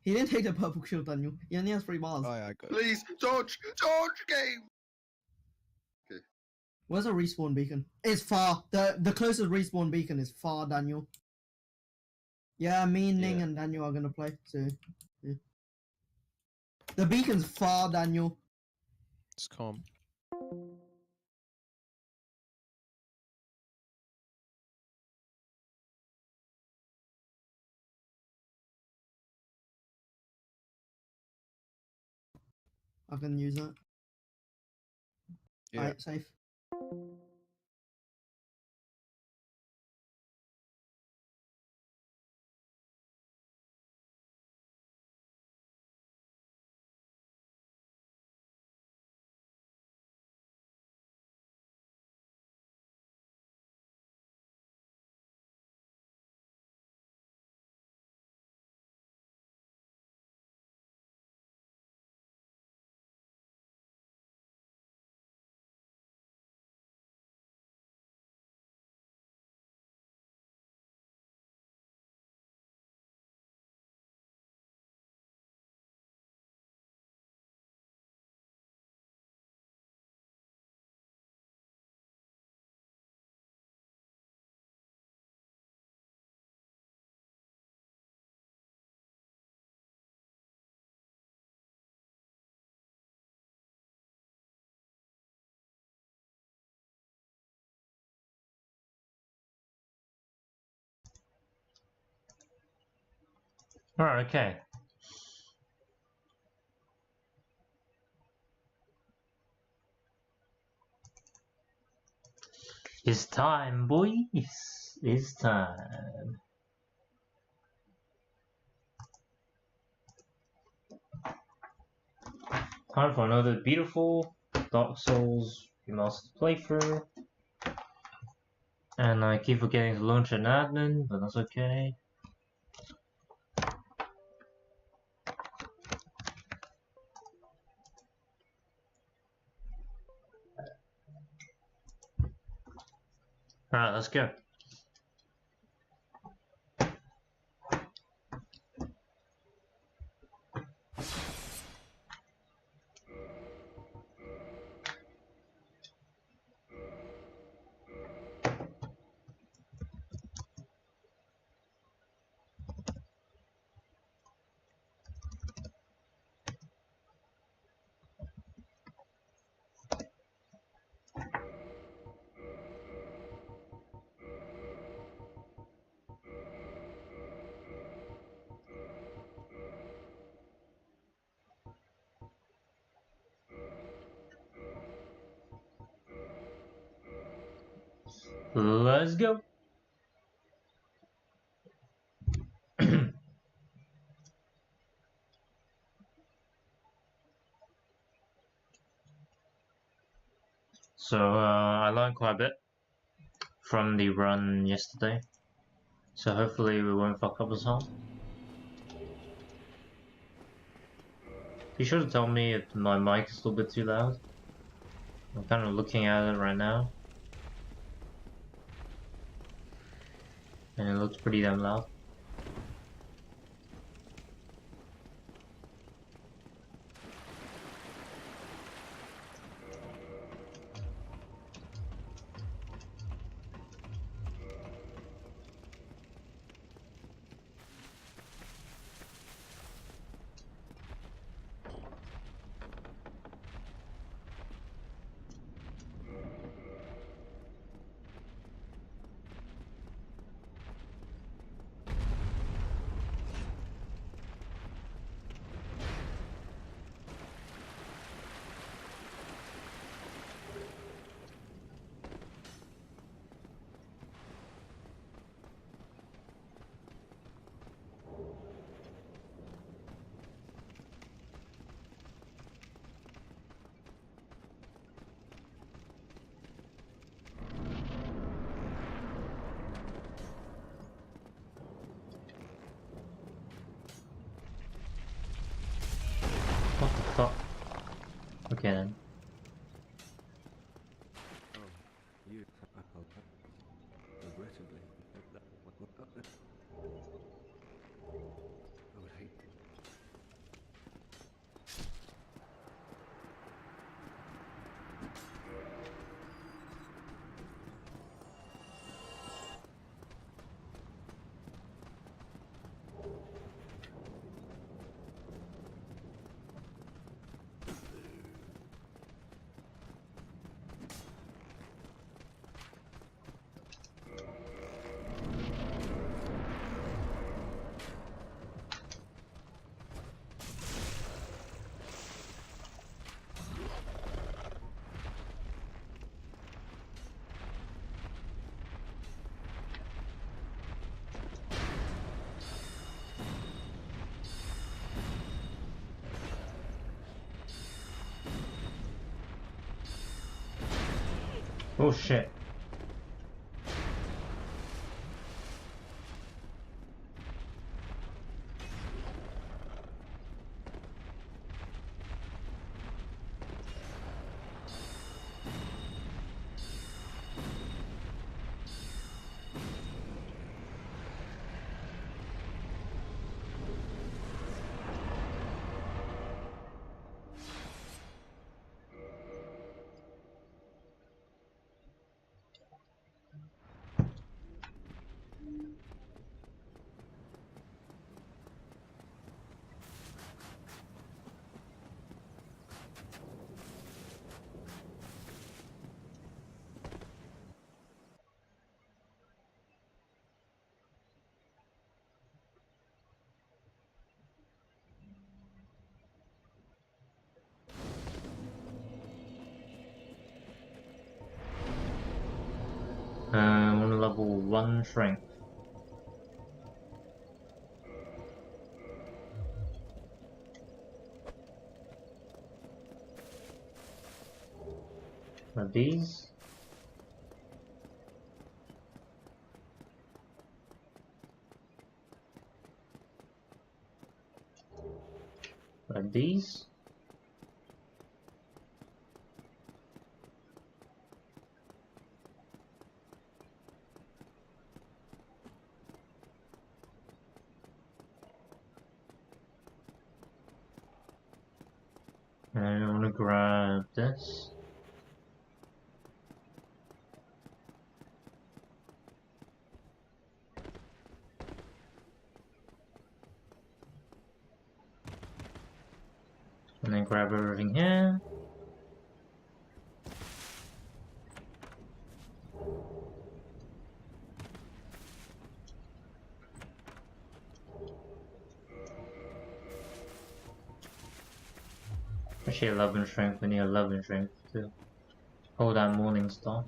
He didn't take the purple shield, Daniel. He only has 3 bars. Oh yeah, I got it. Please, George, game. Okay. Where's a respawn beacon? It's far. The closest respawn beacon is far, Daniel. Yeah, me, Ning, and Daniel are gonna play. So, yeah. The beacon's far, Daniel. It's calm. I can use that. Yeah. Alright, safe. Alright, okay. It's time, boys. It's time. Time for another beautiful Dark Souls remastered playthrough. And I keep forgetting to launch an admin, but that's okay. Alright, let's go. Let's go. So I learned quite a bit from the run yesterday. So hopefully we won't fuck up as hard. Be sure to tell me if my mic is a little bit too loud. I'm kind of looking at it right now. And it looks pretty damn loud. What the fuck? Okay then. Oh, you. Regrettably. I would hate to. Oh shit. I'm on level 1 strength. Are these? Are these? And I want to grab this. And then grab everything here. Actually 11 strength, we need 11 strength to hold that morning star.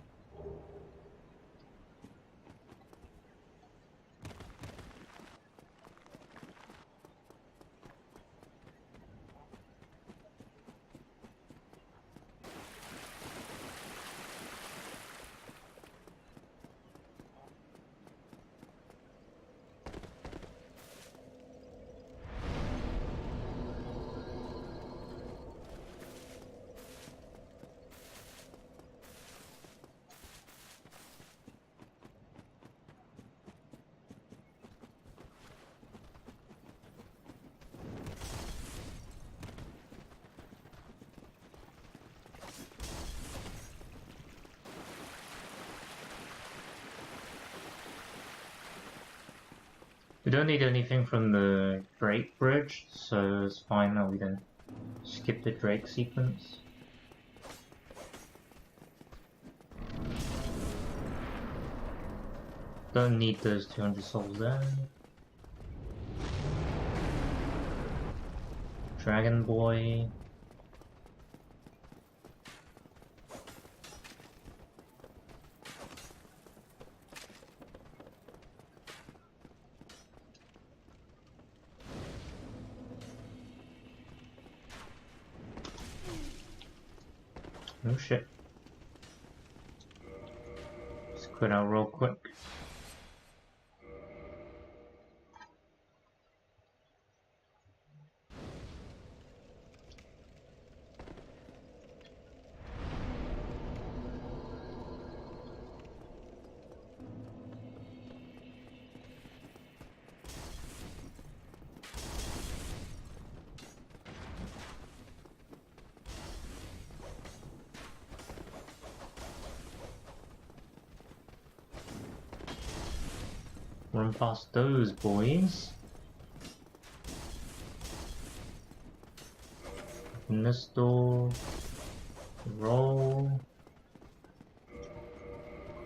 We don't need anything from the Drake bridge, so it's fine that we don't skip the Drake sequence. Don't need those 200 souls there. Dragon Boy. Oh shit. Let's quit out real quick. run past those boys. Open this door. Roll.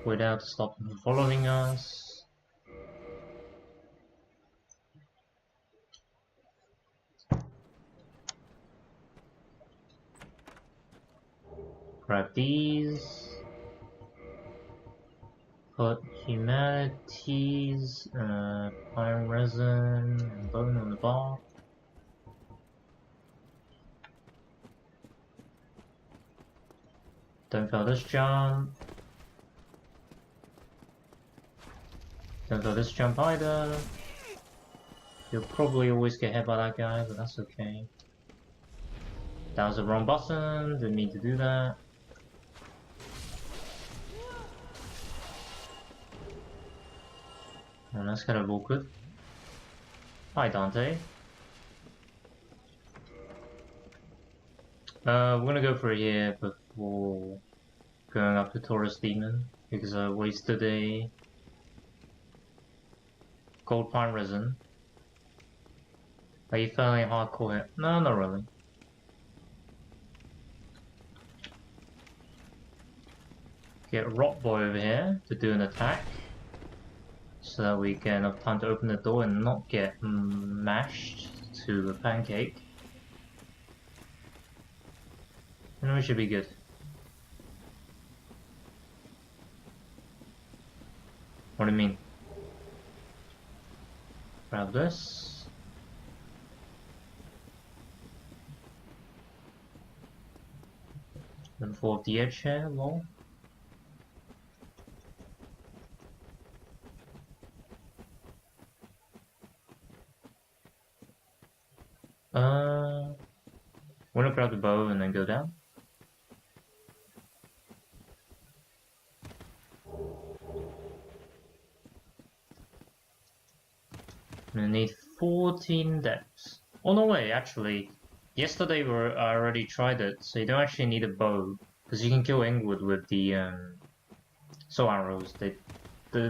Wait out to stop them from following us. Grab these. Put humanities, iron resin, and bone on the bar. Don't fail this jump. Don't fail this jump either. You'll probably always get hit by that guy, but that's okay. That was the wrong button, didn't mean to do that. And that's kind of awkward. Hi Dante. We're gonna go for it here before going up to Taurus Demon, because I wasted a gold pine resin. Are you feeling hardcore hit? No, not really. Get Rock Boy over here to do an attack, so that we get enough time to open the door and not get mashed to the pancake. And we should be good. What do you mean? Grab this. Then fall off the edge here, lol. Wanna grab the bow and then go down? I need 14 depths. Oh no way, actually. Yesterday I already tried it, so you don't actually need a bow. Because you can kill Ingwood with the soul arrows. It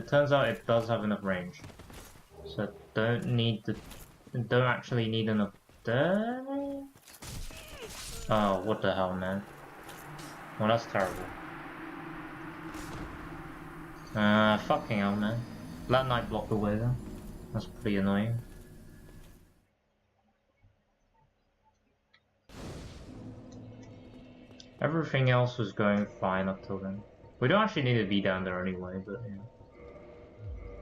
turns out it does have enough range. So don't actually need enough there. Oh, what the hell, man. Well, that's terrible. Fucking hell, man. That Knight blocked away though. That's pretty annoying. Everything else was going fine up till then. We don't actually need to be down there anyway, but yeah.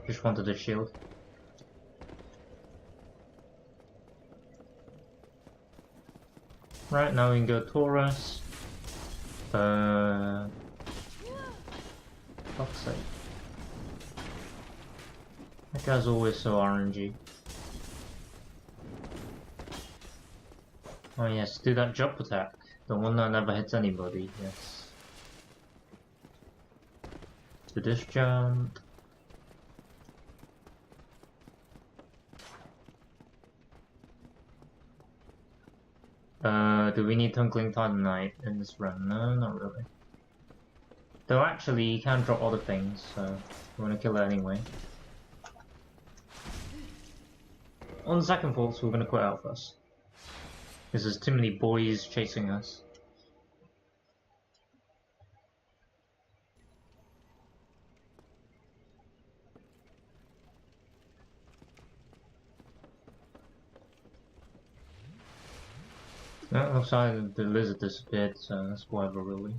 Just wanted a shield. Right, now we can go Taurus. Fuck's sake. That guy's always so RNG. Oh yes, do that jump attack. The one that never hits anybody, yes. Do this jump. Do we need Twinkling Titanite in this run? No, not really. Though actually, you can drop other things, so we want to kill it anyway. On second thoughts, we're going to quit out first. Because there's too many boys chasing us. No, looks like the lizard disappeared, so that's whatever really.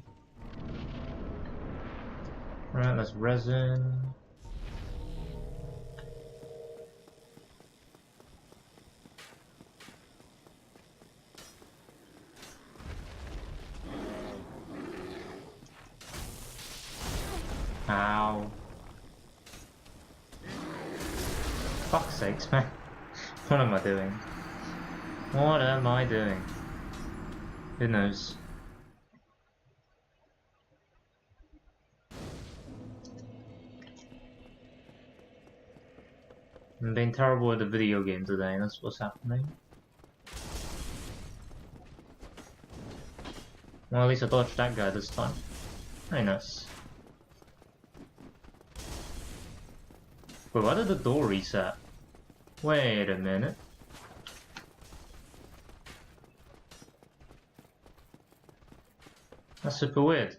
Right, that's resin. Ow. Fuck's sakes, man. What am I doing? What am I doing? Who knows? I'm being terrible at the video game today, that's what's happening. Well, at least I dodged that guy this time. Very nice. Wait, why did the door reset? Wait a minute. That's super weird.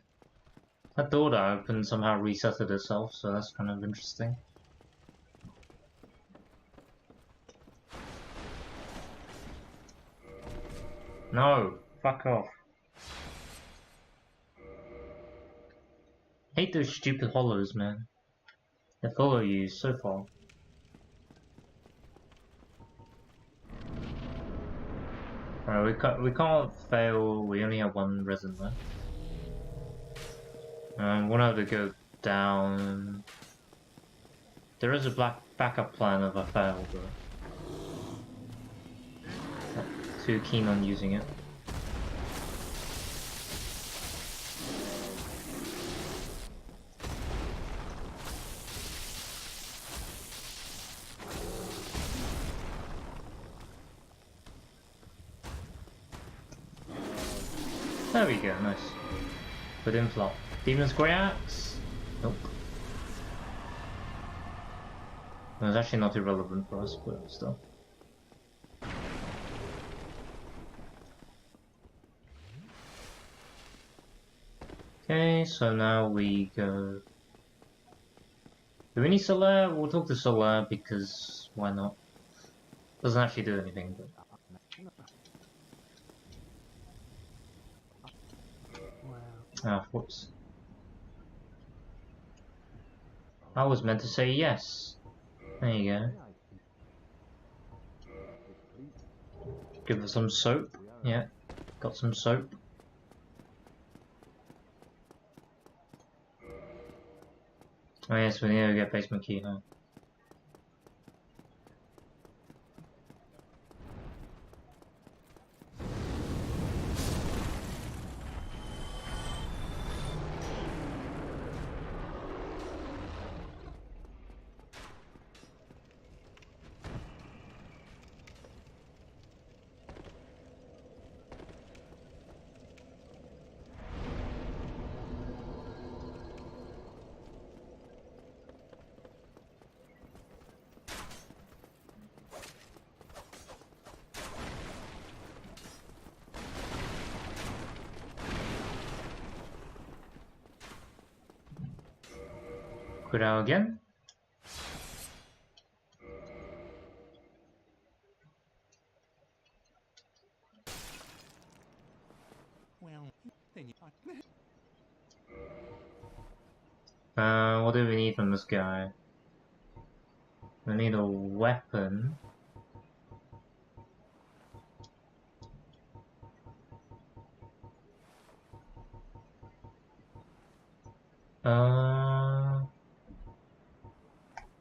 That door that opened somehow resetted itself, so that's kind of interesting. No, fuck off. Hate those stupid hollows, man. They follow you so far. Alright, we can't fail. We only have one resin left. We'll have to go down. There is a backup plan if I fail, but not too keen on using it. There we go, nice. But didn't flop. Demon's Grey Axe? Nope. It was actually not irrelevant for us, but still. Okay, so now we go... Do we need Solaire? We'll talk to Solaire because why not? Doesn't actually do anything, but... Ah, whoops. I was meant to say yes. There you go. Give her some soap. Yeah, got some soap. Oh yes, we need to get basement key now. Quit out again. Well, then you What do we need from this guy? We need a weapon.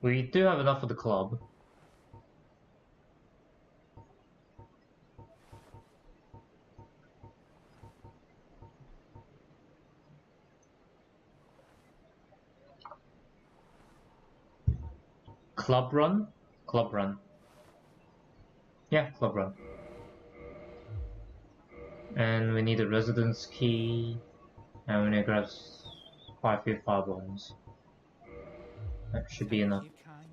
We do have enough for the club. Club run? Club run. Yeah, club run. And we need a residence key. And we need to grab quite a few firebombs. That should be enough. you kind.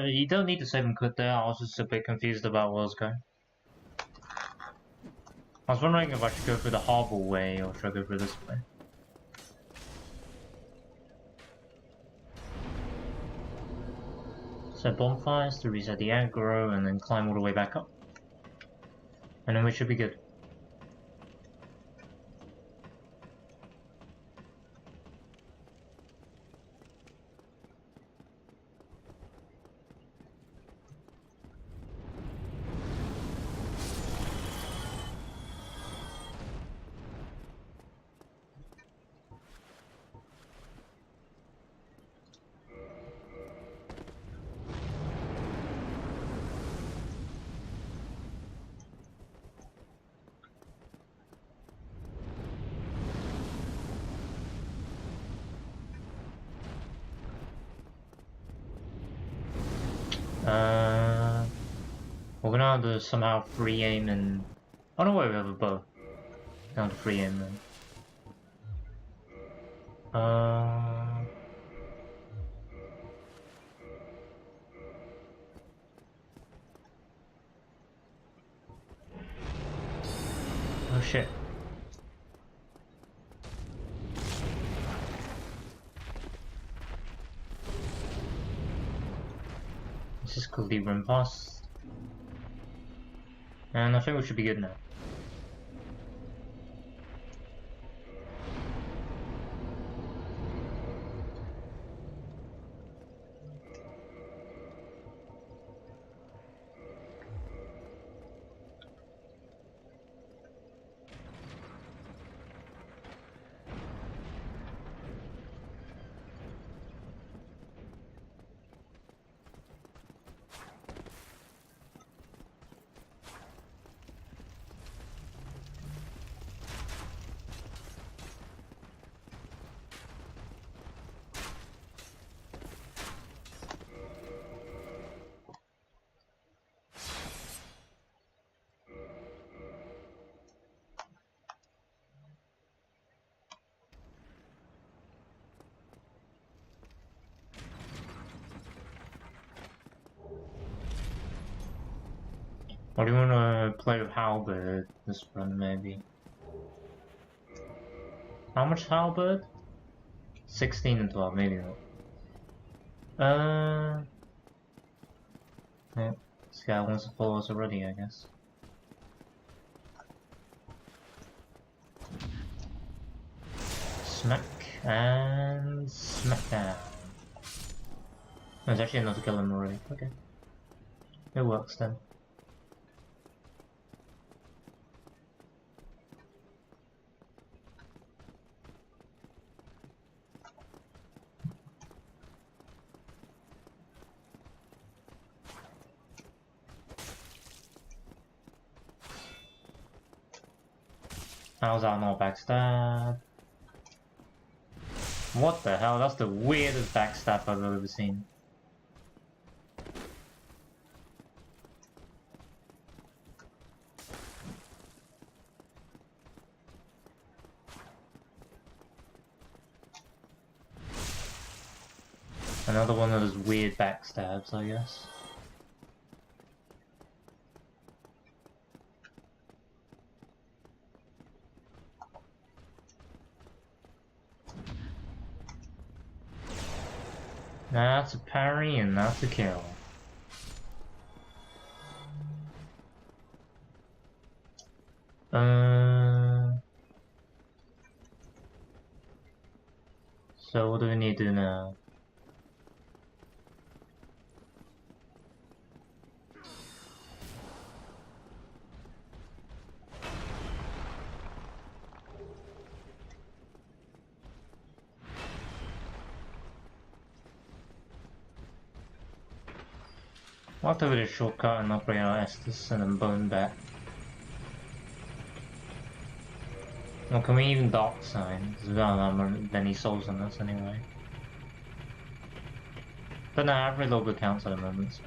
You don't need to save and quit there. I was just a bit confused about where I was going. I was wondering if I should go through the harbour way or should I go through this way. Set bonfires to reset the aggro and then climb all the way back up. And then we should be good. We're gonna have to somehow free aim and... Oh no, wait, we have a bow. Down to free aim then. Oh shit. Let's just quickly run past. And I think we should be good now. Or do you want to play with Halberd this run, maybe? How much Halberd? 16 and 12, maybe not. Yeah, this guy wants to follow us already, I guess. Smack and smackdown. There's actually enough to kill him already. Okay. It works then. How's that not backstab? What the hell? That's the weirdest backstab I've ever seen. Another one of those weird backstabs, I guess. That's a parry and that's a kill. So what do we need to do now? We'll have to do a shortcut and upgrade our Estus and then bone back. Well, can we even dark sign? Because we don't have many souls on us anyway. But no, average logo counts at the moment, so.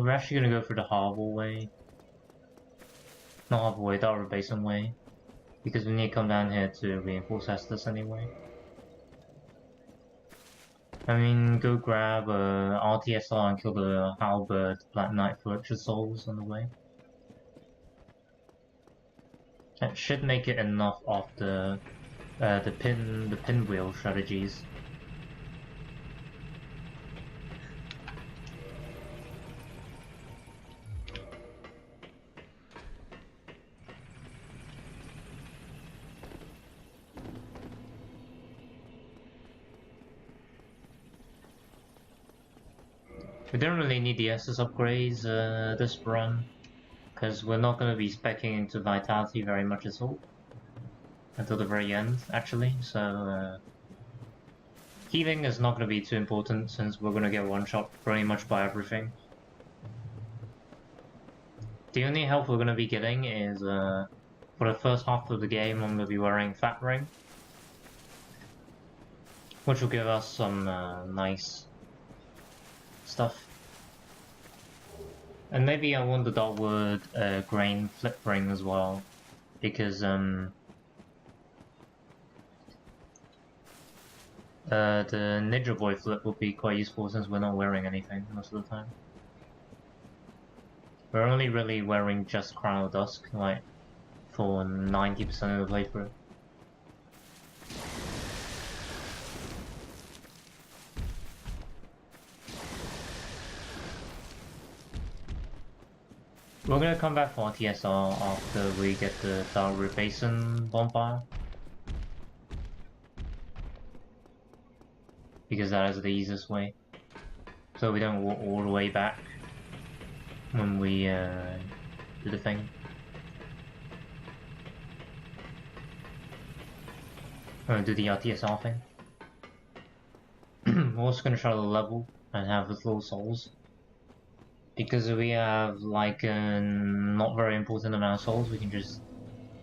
We're actually gonna go for the Harbour way. Not Harbour way, the Outer Basin way. Because we need to come down here to reinforce Estus anyway. I mean, go grab RTSR and kill the Halberd Black Knight for extra souls on the way. That should make it enough of the pinwheel strategies. We don't really need the SS upgrades this run, because we're not going to be speccing into Vitality very much at all. Until the very end, actually, so healing is not going to be too important since we're going to get one-shot pretty much by everything. The only help we're going to be getting is, for the first half of the game, I'm going to be wearing Fat Ring, which will give us some nice stuff. And maybe I want the Dotwood Grain Flip Ring as well, because the Ninja Boy Flip will be quite useful since we're not wearing anything most of the time. We're only really wearing just Crown of Dusk, like, for 90% of the playthrough. We're gonna come back for TSR after we get the Dark Root Basin bonfire. Because that is the easiest way. So we don't walk all the way back when we do the thing. We're gonna do the TSR thing. We're also gonna try to level and have the little souls. Because we have like a not very important amount of souls, we can just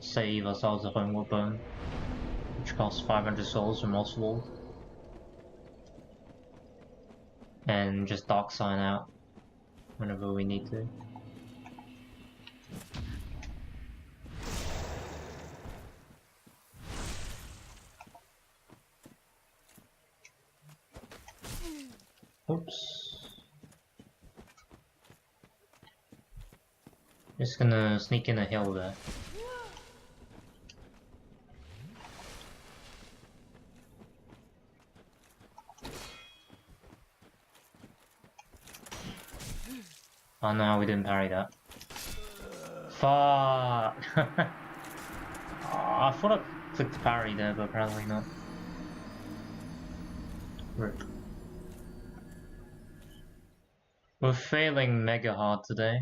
save ourselves a Homeward Bone, which costs 500 souls from Oswald. And just Dark Sign out whenever we need to. Oops. Just gonna sneak in a hill there. Oh no, we didn't parry that. Fuck! Oh, I thought I clicked parry there, but apparently not. Rip. We're failing mega hard today.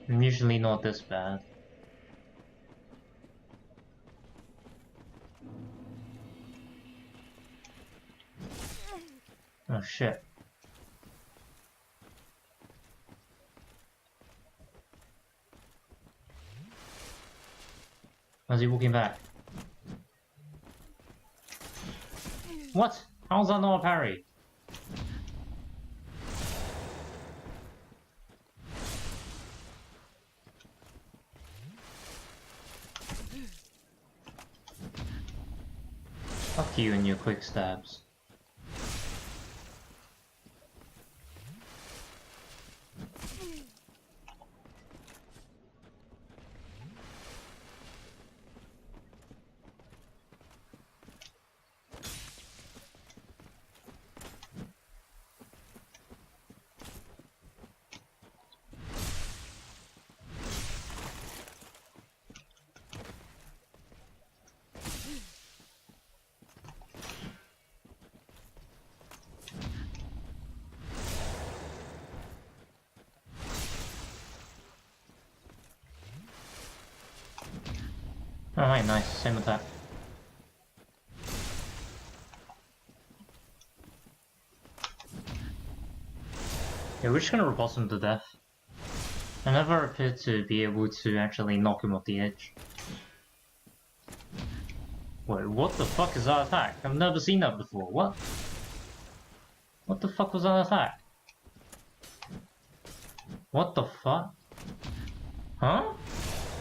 I'm usually not this bad. Oh shit. How's he walking back? What? How's that not a parry? Fuck you and your quick stabs. Alright, nice, same attack. Yeah, we're just gonna repulse him to death. I never appeared to be able to actually knock him off the edge. Wait, what the fuck is that attack? I've never seen that before, what? What the fuck was that attack? What the fuck? Huh?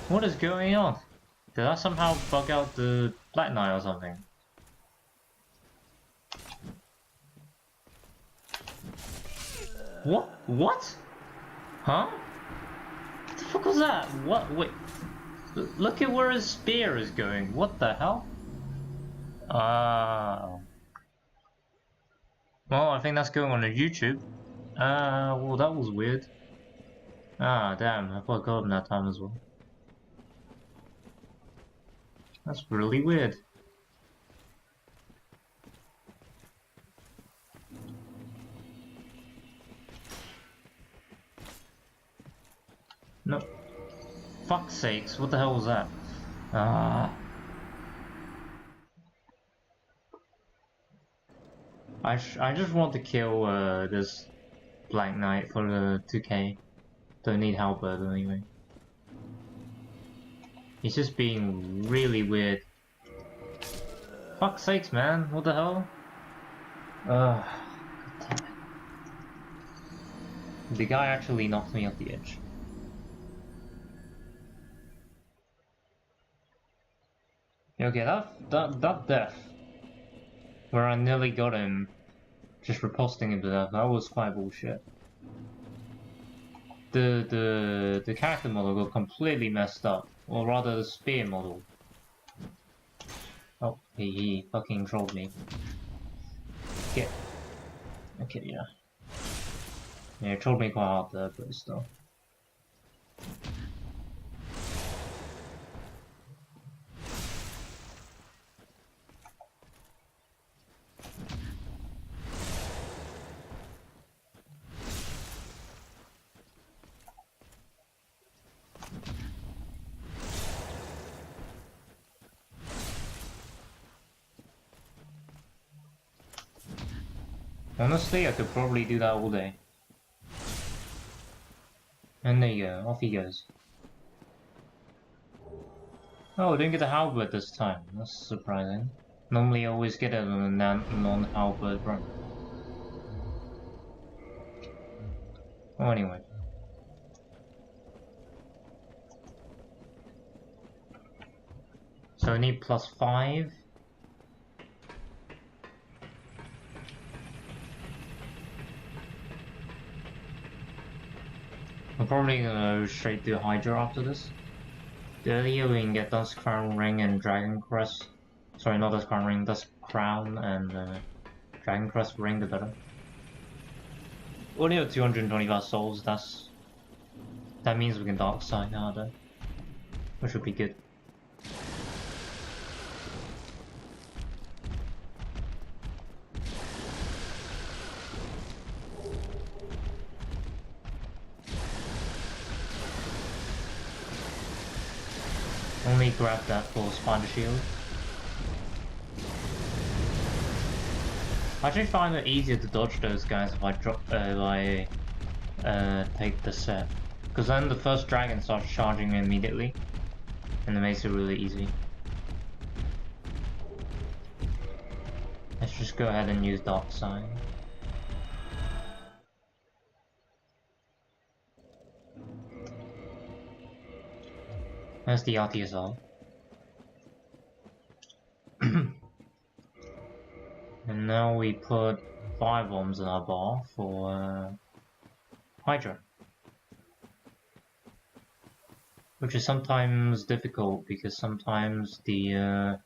What is going on? Did I somehow bug out the Black Knight or something? What? What? Huh? What the fuck was that? What? Wait. Look at where his spear is going. What the hell? Well, I think that's going on YouTube. Well, that was weird. Ah, damn. I forgot him that time as well. That's really weird. No. Fuck's sakes, what the hell was that? I just want to kill this Black Knight for the 2k. Don't need halberd anyway. He's just being really weird. Fuck's sakes, man, what the hell? The guy actually knocked me off the edge. Okay, that death, where I nearly got him, just riposting him to death, that was quite bullshit. The character model got completely messed up, or rather the spear model. Oh, he fucking trolled me. Get. Okay, yeah. Yeah, he trolled me quite hard there, but still. Honestly, I could probably do that all day. And there you go, off he goes. Oh, I didn't get a halberd this time. That's surprising. Normally I always get it on a non-halberd run. Oh, anyway. So I need +5. I'm probably gonna go straight to Hydra after this. The earlier we can get Dusk Crown Ring and Dragon Crest. Sorry, not Dusk Crown Ring, Dusk Crown and Dragon Crest Ring, the better. Only have 225 souls, that means we can Dark Side harder, which would be good. Only grab that for Spider Shield. I actually find it easier to dodge those guys if I take the set, because then the first dragon starts charging me immediately, and it makes it really easy. Let's just go ahead and use Dark Side. There's the RTSR. And now we put 5 bombs in our bar for Hydra. Which is sometimes difficult because sometimes the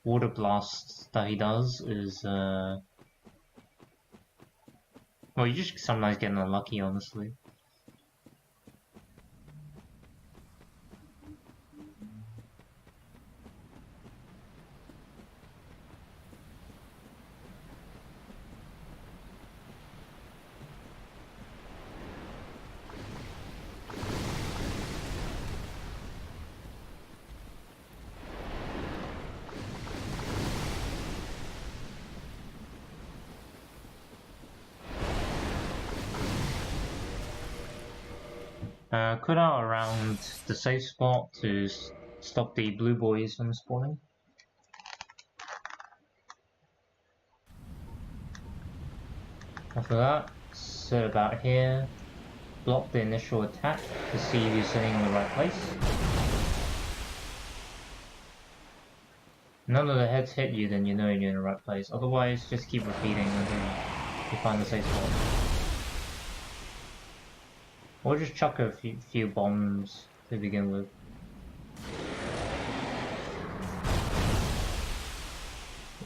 water blast that he does is well, you just sometimes get unlucky, honestly. Cut out around the safe spot to stop the blue boys from spawning. After that, sit about here, block the initial attack to see if you're sitting in the right place. None of the heads hit you, then you know you're in the right place. Otherwise, just keep repeating until you find the safe spot. Or just chuck a few bombs to begin with.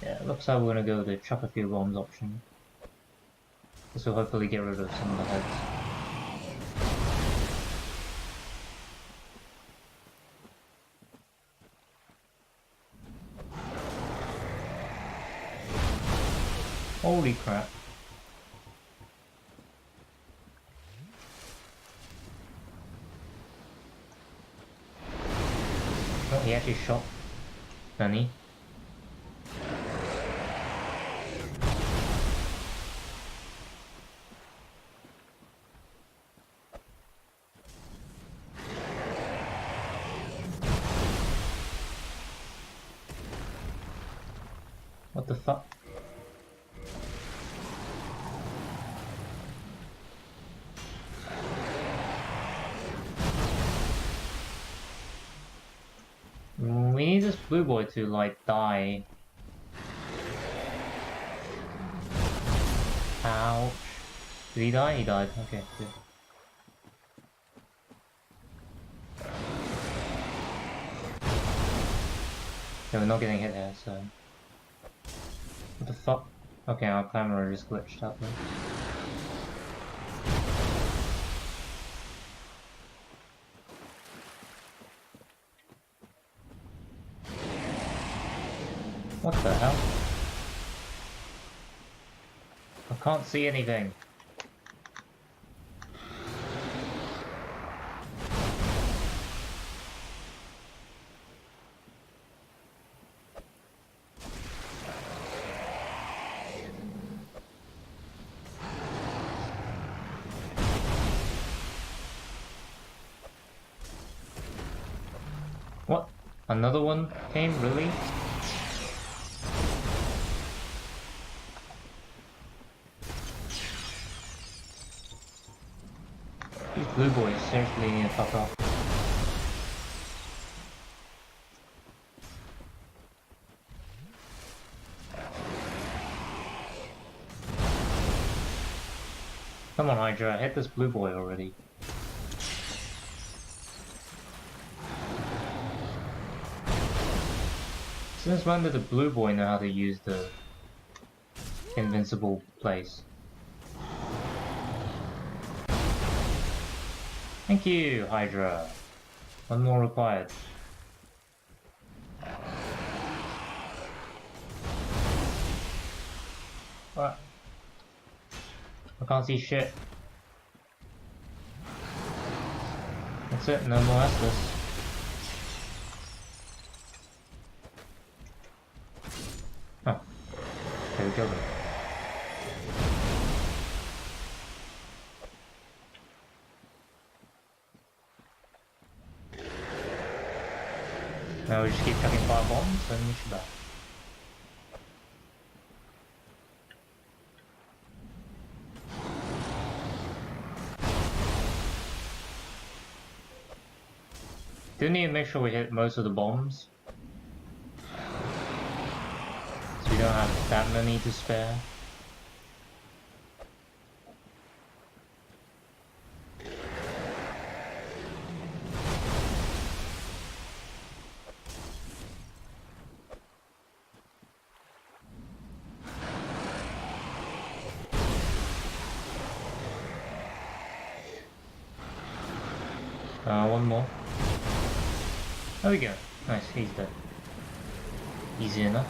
Yeah, looks like we're gonna go with the chuck a few bombs option. This will hopefully get rid of some of the heads. Holy crap. He actually shot Nani. What the fuck? We need this blue boy to like die. Ouch. Did he die? He died. Okay, good. Yeah, we're not getting hit here, so... What the fuck? Okay, our camera just glitched out there. What the hell? I can't see anything. What? Another one came? Really? These blue boys seriously need to fuck off. Come on, Hydra, hit this blue boy already. Since when did the blue boy know how to use the invincible place? Thank you, Hydra. One more required. What? I can't see shit. That's it, no more Estus. Huh. Okay, we killed him. Now we just keep chucking fire bombs and we should die. Do need to make sure we hit most of the bombs. So we don't have that many to spare. One more. There we go. Nice, he's dead. Easy enough.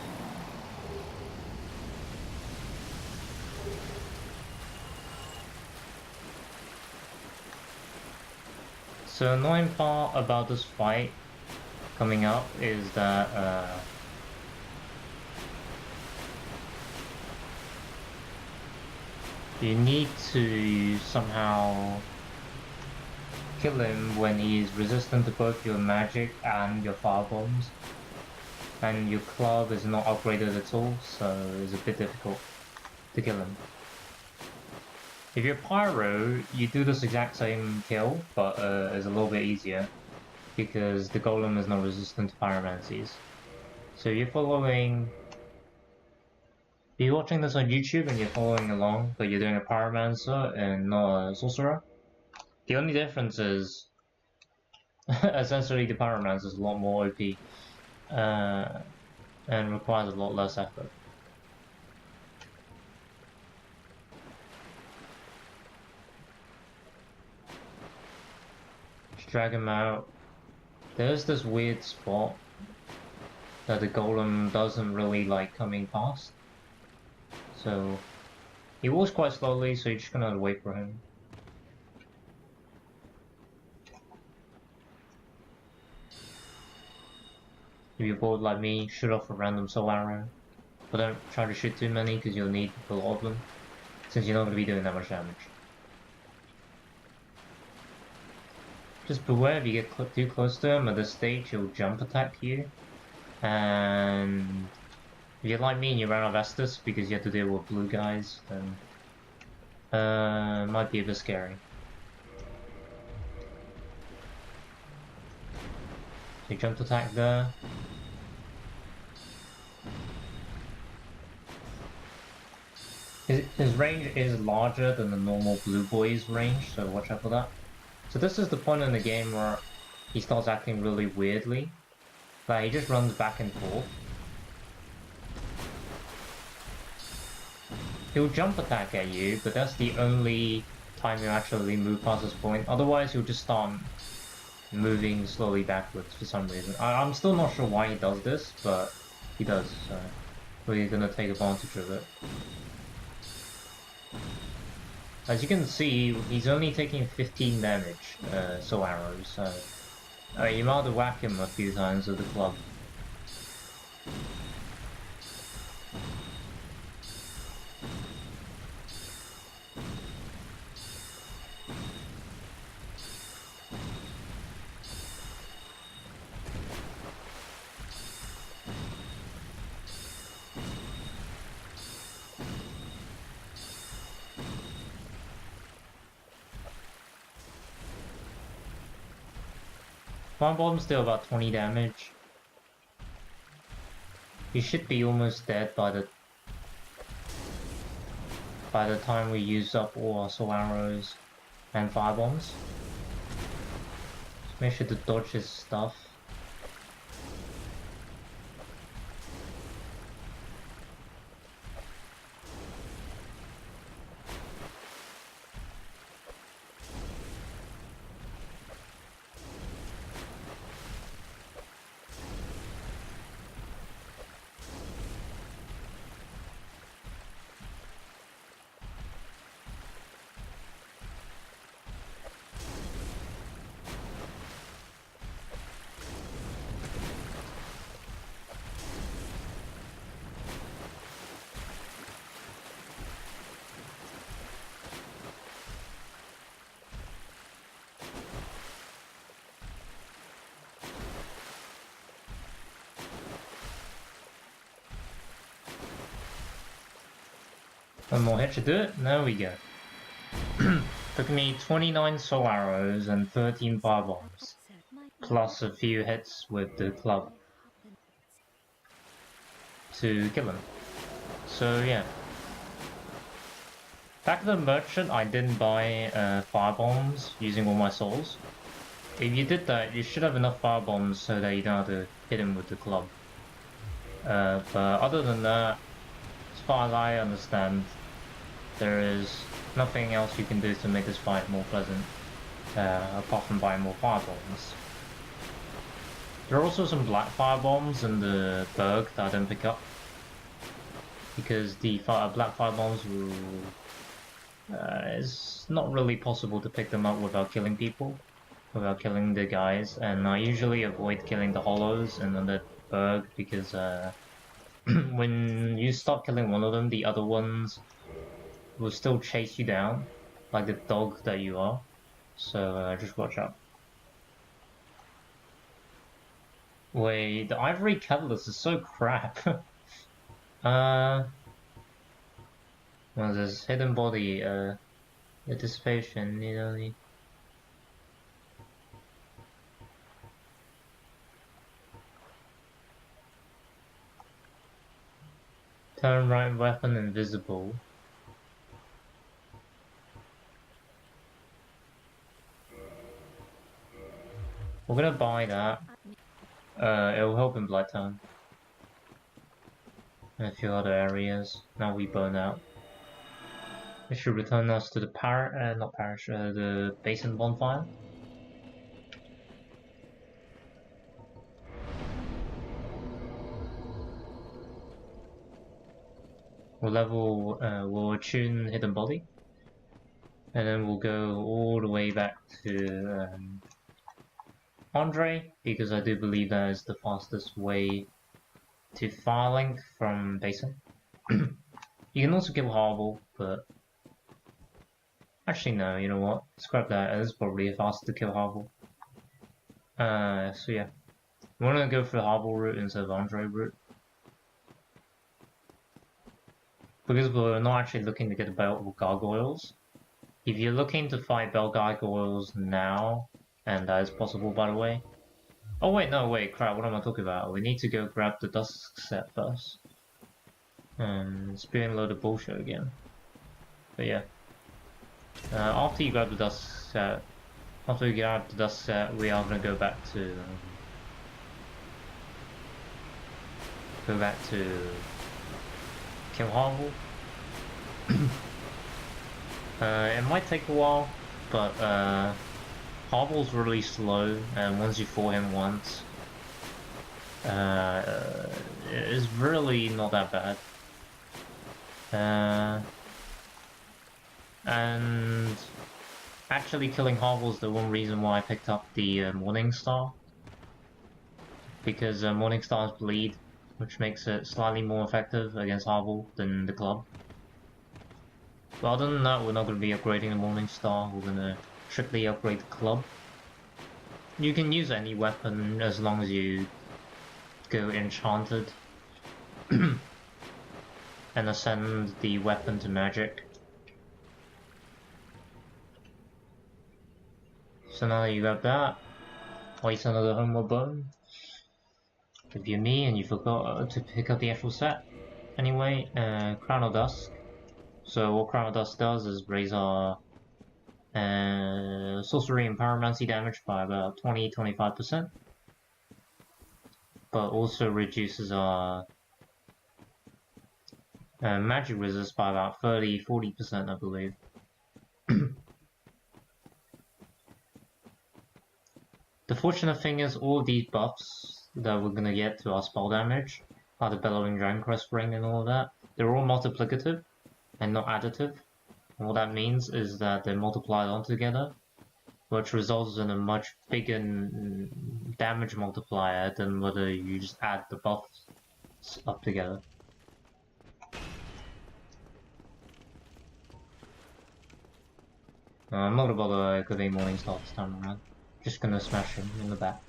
So annoying part about this fight coming up is that you need to somehow kill him when he's resistant to both your magic and your fire bombs, and your club is not upgraded at all, so it's a bit difficult to kill him. If you're Pyro, you do this exact same kill, but it's a little bit easier because the golem is not resistant to pyromancies. So if you're watching this on YouTube and you're following along, but you're doing a pyromancer and not a sorcerer, the only difference is, essentially the pyromancer is a lot more OP, and requires a lot less effort. Just drag him out. There's this weird spot that the golem doesn't really like coming past. So, he walks quite slowly, so you're just gonna wait for him. If you're bored like me, shoot off a random soul arrow. But don't try to shoot too many because you'll need a lot of them, since you're not going to be doing that much damage. Just beware if you get too close to him at this stage, he'll jump attack you. And if you're like me and you run out of Estus because you have to deal with blue guys, then it might be a bit scary. So you jump attack there. His range is larger than the normal blue boy's range, so watch out for that. So this is the point in the game where he starts acting really weirdly. Like, he just runs back and forth. He'll jump attack at you, but that's the only time you actually move past this point. Otherwise, he'll just start moving slowly backwards for some reason. I'm still not sure why he does this, but he does, so we're gonna take advantage of it. As you can see, he's only taking 15 damage, soul arrows, so you might have to whack him a few times with the club. Firebombs deal about 20 damage. You should be almost dead by the time we use up all our soul arrows and firebombs. Just make sure to dodge his stuff. One more hit should do it. There we go. Took me 29 soul arrows and 13 firebombs, plus a few hits with the club to kill him. So yeah. Back to the merchant, I didn't buy firebombs using all my souls. If you did that, you should have enough firebombs so that you don't have to hit him with the club. But other than that, as far as I understand, there is nothing else you can do to make this fight more pleasant, apart from buying more firebombs. There are also some black firebombs in the Berg that I didn't pick up, because the black firebombs will... it's not really possible to pick them up without killing people, without killing the guys, and I usually avoid killing the hollows and the Berg, because when you stop killing one of them, the other ones will still chase you down, like the dog that you are. So just watch out. Wait, the ivory catalyst is so crap. What is this? Hidden body, anticipation, you know. Turn right weapon invisible. We're gonna buy that. It'll help in Bloodtown. And a few other areas. Now we burn out. It should return us to the the basin bonfire. We'll attune Hidden Body. And then we'll go all the way back to Andre, because I do believe that is the fastest way to Firelink from Basin. You can also kill Harble, but actually no, you know what? Scrap that, it is probably faster to kill Harble. So yeah. I'm gonna go for the Harble route instead of Andre route. Because we're not actually looking to get a belt with gargoyles. If you're looking to fight belt gargoyles now, and that is possible by the way. Oh wait, no, wait, crap, what am I talking about? We need to go grab the Dusk set first. It's being a load of bullshit again. But yeah. After you grab the Dusk set, we are gonna go back to kill Harble. It might take a while, but Harble's really slow, and once you fall him once, it's really not that bad. And actually killing Harble is the one reason why I picked up the Morning Star, because Morning Stars bleed, which makes it slightly more effective against Harble than the club. But other than that, we're not going to be upgrading the Morning Star, we're going to strictly upgrade the club. You can use any weapon as long as you go enchanted and ascend the weapon to magic. So now that you got that, waste another homeward bone. If you're me and you forgot to pick up the actual set. Anyway, Crown of Dusk. So what Crown of Dusk does is raise our sorcery and pyromancy damage by about 20-25%, but also reduces our magic resist by about 30-40%, I believe. The fortunate thing is all of these buffs that we're gonna get to our spell damage, like the Bellowing Dragon Crest Ring and all of that, they're all multiplicative and not additive. And what that means is that they're multiplied on together, which results in a much bigger damage multiplier than whether you just add the buffs up together. I'm not gonna bother getting Morning Star this time around. Just gonna smash him in the back.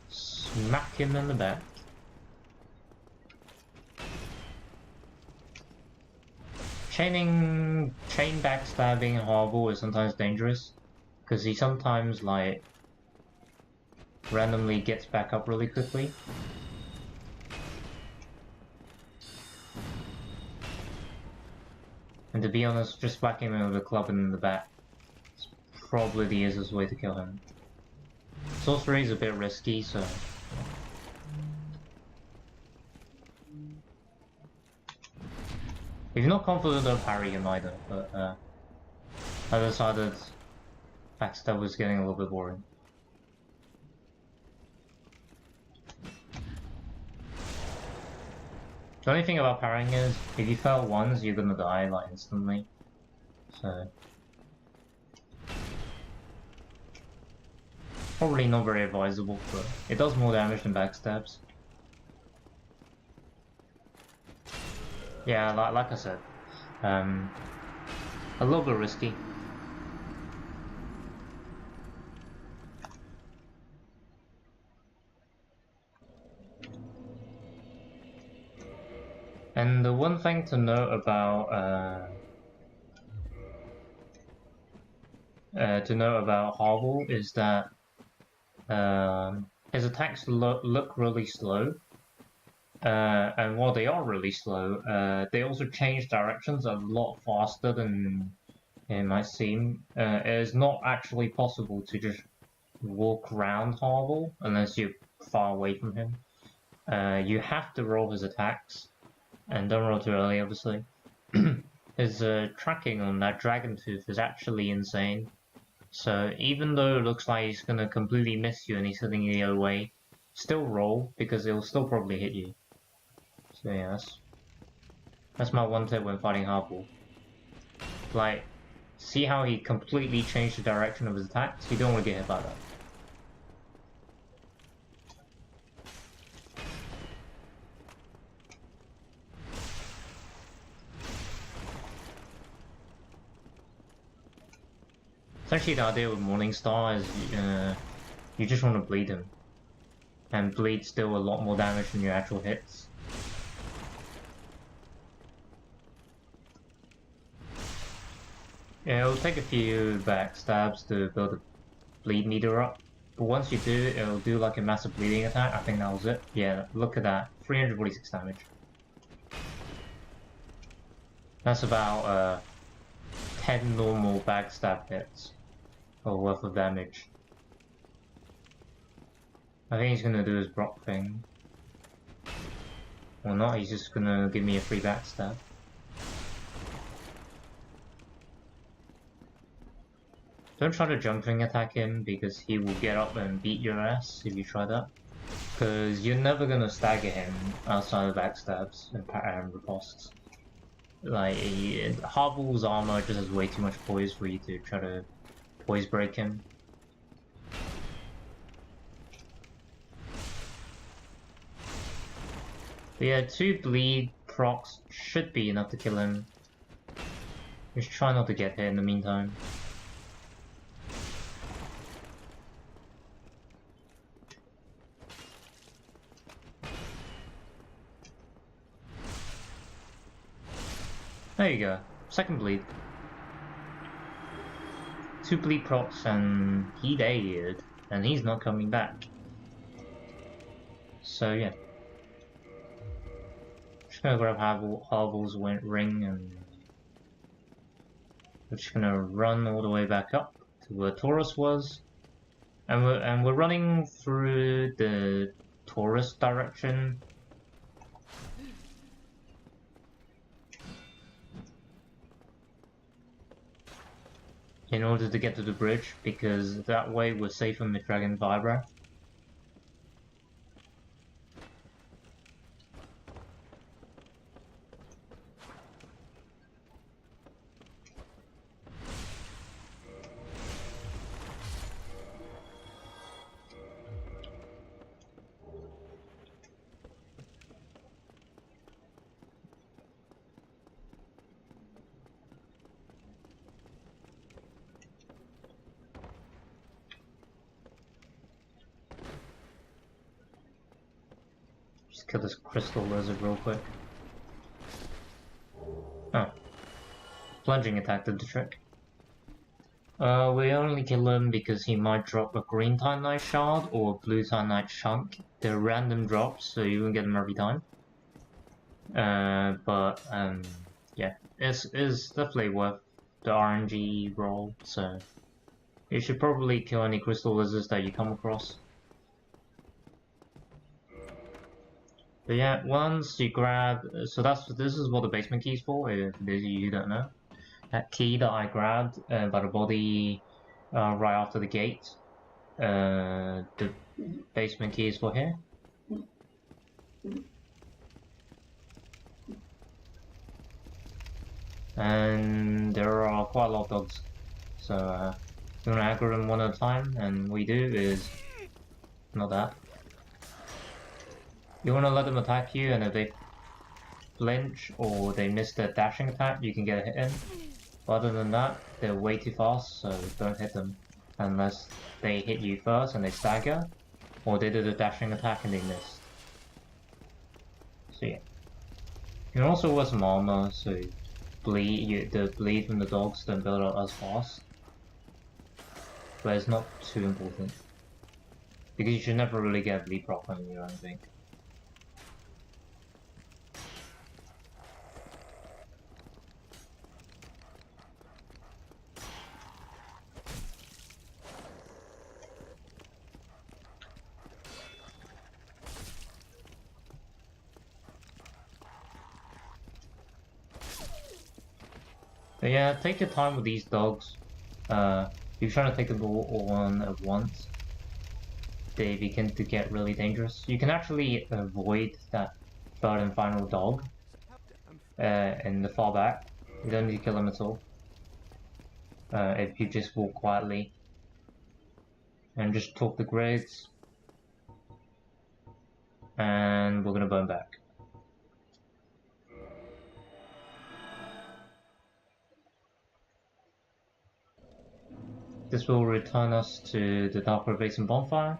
Smack him in the back. Chain backstabbing Harble is sometimes dangerous, because he sometimes like randomly gets back up really quickly. And to be honest, just whacking him with a club in the back is probably the easiest way to kill him. Sorcery is a bit risky, so if you're not confident, don't parry him either, but I decided backstab was getting a little bit boring. The only thing about parrying is, if you fail once, you're gonna die like instantly. So probably not very advisable, but it does more damage than backstabs. Yeah, like I said, a little bit risky. And the one thing to note about Harble is that his attacks look really slow. And while they are really slow, they also change directions a lot faster than it might seem. It is not actually possible to just walk around Harble unless you're far away from him. You have to roll his attacks, and don't roll too early, obviously. His tracking on that Dragon Tooth is actually insane. So even though it looks like he's gonna completely miss you and he's hitting you the other way, still roll because it'll still probably hit you. So yeah, that's my one tip when fighting hardball. Like, see how he completely changed the direction of his attacks? You don't want to get hit by that. Essentially, the idea with Morningstar is you just want to bleed him. And bleed's still a lot more damage than your actual hits. Yeah, it'll take a few backstabs to build a bleed meter up. But once you do, it'll do like a massive bleeding attack. I think that was it. Yeah, look at that. 346 damage. That's about 10 normal backstab hits worth of damage. I think he's gonna do his Brock thing. Or not, he's just gonna give me a free backstab. Don't try to jumping attack him because he will get up and beat your ass if you try that. Because you're never gonna stagger him outside of backstabs and riposts. Like, Hardball's armor just has way too much poise for you to try to poise break him. But yeah, 2 bleed procs should be enough to kill him. Just try not to get hit in the meantime. There you go. Second bleed. 2 bleed procs and he died, and he's not coming back. So yeah. Just gonna grab Hardball's ring and we're just gonna run all the way back up to where Taurus was. And we're running through the Taurus direction. In order to get to the bridge, because that way we're safe from the Dragon Vibra. Just kill this crystal lizard real quick. Oh. Plunging attack did the trick. We only kill him because he might drop a green Titanite shard or a blue Titanite chunk. They're random drops, so you won't get them every time. Yeah, it's definitely worth the RNG roll, so you should probably kill any crystal lizards that you come across. But yeah, once you grab, so this is what the basement key is for, if you don't know. That key that I grabbed by the body right after the gate, the basement key is for here. And there are quite a lot of dogs, so you want to aggro them one at a time, and what we do is, not that. You want to let them attack you, and if they flinch or they miss their dashing attack, you can get a hit in. But other than that, they're way too fast, so don't hit them. Unless they hit you first and they stagger, or they did a dashing attack and they missed. So yeah. You can also wear some armor, so the bleed from the dogs don't build up as fast. But it's not too important. Because you should never really get bleed proc on you, I don't think. But yeah, take your time with these dogs. you're trying to take them all on at once, they begin to get really dangerous. You can actually avoid that third and final dog in the far back. You don't need to kill him at all. If you just walk quietly and just talk the grids, and we're gonna burn back. This will return us to the Dark River Basin bonfire.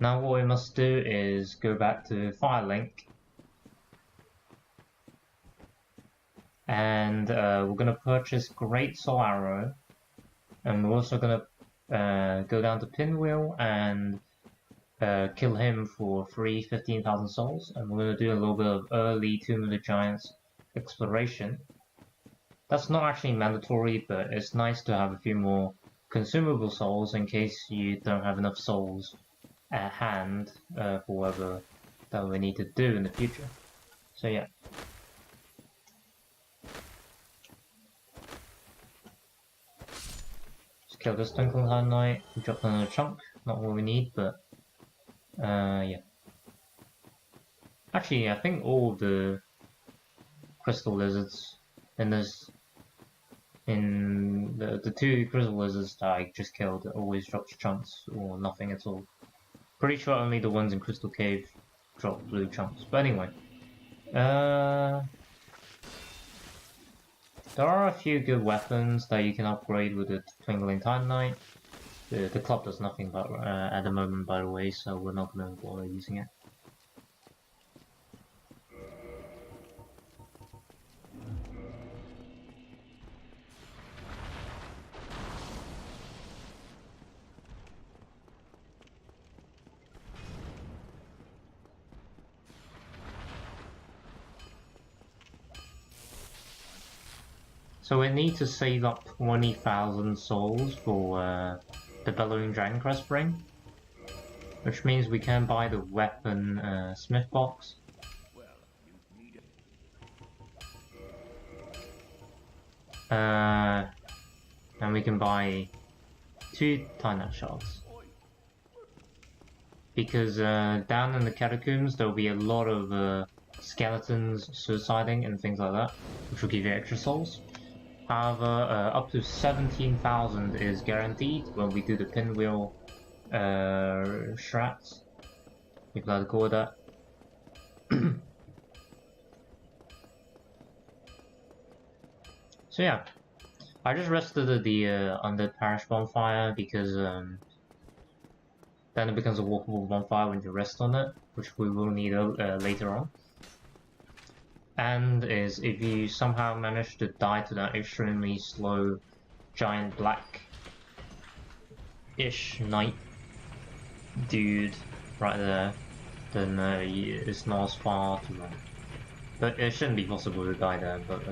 Now what we must do is go back to Firelink, and we're gonna purchase Great Soul Arrow, and we're also gonna go down to Pinwheel and kill him for free 15,000 souls, and we're gonna do a little bit of early Tomb of the Giants exploration. That's not actually mandatory, but it's nice to have a few more consumable souls in case you don't have enough souls at hand for whatever that we need to do in the future. So yeah. Just kill this Twinkling Time Knight, drop another chunk, not what we need, but yeah. Actually, I think all the crystal lizards in this, in the two crystal lizards that I just killed, always drops chunks or nothing at all. Pretty sure only the ones in Crystal Cave drop blue chunks. But anyway, there are a few good weapons that you can upgrade with the Twinkling Time Knight. The club does nothing but at the moment, by the way, so we're not going to bother using it. So we need to save up 20,000 souls for the Bellowing Dragon Crest ring, which means we can buy the weapon smith box. And we can buy 2 Tynite shards. Because down in the catacombs there will be a lot of skeletons suiciding and things like that, which will give you extra souls. However, up to 17,000 is guaranteed when we do the pinwheel strats. If you let go with that. So yeah, I just rested the Undead Parish bonfire because then it becomes a walkable bonfire when you rest on it, which we will need later on. And is if you somehow manage to die to that extremely slow giant black-ish knight dude right there, then it's not as far to run. But it shouldn't be possible to die there, but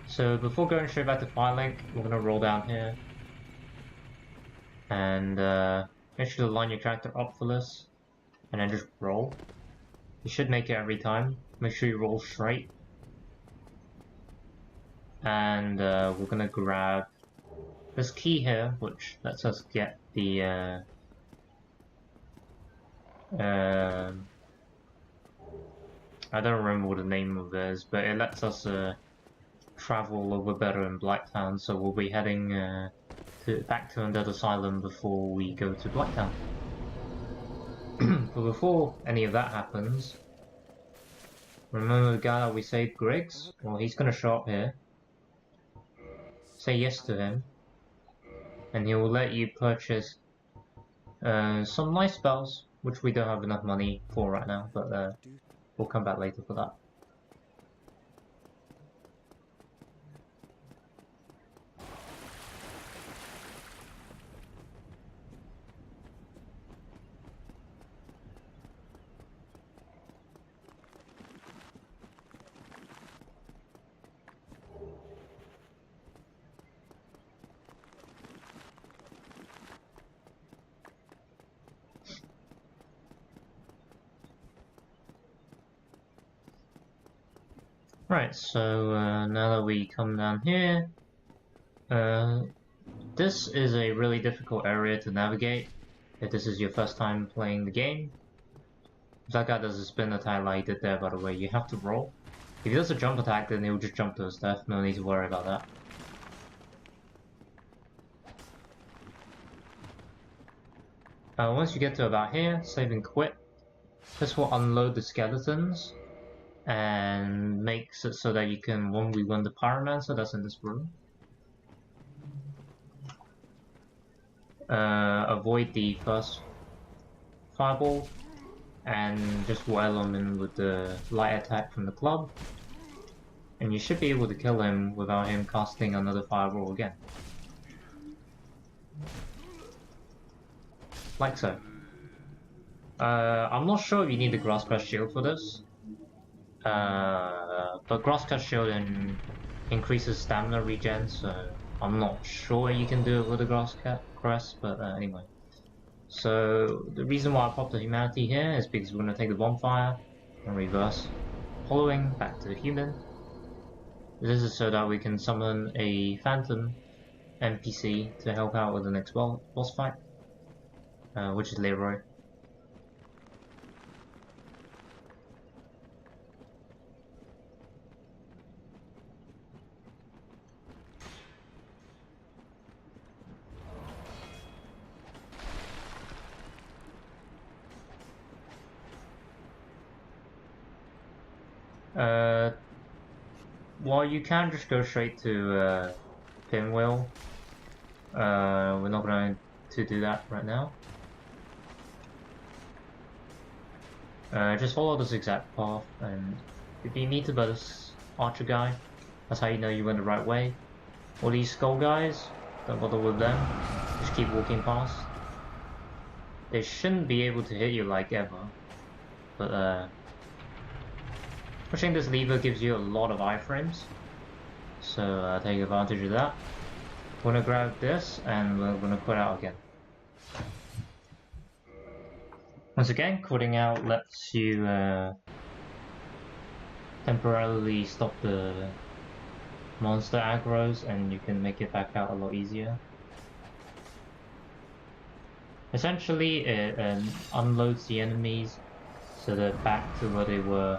so before going straight back to Firelink, we're gonna roll down here. And make sure to line your character up for this, and then just roll. You should make it every time. Make sure you roll straight. And we're gonna grab this key here, which lets us get the I don't remember what the name of it is, but it lets us travel over better in Blacktown, so we'll be heading back to Undead Asylum before we go to Blacktown. But before any of that happens, remember the guy that we saved, Griggs? Well, he's gonna show up here. Say yes to him, and he will let you purchase some nice spells, which we don't have enough money for right now, but we'll come back later for that. Right, so now that we come down here, This is a really difficult area to navigate if this is your first time playing the game. If that guy does a spin attack like he did there, by the way, you have to roll. If he does a jump attack, then he'll just jump to his death. No need to worry about that. Once you get to about here, save and quit. This will unload the skeletons and makes it so that you can 1v1 the pyromancer that's in this room. Avoid the first fireball and just wail him in with the light attack from the club, and you should be able to kill him without him casting another fireball again. Like so. I'm not sure if you need the grass-cut shield for this, but grass-cut shield increases stamina regen, so I'm not sure you can do it with the grass-cut crest, but anyway. So the reason why I popped the humanity here is because we're going to take the bonfire and reverse, following back to the human. This is so that we can summon a phantom NPC to help out with the next boss fight, which is Leroy. Well, you can just go straight to Pinwheel. We're not going to do that right now. Just follow this exact path, and if you meet about this archer guy, that's how you know you went the right way. All these skull guys, don't bother with them, just keep walking past. They shouldn't be able to hit you like ever, but pushing this lever gives you a lot of iframes, so take advantage of that. We're gonna grab this and we're gonna quit out again. Once again, quitting out lets you temporarily stop the monster aggros, and you can make it back out a lot easier. Essentially, it unloads the enemies so they're back to where they were.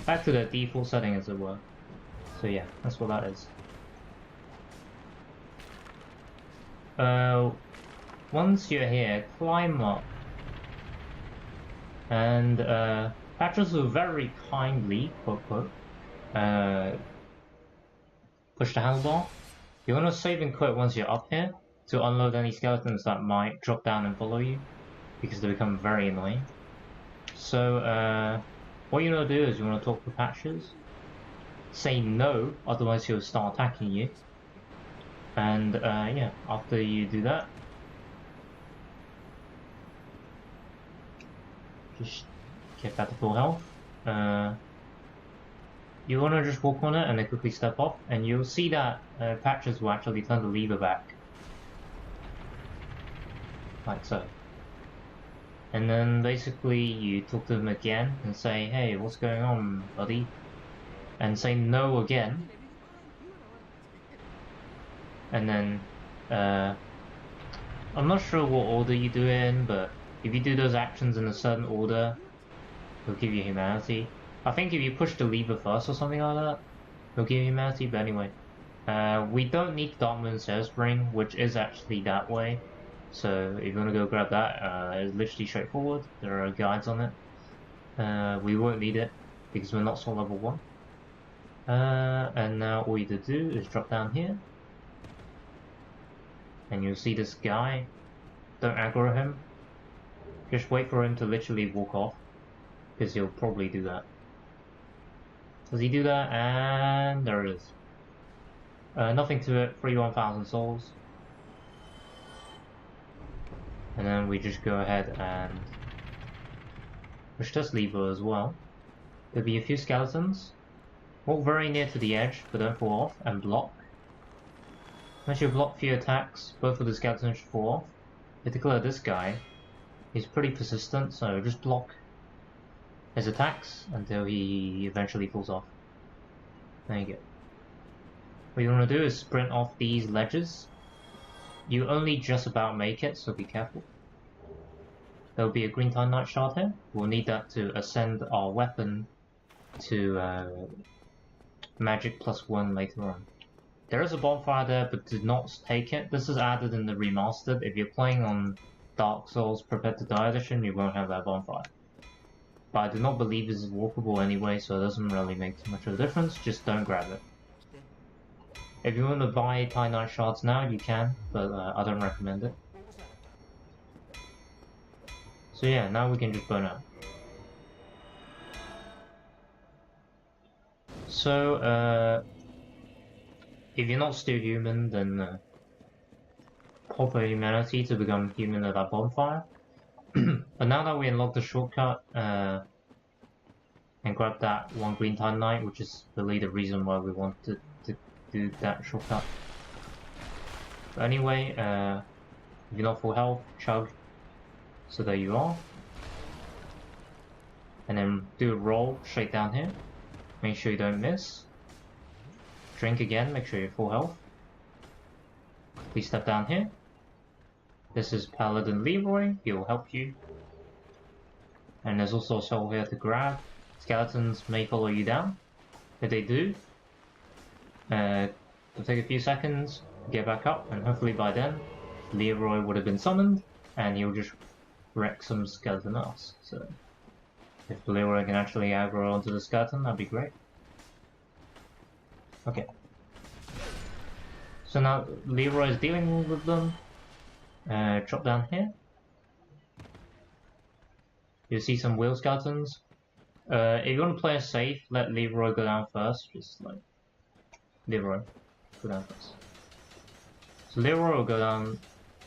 Back to the default setting, as it were. So yeah, that's what that is. Once you're here, climb up, and Patches will very kindly, quote quote, push the handlebar. You're gonna save and quit once you're up here to unload any skeletons that might drop down and follow you, because they become very annoying. So what you want to do is you want to talk to Patches, say no, otherwise he'll start attacking you, and yeah, after you do that, just get back to full health. You want to just walk on it and then quickly step off, and you'll see that Patches will actually turn the lever back, like so. And then basically you talk to them again and say, hey, what's going on, buddy? And say no again. And then, I'm not sure what order you do it in, but if you do those actions in a certain order, he'll give you humanity. I think if you push the lever first or something like that, he'll give you humanity, but anyway. We don't need Dark Moon Spring, which is actually that way. So if you want to go grab that, it's literally straightforward. There are guides on it. We won't need it because we're not soul level 1. And now all you have to do is drop down here, and you'll see this guy. Don't aggro him. Just wait for him to literally walk off, because he'll probably do that. Does he do that? And there it is. Nothing to it. Free 1,000 souls. And then we just go ahead and push this lever as well. There'll be a few skeletons. Walk very near to the edge, but don't fall off, and block. Once you block few attacks, both of the skeletons should fall off. Particularly this guy, he's pretty persistent, so just block his attacks until he eventually falls off. There you go. what you want to do is sprint off these ledges. You only just about make it, so be careful. There'll be a green Time Knight shard here. We'll need that to ascend our weapon to magic +1 later on. There is a bonfire there, but do not take it. This is added in the remastered. If you're playing on Dark Souls Prepared to Die edition, you won't have that bonfire. But I do not believe this is walkable anyway, so it doesn't really make too much of a difference. Just don't grab it. If you want to buy Time Knight shards now, you can, but I don't recommend it. So yeah, now we can just burn out. So, if you're not still human, then pop a humanity to become human at that bonfire. But now that we unlock the shortcut, and grab that one green Time Knight, which is really the reason why we want to do that shortcut. But anyway, if you're not full health, chug. So there you are. And then do a roll straight down here. Make sure you don't miss. Drink again, make sure you're full health. Please step down here. This is Paladin Leroy, he will help you. And there's also a soul here to grab. Skeletons may follow you down. If they do, it'll take a few seconds, get back up, and hopefully by then, Leroy would have been summoned, and he'll just wreck some skeleton ass. So, if Leroy can actually aggro onto the skeleton, that'd be great. Okay. So now Leroy is dealing with them. Drop down here. You'll see some wheel skeletons. If you want to play it safe, let Leroy go down first. Just like Leroy, go down first. So Leroy will go down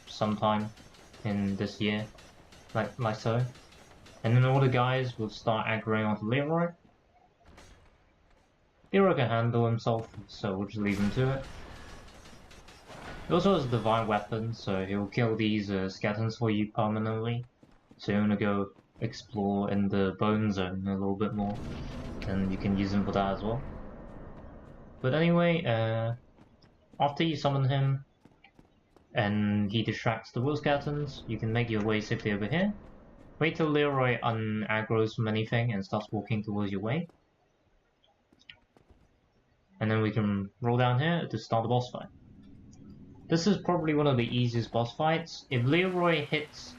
sometime in this year, like so. And then all the guys will start aggroing onto Leroy. Leroy can handle himself, so we'll just leave him to it. He also has a divine weapon, so he'll kill these skeletons for you permanently. So you want to go explore in the bone zone a little bit more, and you can use him for that as well. But anyway, after you summon him, and he distracts the wheel skeletons, you can make your way safely over here. Wait till Leroy un-aggroes from anything and starts walking towards your way. And then we can roll down here to start the boss fight. This is probably one of the easiest boss fights. If Leroy hits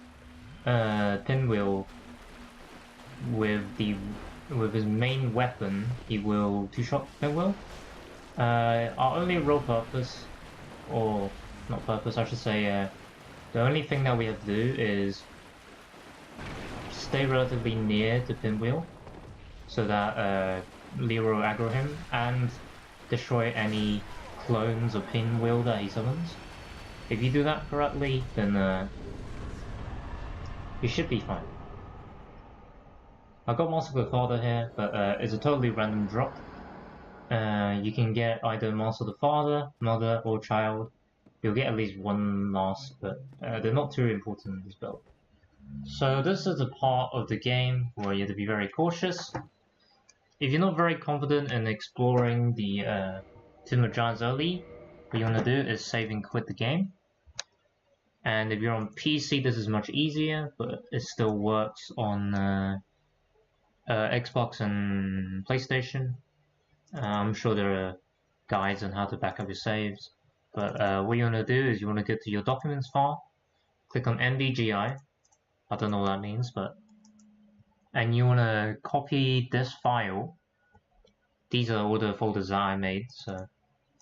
Pinwheel with his main weapon, he will two-shot Pinwheel. Our only real purpose, or not purpose, I should say, the only thing that we have to do is stay relatively near to Pinwheel, so that Leroy will aggro him, and destroy any clones of Pinwheel that he summons. If you do that correctly, then you should be fine. I got Master of the Father here, but it's a totally random drop. You can get either Master of the Father, Mother, or Child. You'll get at least one last, but they're not too important in this build. So this is a part of the game where you have to be very cautious. If you're not very confident in exploring the Tomb of Giants early, what you want to do is save and quit the game. And if you're on PC, this is much easier, but it still works on Xbox and PlayStation. I'm sure there are guides on how to back up your saves. But what you want to do is you want to go to your Documents file, click on NVGI. I don't know what that means, but... And you want to copy this file. These are all the folders that I made, so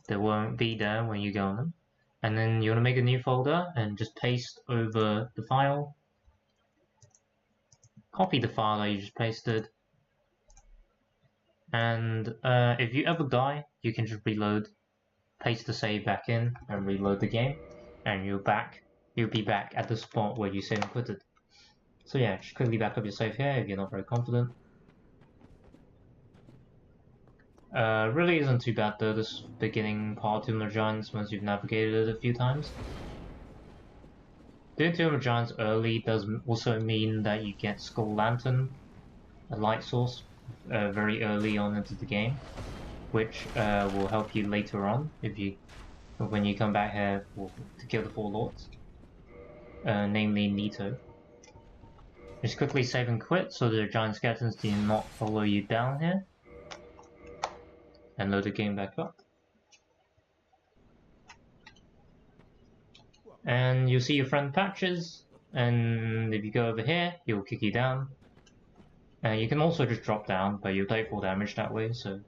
they won't be there when you go on them. And then you want to make a new folder and just paste over the file. Copy the file that you just pasted. And if you ever die, you can just reload, paste the save back in, and reload the game. And you'll be back at the spot where you save and quitted. So yeah, just quickly back up your save here if you're not very confident. Really isn't too bad though, this beginning part of Tomb of Giants once you've navigated it a few times. Doing Tomb of Giants early does also mean that you get Skull Lantern, a light source, very early on into the game. which will help you later on when you come back here to kill the 4 lords, namely Nito. Just quickly save and quit so the giant skeletons do not follow you down here, and load the game back up. And you'll see your friend Patches, and if you go over here, he'll kick you down. You can also just drop down, but you'll take full damage that way, so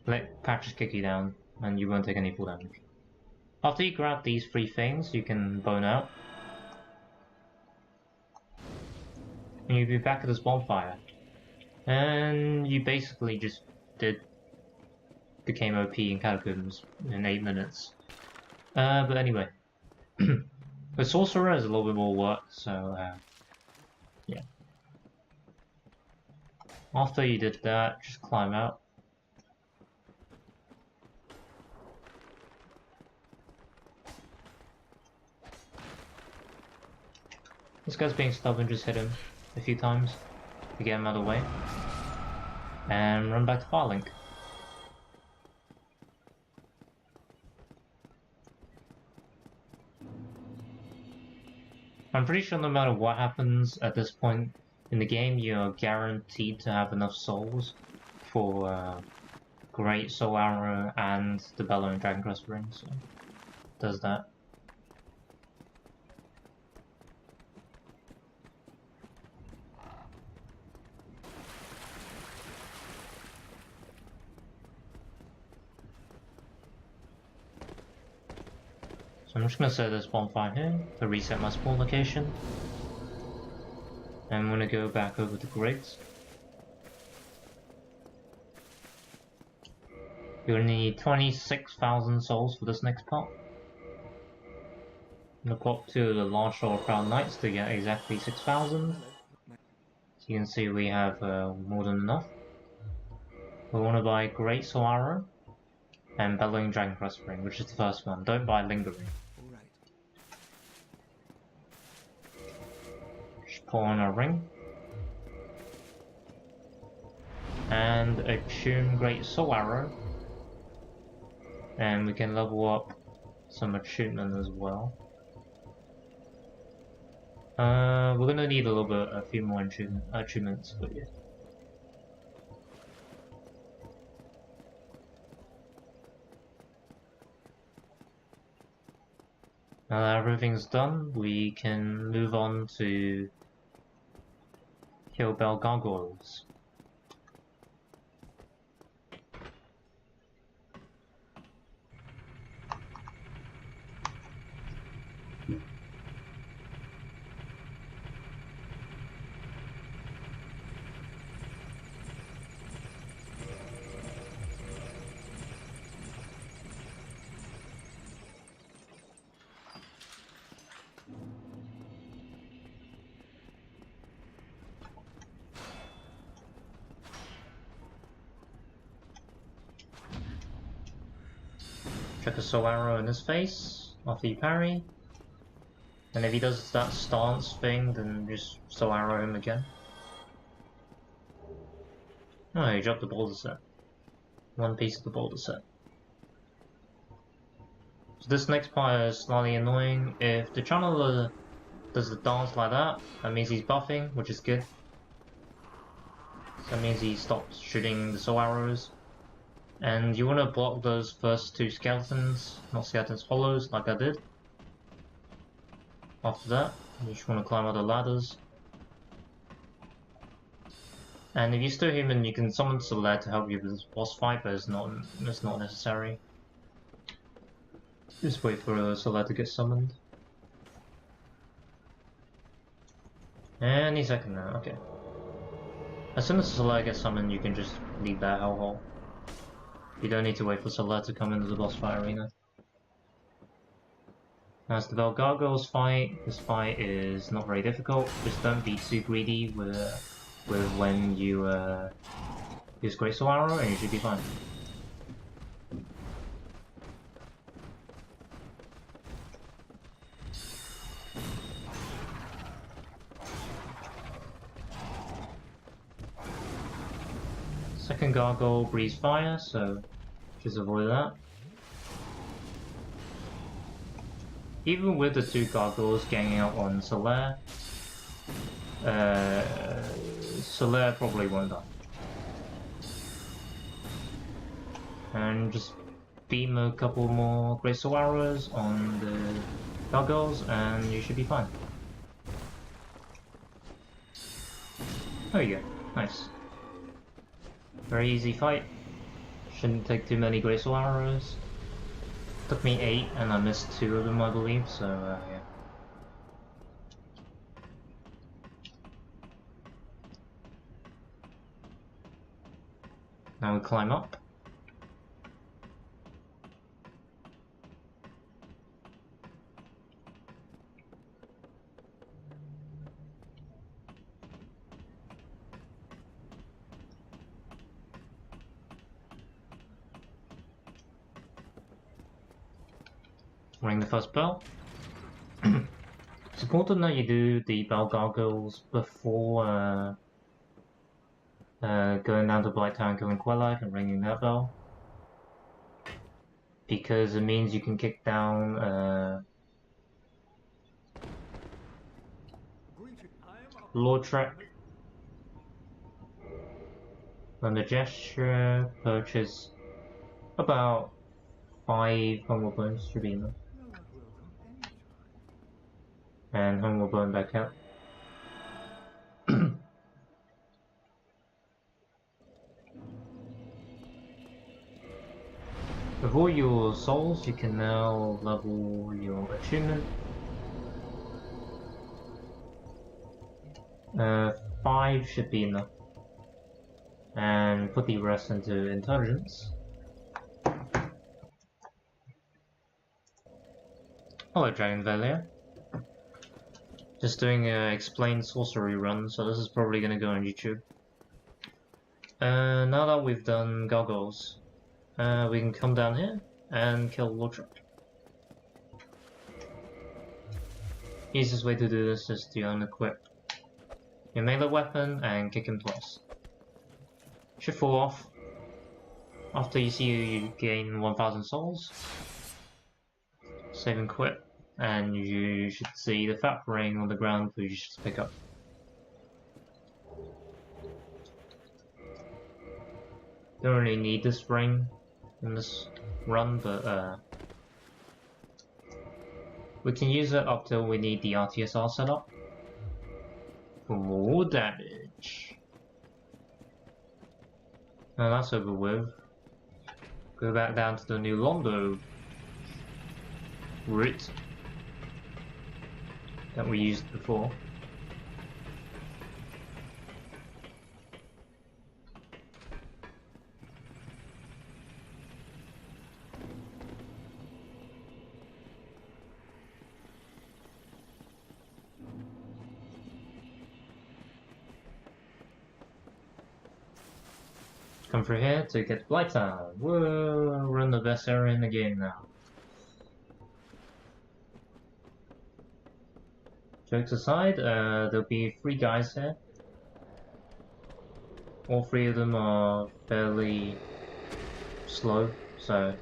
let Patches kick you down, and you won't take any full damage. After you grab these 3 things, you can bone out. And you'll be back at this bonfire. And you basically just became OP in Catacombs in 8 minutes. But anyway. The sorcerer is a little bit more work, so yeah. After you did that, just climb out. This guy's being stubborn, just hit him a few times to get him out of the way. And run back to Firelink. I'm pretty sure no matter what happens at this point in the game, you're guaranteed to have enough souls for Great Soul Arrow and the Bellowing Dragon Crest Ring, so does that. So I'm just going to set this bonfire here to reset my spawn location. And I'm going to go back over to Griggs. You're going to need 26,000 souls for this next part. I'm going to pop 2 of the large Shoal of Proud Knights to get exactly 6,000. So you can see we have more than enough. We want to buy Great Soul Arrow and Bellowing Dragon Crest Ring, which is the first one. Don't buy Lingering. Just pull on a ring. And attune Great Soul Arrow. And we can level up some attunement as well. We're gonna need a few more attunements, but yeah. Now that everything's done, we can move on to kill Bell Gargoyles. Chuck a soul arrow in his face after you parry. And if he does that stance thing, then just soul arrow him again. Oh, he dropped the boulder set. 1 piece of the boulder set. So this next part is slightly annoying. If the channeler does the dance like that, that means he's buffing, which is good. So that means he stops shooting the soul arrows. And you want to block those first 2 skeletons, not skeletons, hollows, like I did. After that, you just want to climb out the ladders. And if you're still human, you can summon Soler to help you with this boss fight, but it's not necessary. Just wait for Soler to get summoned. Any second now, okay. As soon as Soler gets summoned, you can just leave that hellhole. You don't need to wait for Soler to come into the boss fight arena. As the Bell Gargoyles fight, this fight is not very difficult. Just don't be too greedy with when you use Great Soul Arrow, and you should be fine. Second Gargoyle breathes fire, so Just avoid that. Even with the 2 gargoyles ganging up on Solaire, Solaire probably won't die. And just beam a couple more Great Soul Arrows on the gargoyles and you should be fine. There you go. Nice. Very easy fight. Shouldn't take too many Great Soul Arrows. Took me 8 and I missed 2 of them I believe, so yeah. Now we climb up. Ring the first bell. It's important that you do the bell gargoyles before going down to Blight Town, killing Quellife and ringing that bell. Because it means you can kick down Lord Trek. When the gesture purchase about 5 Homeward Bones should be enough. And Homeward Bone back out. With all your souls, you can now level your attunement. 5 should be enough. And put the rest into intelligence. Hello, Dragon Valia. Just doing an explained sorcery run, so this is probably gonna go on YouTube. Now that we've done gargoyles, we can come down here and kill Lord Trek. Easiest way to do this is to unequip your melee weapon and kick him twice. Should fall off. After you see you gain 1000 souls, save and quit, and you should see the fat ring on the ground which you should pick up. Don't really need this ring in this run, but we can use it up till we need the RTSR set up for more damage. Now that's over with. Go back down to the new Londo route that we used before. Come through here to get Blight Town. Whoa, we're in the best area in the game now. Jokes aside, there'll be 3 guys here. All 3 of them are fairly slow, so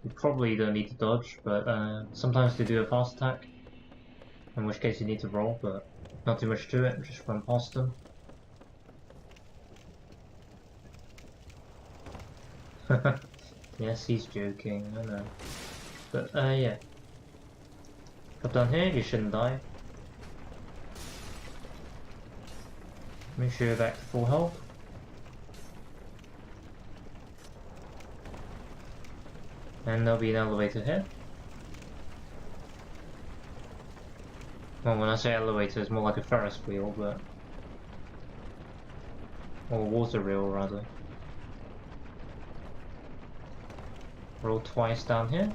you probably don't need to dodge, but sometimes they do a fast attack, in which case you need to roll, but not too much to it, just run past them. Yes, he's joking, I know. But yeah. Up down here, you shouldn't die. Make sure you're back to full health. And there'll be an elevator here. Well, when I say elevator, it's more like a Ferris wheel, but... or a water wheel, rather. Roll twice down here.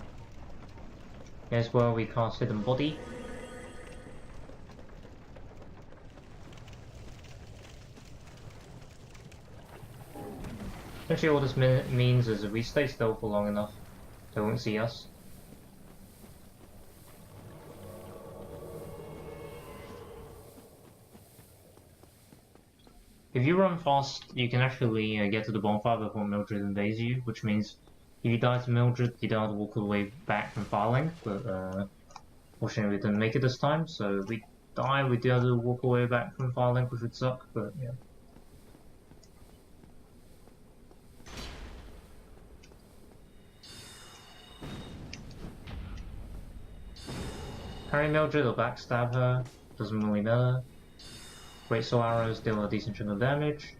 Here's where we cast Hidden Body. Actually, all this means is if we stay still for long enough, they won't see us. If you run fast, you can actually get to the bonfire before Mildred invades you, which means if you die to Mildred, you don't have to walk all the way back from Firelink, but fortunately we didn't make it this time, so if we die, we do have to walk away back from Firelink, which would suck, but yeah. Parry Mildred or backstab her, doesn't really matter. Great Soul Arrows deal a decent chunk of damage.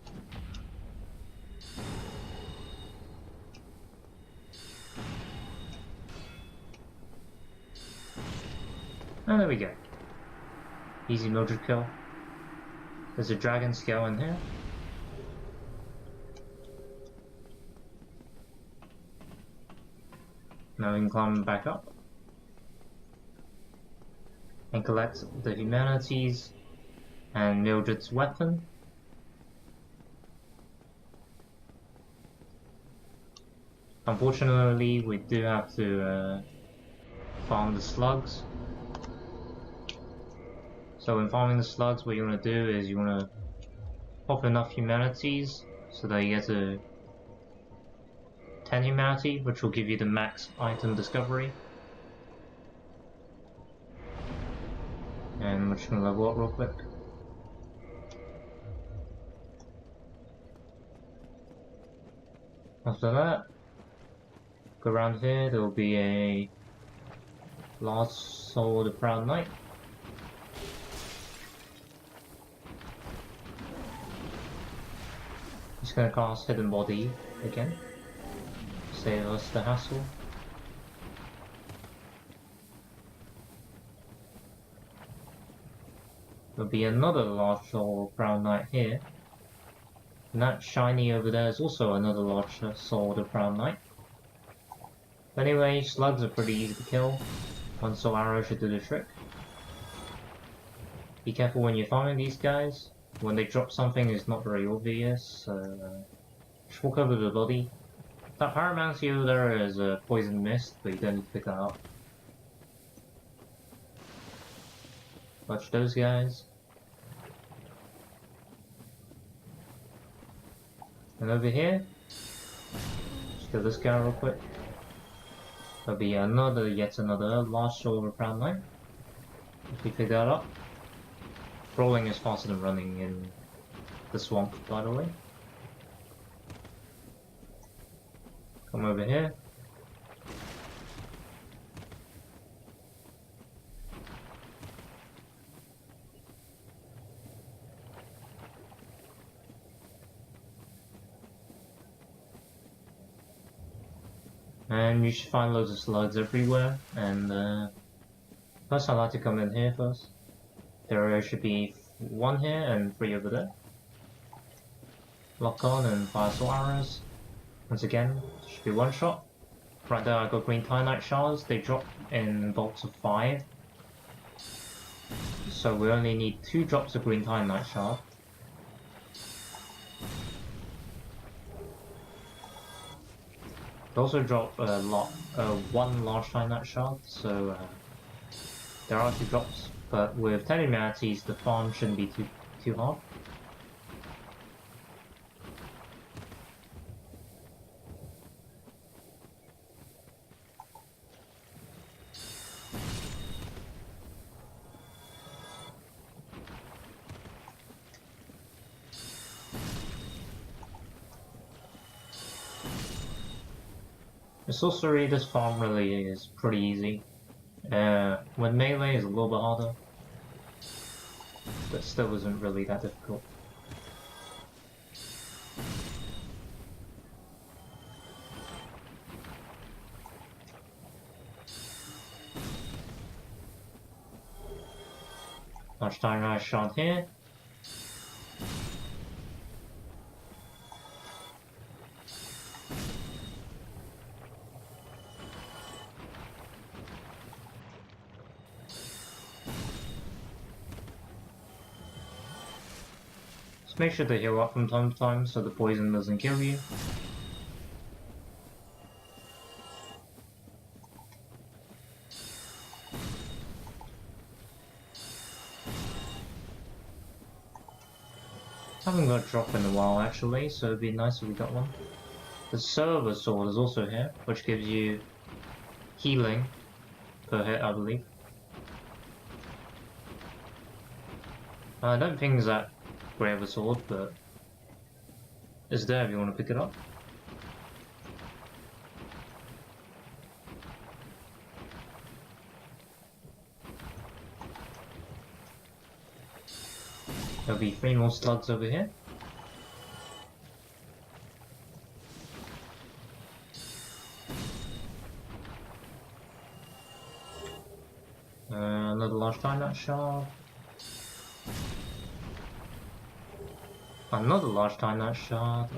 And there we go. Easy Mildred kill. There's a dragon scale in here. Now we can climb back up. And collect the humanities and Mildred's weapon. Unfortunately, we do have to farm the slugs. So in farming the slugs, what you want to do is you want to pop enough humanities so that you get to 10 humanity, which will give you the max item discovery. And we're just going to level up real quick. After that, go around here, there will be a large soul of the Proud Knight. Just gonna cast Hidden Body again. Save us the hassle. There'll be another large soul Proud Knight here. And that shiny over there is also another large soul of the Proud Knight. Anyway, slugs are pretty easy to kill. One soul arrow should do the trick. Be careful when you're farming these guys. When they drop something, it's not very obvious, so just walk over the body. That Pyromancy over there is a poison mist, but you don't need to pick that up. Watch those guys. And over here, just kill this guy real quick. There'll be yet another large soul of a Proud Knight. If we pick that up. Crawling is faster than running in the swamp, by the way. Come over here. And you should find loads of slugs everywhere, and first I like to come in here first. There should be 1 here and 3 over there. Lock on and fire soul arrows. Once again, should be 1 shot. Right there I got green Titanite shards, they drop in bolts of 5. So we only need 2 drops of green Titanite shard. They also drop 1 large Titanite shard, so there are 2 drops. But with 10 humanities, the farm shouldn't be too hard. The sorcery, this farm really is pretty easy. When melee is a little bit harder, but still isn't really that difficult. Large Titanite shard here. Make sure to heal up from time to time so the poison doesn't kill you. Haven't got a drop in a while actually, so it'd be nice if we got one. The server sword is also here, which gives you healing per hit, I believe. I don't think it's that great of a sword, but it's there if you want to pick it up. There'll be 3 more slugs over here. Another large dynamite shard. Another large dynamite shard.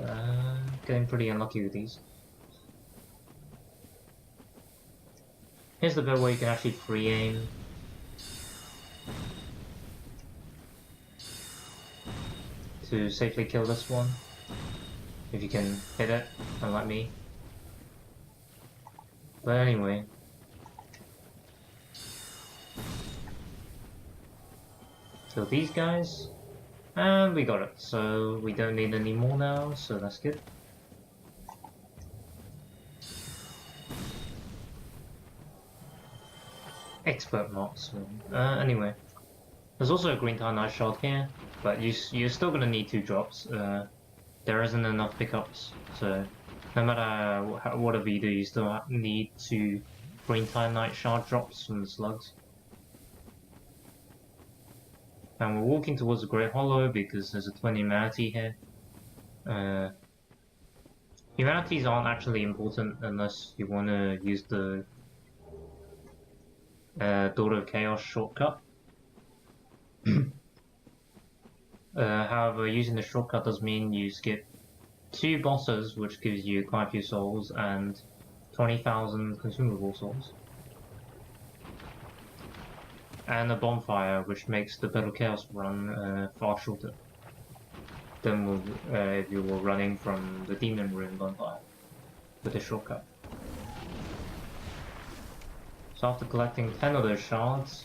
Getting pretty unlucky with these. Here's the bit where you can actually free aim. To safely kill this one. If you can hit it, unlike me. But anyway. Kill these guys. And we got it. So we don't need any more now, so that's good. Expert marksman. Anyway. There's also a green Titanite shard here, but you're still gonna need 2 drops. There isn't enough pickups, so no matter whatever you do, you still need 2 green Titanite shard drops from the slugs. And we're walking towards the Great Hollow because there's a 20 humanity here. Humanities aren't actually important unless you want to use the Daughter of Chaos shortcut. However, using the shortcut does mean you skip 2 bosses, which gives you quite a few souls, and 20,000 consumable souls. And a bonfire, which makes the Battle Chaos run far shorter than if you were running from the Demon Room bonfire with a shortcut. So after collecting 10 of those shards,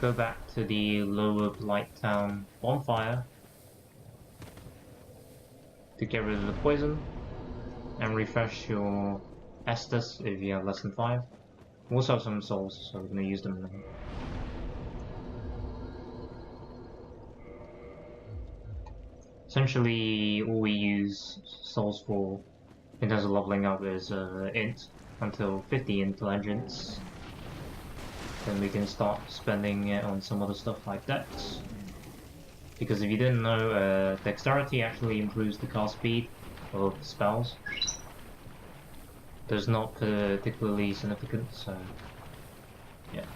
go back to the Lower Blight Town bonfire to get rid of the poison and refresh your Estus if you have less than 5. We also have some souls, so we're going to use them now. Essentially, all we use souls for in terms of leveling up is int until 50 intelligence. Then we can start spending it on some other stuff like dex. Because if you didn't know, dexterity actually improves the cast speed of spells. There's not particularly significant, so yeah.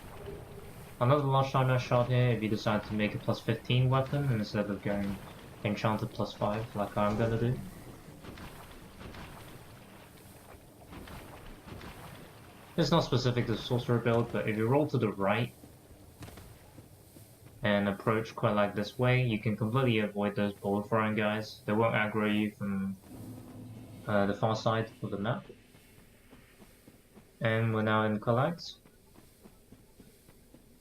Another large shiner shot here if you decide to make a plus 15 weapon instead of going enchanted plus 5 like I'm gonna do. It's not specific to the sorcerer build, but if you roll to the right and approach quite like this way, you can completely avoid those bullet throwing guys. They won't aggro you from the far side of the map. And we're now in Collags.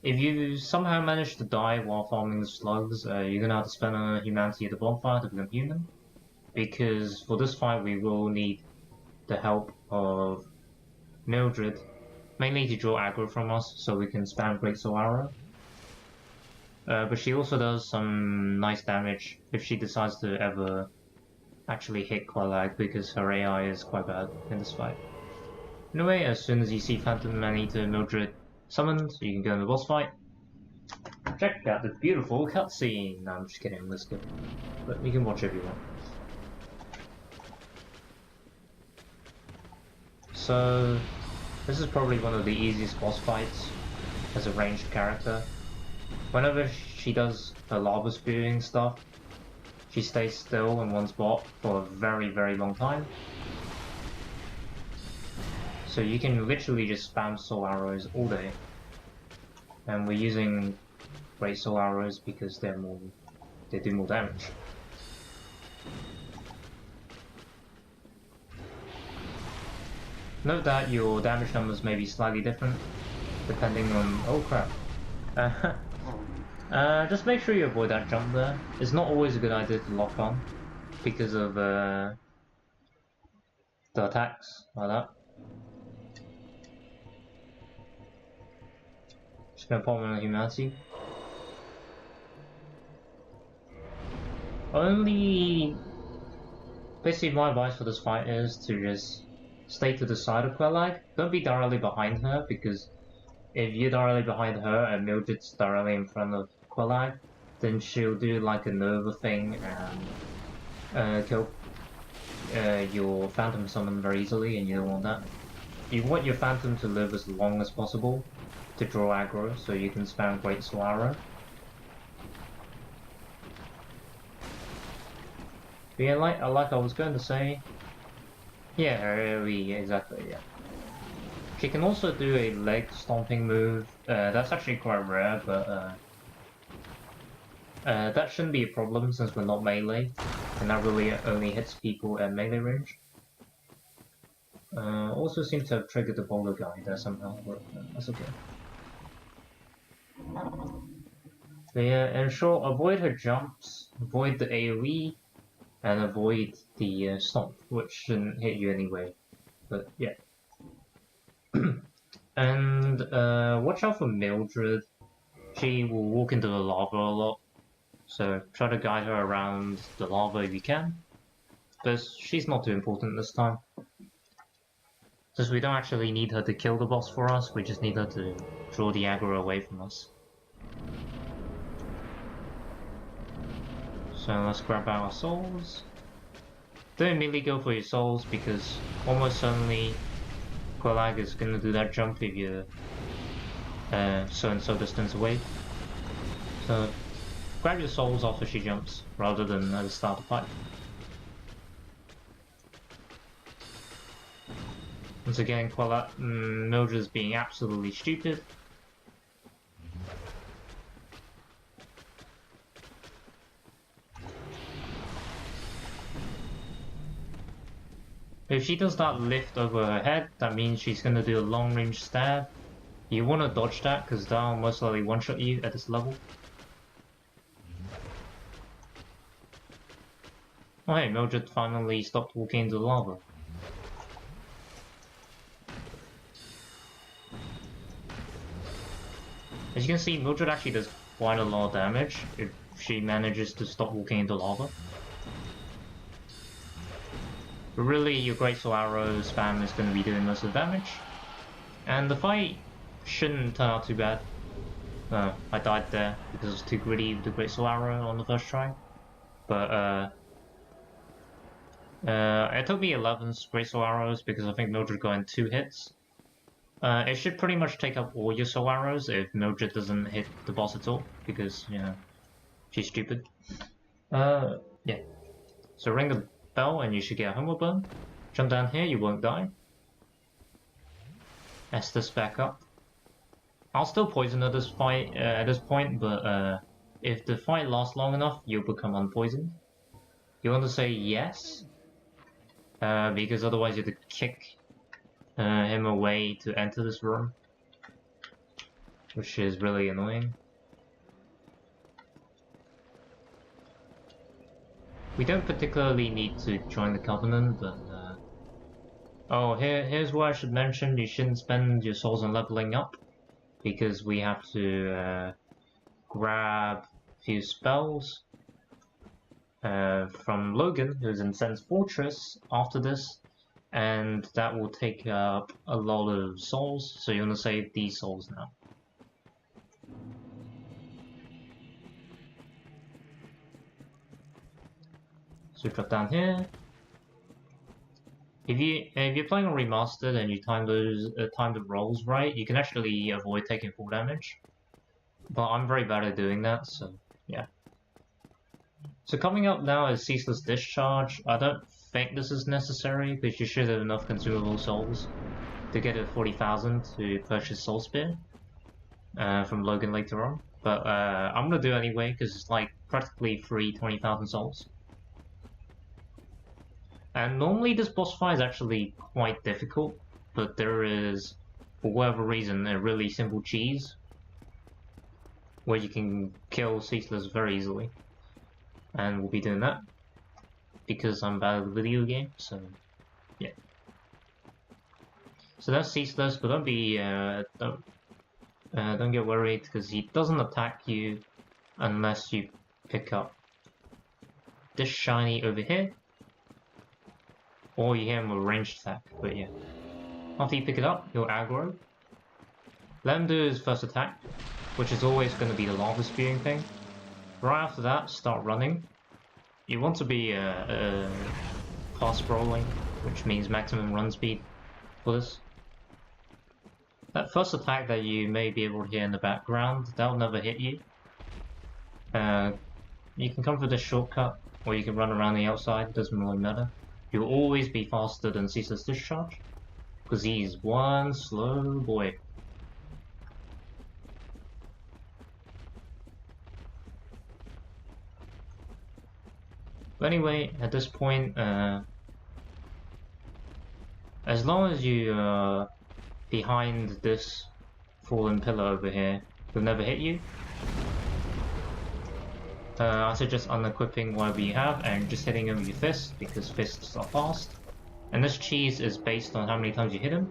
If you somehow manage to die while farming the slugs, you're gonna have to spend a humanity at the bonfire to become human. Because for this fight we will need the help of Mildred, mainly to draw aggro from us so we can spam Great Soul Arrow. But she also does some nice damage if she decides to ever actually hit Qualag, because her AI is quite bad in this fight. Anyway, as soon as you see Phantom Man-Eater Mildred summoned, you can go in the boss fight. Check out the beautiful cutscene! No, I'm just kidding, let's go. But you can watch if you want. So, this is probably one of the easiest boss fights as a ranged character. Whenever she does her lava spewing stuff, she stays still in one spot for a very, very long time. So you can literally just spam soul arrows all day. And we're using great soul arrows because they do more damage. Note that your damage numbers may be slightly different depending on... oh crap. Just make sure you avoid that jump there. It's not always a good idea to lock on because of the attacks like that. Just gonna pop on humanity. Basically my advice for this fight is to just stay to the side of Quellag. Don't be directly behind her, because if you're directly behind her and Mildred's directly in front of Quellag, then she'll do like a Nova thing and kill your Phantom Summon very easily, and you don't want that. You want your Phantom to live as long as possible to draw aggro, so you can spam Great Swallow. But yeah, like I was going to say, yeah, exactly, yeah. She can also do a leg stomping move. That's actually quite rare, but that shouldn't be a problem since we're not melee, and that really only hits people at melee range. Also seems to have triggered the bowler guy there somehow, but that's okay. But yeah, in short, avoid her jumps, avoid the AoE, and avoid the stomp, which shouldn't hit you anyway. But yeah. And watch out for Mildred. She will walk into the lava a lot, so try to guide her around the lava if you can. But she's not too important this time, since we don't actually need her to kill the boss for us, we just need her to draw the aggro away from us. So let's grab our souls. Don't immediately go for your souls, because almost certainly Quellag is gonna do that jump if you're so and so distance away. So grab your souls after she jumps, rather than at the start of the fight. Once again, Mildred's being absolutely stupid. If she does that lift over her head, that means she's gonna do a long range stab. You wanna dodge that, because that'll most likely one-shot you at this level. Oh hey, Mildred finally stopped walking into the lava. As you can see, Mildred actually does quite a lot of damage if she manages to stop walking into lava. But really, your Great Soul Arrow spam is going to be doing most of the damage. And the fight shouldn't turn out too bad. I died there because I was too greedy with the Great Soul Arrow on the first try. But it took me 11 Great Soul Arrows because I think Mildred got in 2 hits. It should pretty much take up all your Soul Arrows if Mildred doesn't hit the boss at all, because, you know, she's stupid. Yeah. So ring the bell and you should get a homeward burn. Jump down here, you won't die. Estes back up. I'll still poison at this fight at this point, but if the fight lasts long enough, you'll become unpoisoned. You want to say yes, because otherwise you have to kick him away to enter this room, which is really annoying. We don't particularly need to join the Covenant, but oh, here's what I should mention. You shouldn't spend your souls on leveling up, because we have to grab a few spells from Logan, who's in Sen's Fortress, after this, and that will take up a lot of souls, so you want to save these souls now. So drop down here. If you're playing on remastered and you time the rolls right, you can actually avoid taking full damage. But I'm very bad at doing that, so yeah. So coming up now is Ceaseless Discharge. I don't think this is necessary, because you should have enough consumable souls to get a 40,000 to purchase Soul Spear from Logan later on. But I'm gonna do it anyway, because it's like practically free 20,000 souls. And normally this boss fight is actually quite difficult, but there is, for whatever reason, a really simple cheese. where you can kill ceaseless very easily. And we'll be doing that because I'm bad at the video game, so yeah. So that's ceaseless, but don't get worried because he doesn't attack you unless you pick up this shiny over here, or you hit him with a ranged attack. But yeah, after you pick it up, he'll aggro. Let him do his first attack, which is always going to be the lava spewing thing. Right after that, start running. You want to be fast rolling, which means maximum run speed for this. That first attack that you may be able to hear in the background, that'll never hit you. You can come for this shortcut, or you can run around the outside, doesn't really matter. You'll always be faster than Ceaseless Discharge, because he's one slow boy. But anyway, at this point, as long as you are behind this fallen pillar over here, he'll never hit you. I suggest unequipping whatever you have and just hitting him with your fist, because fists are fast. And this cheese is based on how many times you hit him.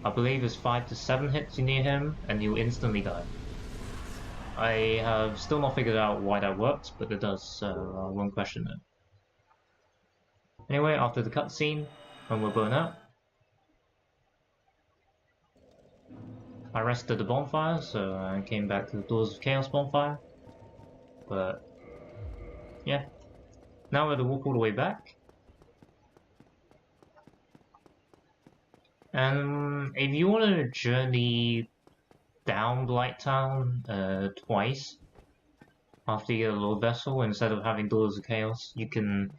I believe it's 5 to 7 hits you near him, and he'll instantly die. I have still not figured out why that works, but it does, so I won't question it. Anyway, after the cutscene, when we're burnt out, I rested the bonfire, so I came back to the Doors of Chaos bonfire. But yeah, now we have to walk all the way back. And if you want to journey down Blighttown twice after you get a Lord Vessel instead of having Doors of Chaos, you can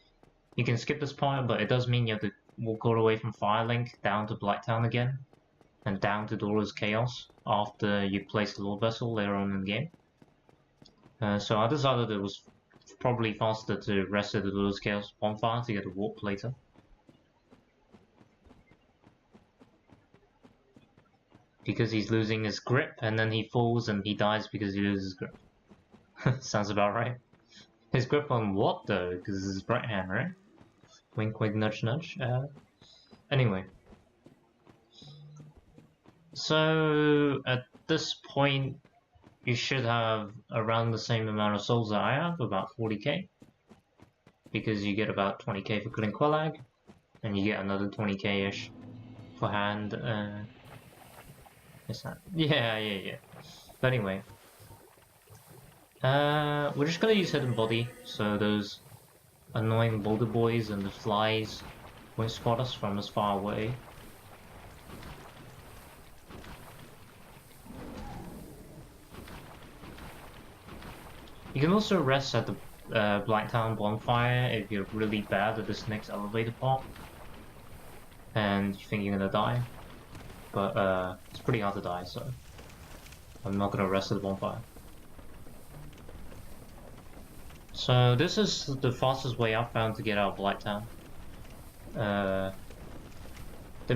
skip this part, but it does mean you have to walk all the way from Firelink down to Blighttown again, and down to Doors of Chaos after you place the Lord Vessel later on in the game. So I decided it was probably faster to rest at the Doors of Chaos bonfire to get a warp later. Because he's losing his grip, and then he falls and he dies because he loses grip. Sounds about right. His grip on what though? Because it's his right hand, right? Wink wink nudge nudge. Anyway. So at this point you should have around the same amount of souls that I have, about 40k. Because you get about 20k for killing Quellag, and you get another 20k-ish for hand. Is that? Yeah. But anyway. We're just gonna use Hidden Body, so those annoying boulder boys and the flies won't spot us from as far away. You can also rest at the Blighttown bonfire if you're really bad at this next elevator part and you think you're gonna die. But it's pretty hard to die, so I'm not gonna rest at the bonfire. So this is the fastest way I've found to get out of Blighttown. There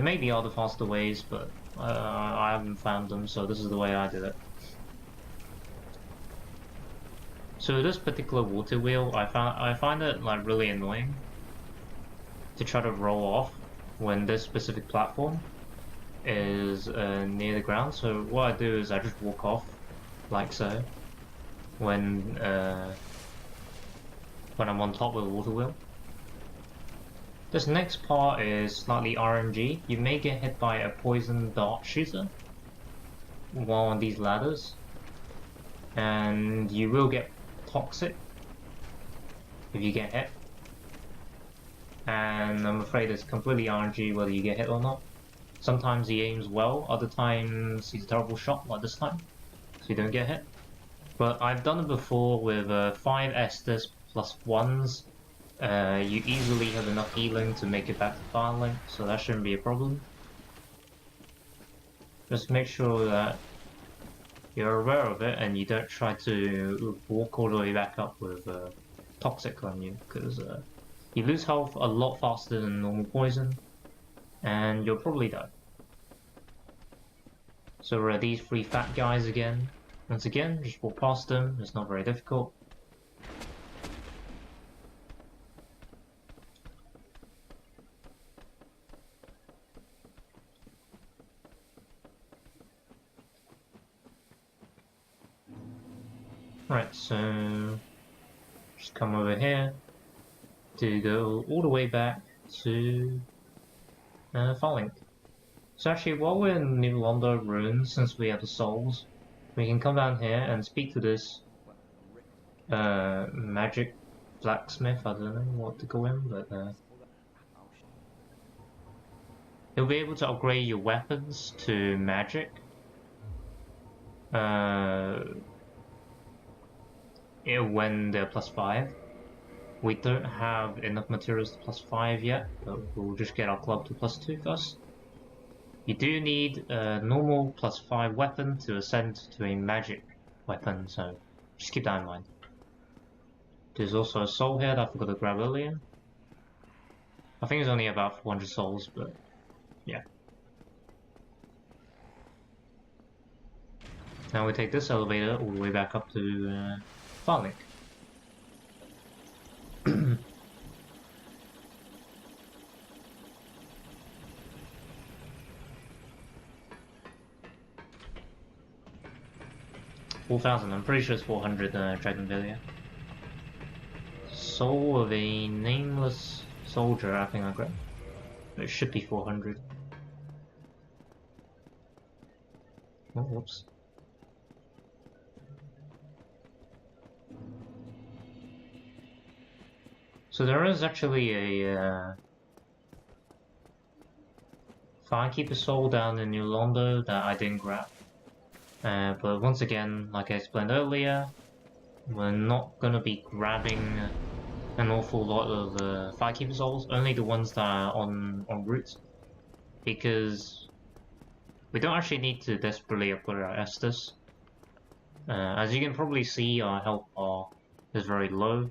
may be other faster ways, but I haven't found them, so this is the way I did it. So this particular water wheel, I find it like really annoying to try to roll off when this specific platform is near the ground. So what I do is I just walk off like so when I'm on top of the water wheel. This next part is slightly RNG. You may get hit by a poison dart shooter while on these ladders, and you will get toxic if you get hit, and I'm afraid it's completely RNG whether you get hit or not. Sometimes he aims well, other times he's a terrible shot like this time, so you don't get hit. But I've done it before with 5 Estus plus 1s. You easily have enough healing to make it back to Firelink, so that shouldn't be a problem. Just make sure that you're aware of it and you don't try to walk all the way back up with toxic on you, because you lose health a lot faster than normal poison and you'll probably die. So we're these 3 fat guys again. Once again, just walk past them, it's not very difficult. Right, so just come over here to go all the way back to Farlink. So actually, while we're in New Londo ruins, since we have the souls, we can come down here and speak to this magic blacksmith. I don't know what to call him, but he'll be able to upgrade your weapons to magic. When they're +5. We don't have enough materials to +5 yet, but we'll just get our club to +2 first. You do need a normal +5 weapon to ascend to a magic weapon, so just keep that in mind. There's also a soul here that I forgot to grab earlier. I think it's only about 400 souls, but yeah. Now we take this elevator all the way back up to Farlink. 4,000, I'm pretty sure it's 400 Dragonvillia. Soul of a nameless soldier, I think I grabbed. It should be 400. Oh, whoops. So there is actually a Firekeeper soul down in New Londo that I didn't grab. But once again, like I explained earlier, we're not gonna be grabbing an awful lot of Firekeeper souls, only the ones that are on route, because we don't actually need to desperately upgrade our Estus. As you can probably see, our health bar is very low,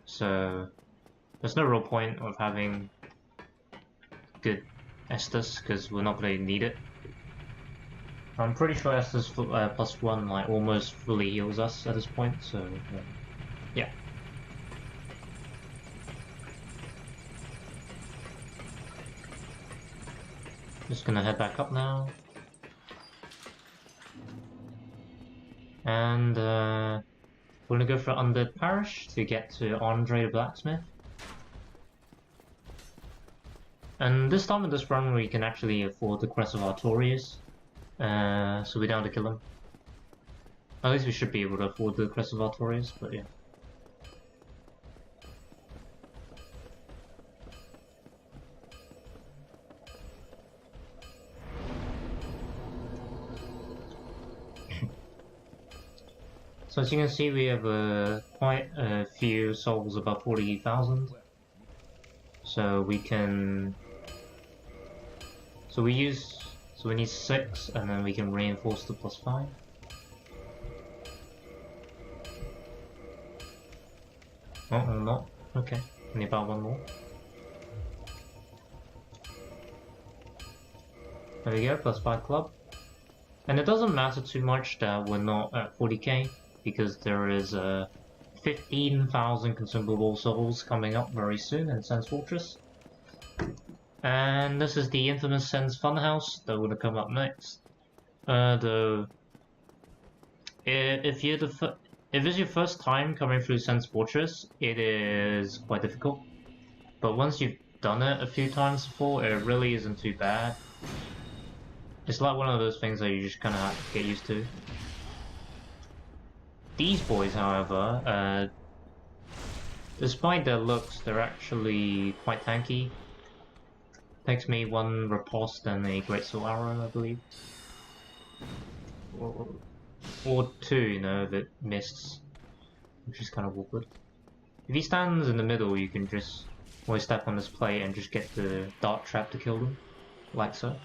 so there's no real point of having good Estus because we're not going to need it. I'm pretty sure Estus +1 like almost fully heals us at this point, so yeah. Just gonna head back up now. And we're gonna go for Undead Parish to get to Andre the Blacksmith. And this time in this run we can actually afford the Crest of Artorius, so we don't have to kill him. At least we should be able to afford the Crest of Artorius, but yeah. So as you can see, we have quite a few souls above 40,000. So we can... So we need 6, and then we can reinforce the +5. Oh, no, not. Okay, only about one more. There we go, +5 club. And it doesn't matter too much that we're not at 40k, because there is 15,000 consumable souls coming up very soon in Sen's Fortress. And this is the infamous Sen's Funhouse that will come up next. Though, if it's your first time coming through Sen's Fortress, it is quite difficult. But once you've done it a few times before, it really isn't too bad. It's like one of those things that you just kind of have to get used to. These boys, however, despite their looks, they're actually quite tanky. Takes me 1 riposte and a Great Soul Arrow, I believe. Or 2, you know, that mists, which is kind of awkward. If he stands in the middle, you can just always step on this plate and just get the dart trap to kill them, like so.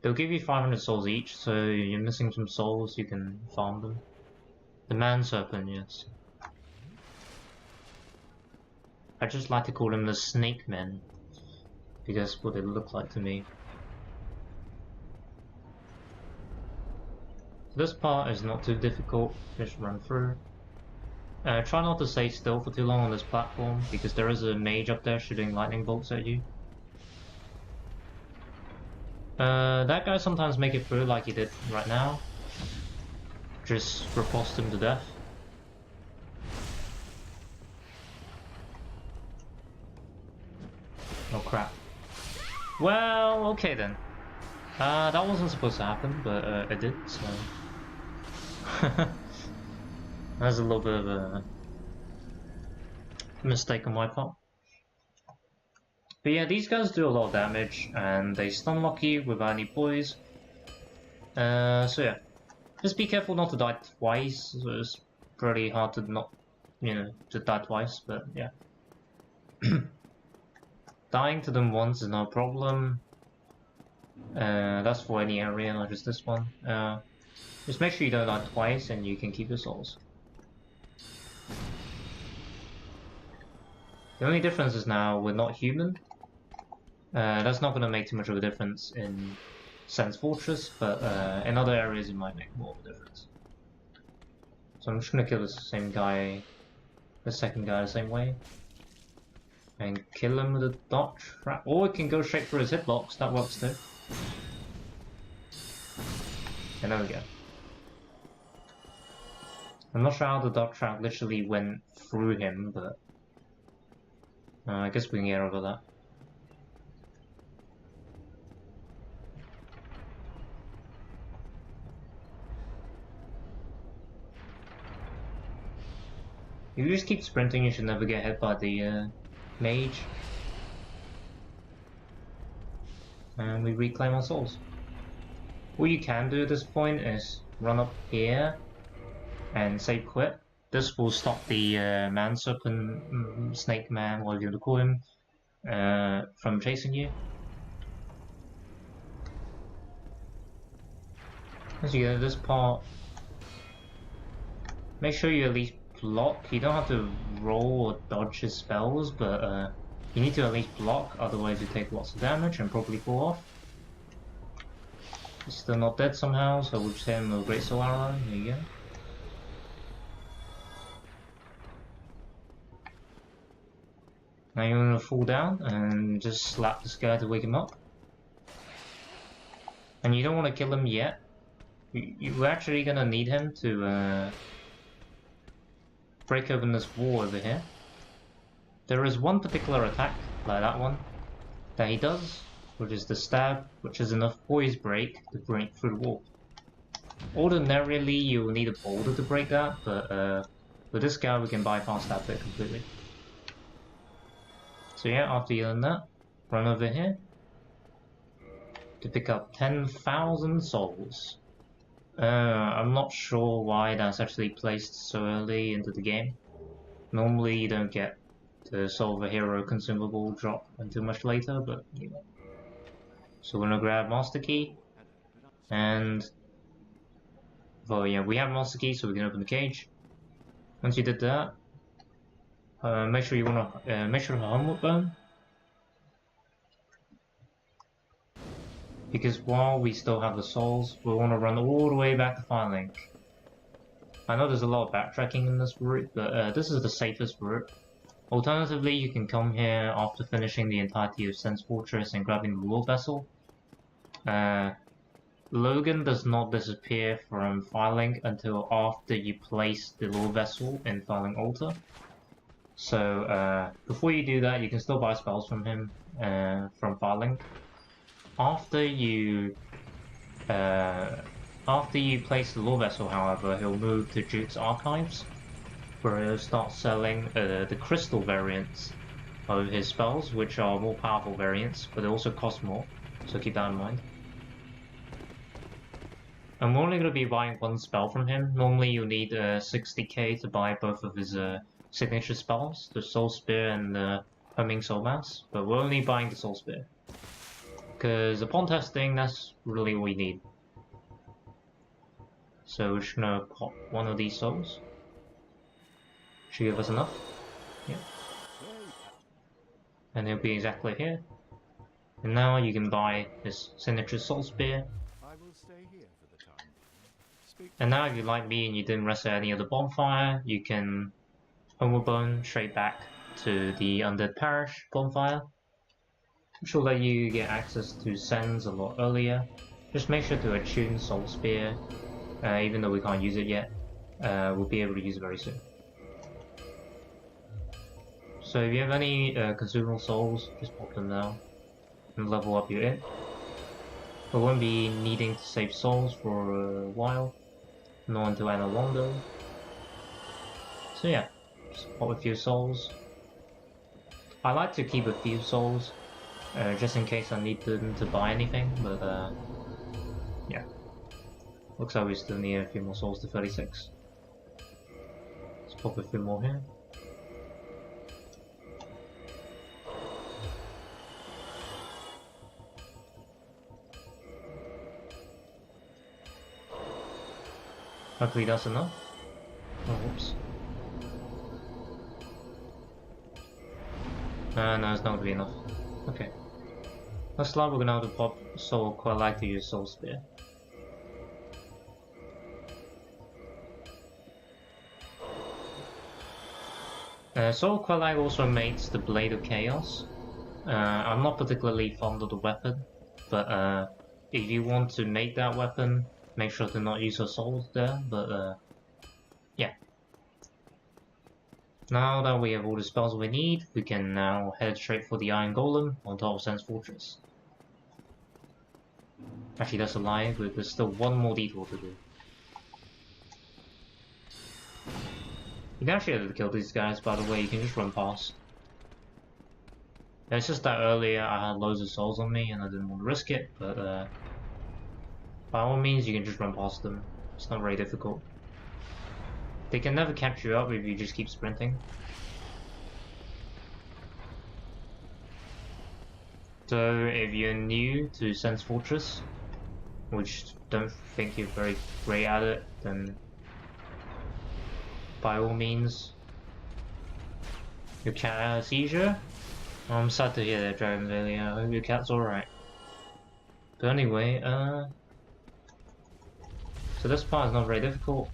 They'll give you 500 souls each, so you're missing some souls, you can farm them. The Man Serpent, yes. I just like to call them the Snake Men, because that's what they look like to me. This part is not too difficult, just run through. Try not to stay still for too long on this platform, because there is a mage up there shooting lightning bolts at you. That guy sometimes make it through like he did right now. Just riposte him to death. Oh crap. Well, okay then. That wasn't supposed to happen, but it did, so... That's a little bit of a mistake on my part. But yeah, these guys do a lot of damage, and they stun lock you without any poise. So yeah. Just be careful not to die twice, so it's pretty hard to not, to die twice, but yeah. Dying to them once is no problem. That's for any area, not just this one. Just make sure you don't die twice and you can keep your souls. The only difference is now we're not human. That's not going to make too much of a difference in Sense Fortress, but in other areas it might make more of a difference. So I'm just going to kill this same guy, the second guy the same way. And kill him with a dot trap. Or it can go straight through his hitbox, that works too. And there we go. I'm not sure how the dot trap literally went through him, but I guess we can get over that. If you just keep sprinting, you should never get hit by the mage. And we reclaim our souls. What you can do at this point is run up here and say quit. This will stop the man serpent, snake man, whatever you want to call him, from chasing you. As you get to this part, make sure you at least block. You don't have to roll or dodge his spells, but you need to at least block, otherwise you take lots of damage and probably fall off. He's still not dead somehow, so we'll just hit him with a Great Soul Arrow. There you go. Now you're gonna fall down and just slap this guy to wake him up. And you don't want to kill him yet. You're actually gonna need him to break open this wall over here. There is one particular attack, like that one, that he does, which is the stab, which is enough poise break to break through the wall. Ordinarily, you will need a boulder to break that, but with this guy we can bypass that bit completely. So yeah, after you learn that, run over here to pick up 10,000 souls. I'm not sure why that's actually placed so early into the game. Normally you don't get the Soul of a Hero consumable drop until much later, but you know. So we're gonna grab Master Key, and well, yeah, we have Master Key, so we can open the cage. Once you did that, make sure you wanna make sure to Homework Burn, because while we still have the souls, we want to run all the way back to Firelink. I know there's a lot of backtracking in this route, but this is the safest route. Alternatively, you can come here after finishing the entirety of Sense Fortress and grabbing the Lord Vessel. Logan does not disappear from Firelink until after you place the Lord Vessel in Firelink Altar. So before you do that, you can still buy spells from him from Firelink. After you place the Lord Vessel, however, he'll move to Duke's Archives, where he'll start selling the crystal variants of his spells, which are more powerful variants, but they also cost more, so keep that in mind. I'm only going to be buying one spell from him. Normally you'll need 60k to buy both of his signature spells, the Soul Spear and the Humming Soul Mass, but we're only buying the Soul Spear. Because upon testing, that's really all we need. So we're just gonna pop one of these souls. Should give us enough. Yeah. And it'll be exactly here. And now you can buy this signature Soul Spear. I will stay here for the time being. Speak. And now if you like me and you didn't rest at any other bonfire, you can homeward bone straight back to the Undead Parish bonfire, which will let you get access to Sens a lot earlier. Just make sure to attune Soul Spear, even though we can't use it yet. We'll be able to use it very soon. So if you have any consumable souls, just pop them now and level up your int. We won't be needing to save souls for a while, not until Anno 1 though. So yeah, just pop a few souls. I like to keep a few souls, just in case I need them to buy anything, but yeah. Looks like we still need a few more souls to 36. Let's pop a few more here. Hopefully that's enough. Oh, whoops. No, it's not gonna be enough. Okay. Looks like we're gonna have to pop Soul quite like to use Soul Spear. Soul Quelag also makes the Blade of Chaos. I'm not particularly fond of the weapon, but if you want to make that weapon, make sure to not use your souls there, but yeah. Now that we have all the spells we need, we can now head straight for the Iron Golem on top of Sen's Fortress. Actually, that's a lie, but there's still one more detour to do. You can actually kill these guys, by the way, you can just run past. It's just that earlier I had loads of souls on me and I didn't want to risk it, but by all means you can just run past them. It's not very difficult. They can never catch you up if you just keep sprinting. So if you're new to Sen's Fortress, which don't think you're very great at it, then by all means, your cat had a seizure? Oh, I'm sad to hear that, Dragon Valley. I hope your cat's alright. But anyway, so this part is not very difficult.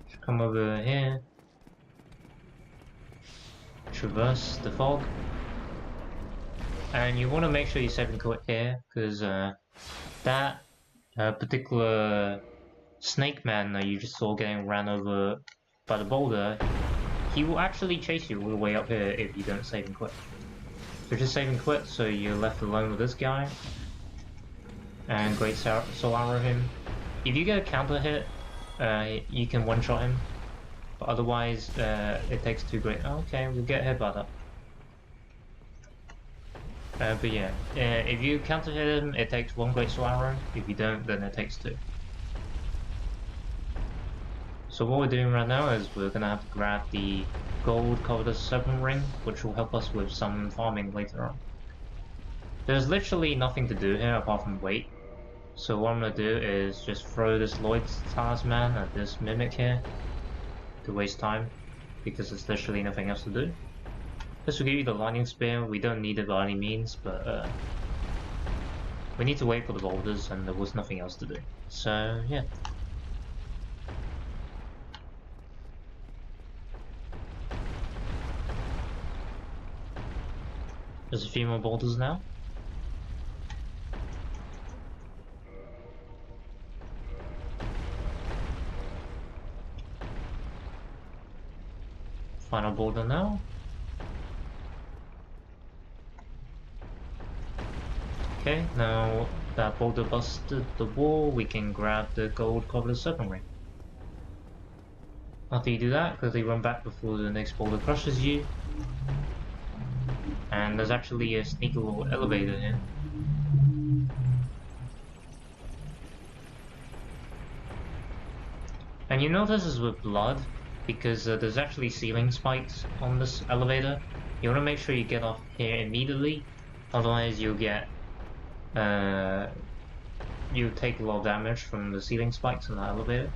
Just come over here, traverse the fog, and you want to make sure you save and quit here, because that particular snake man that you just saw getting ran over by the boulder, he will actually chase you all the way up here if you don't save and quit. So just save and quit so you're left alone with this guy. And Great Soul Arrow him. If you get a counter hit, you can one-shot him. But otherwise, it takes 2 great... Oh, okay, we'll get hit by that. But yeah, if you counter hit him, it takes 1 Great Soul Arrow. If you don't, then it takes 2. So what we're doing right now is we're gonna have to grab the gold covered serpent ring, which will help us with some farming later on. There's literally nothing to do here apart from wait. So what I'm gonna do is just throw this Lloyd's Talisman at this mimic here to waste time, because there's literally nothing else to do. This will give you the lightning spear. We don't need it by any means, but we need to wait for the boulders and there was nothing else to do. So yeah. There's a few more boulders now. Final boulder now. Okay, now that boulder busted the wall, we can grab the gold covered serpent ring. After you do that, quickly run back before the next boulder crushes you. And there's actually a sneaky little elevator here. And you know this is with blood, because there's actually ceiling spikes on this elevator. You want to make sure you get off here immediately, otherwise you'll get... you take a lot of damage from the ceiling spikes in the elevator.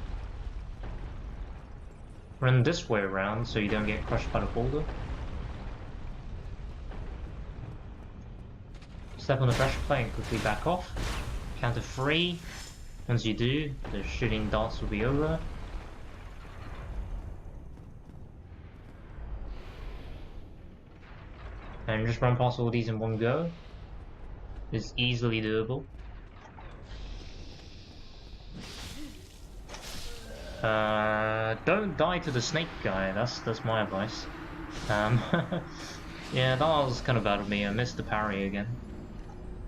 Run this way around so you don't get crushed by the boulder. Step on the pressure plate and quickly back off. Count to 3. Once you do, the shooting darts will be over. And just run past all these in one go. It's easily doable. Don't die to the snake guy, that's my advice. Yeah, that was kind of bad of me, I missed the parry again.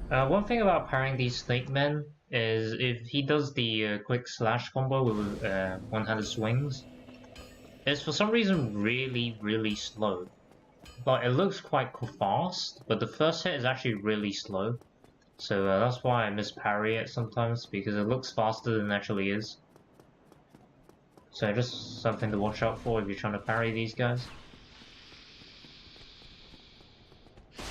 One thing about parrying these snake men is if he does the quick slash combo with one-handed swings, it's for some reason really slow. But it looks quite fast, but the first hit is actually really slow. So that's why I miss parry it sometimes, because it looks faster than it actually is. So just something to watch out for if you're trying to parry these guys.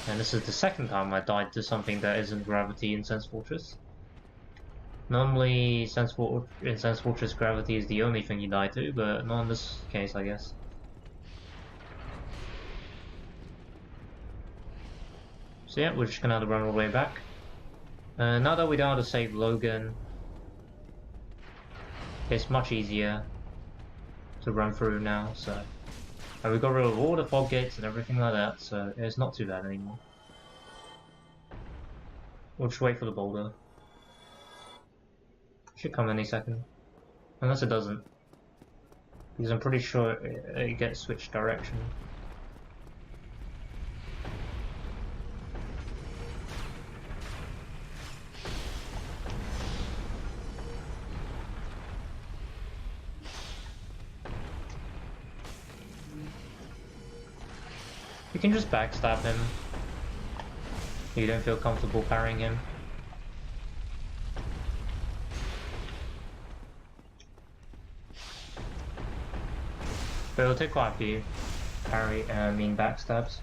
And this is the second time I died to something that isn't gravity in Sense Fortress. Normally in Sense Fortress gravity is the only thing you die to, but not in this case, I guess. So yeah, we're just gonna have to run all the way back. Now that we know how to save Logan, it's much easier to run through now, so... And we got rid of all the fog gates and everything like that, so it's not too bad anymore. We'll just wait for the boulder. Should come any second. Unless it doesn't. Because I'm pretty sure it gets switched direction. You can just backstab him if you don't feel comfortable parrying him. But it'll take quite a few backstabs.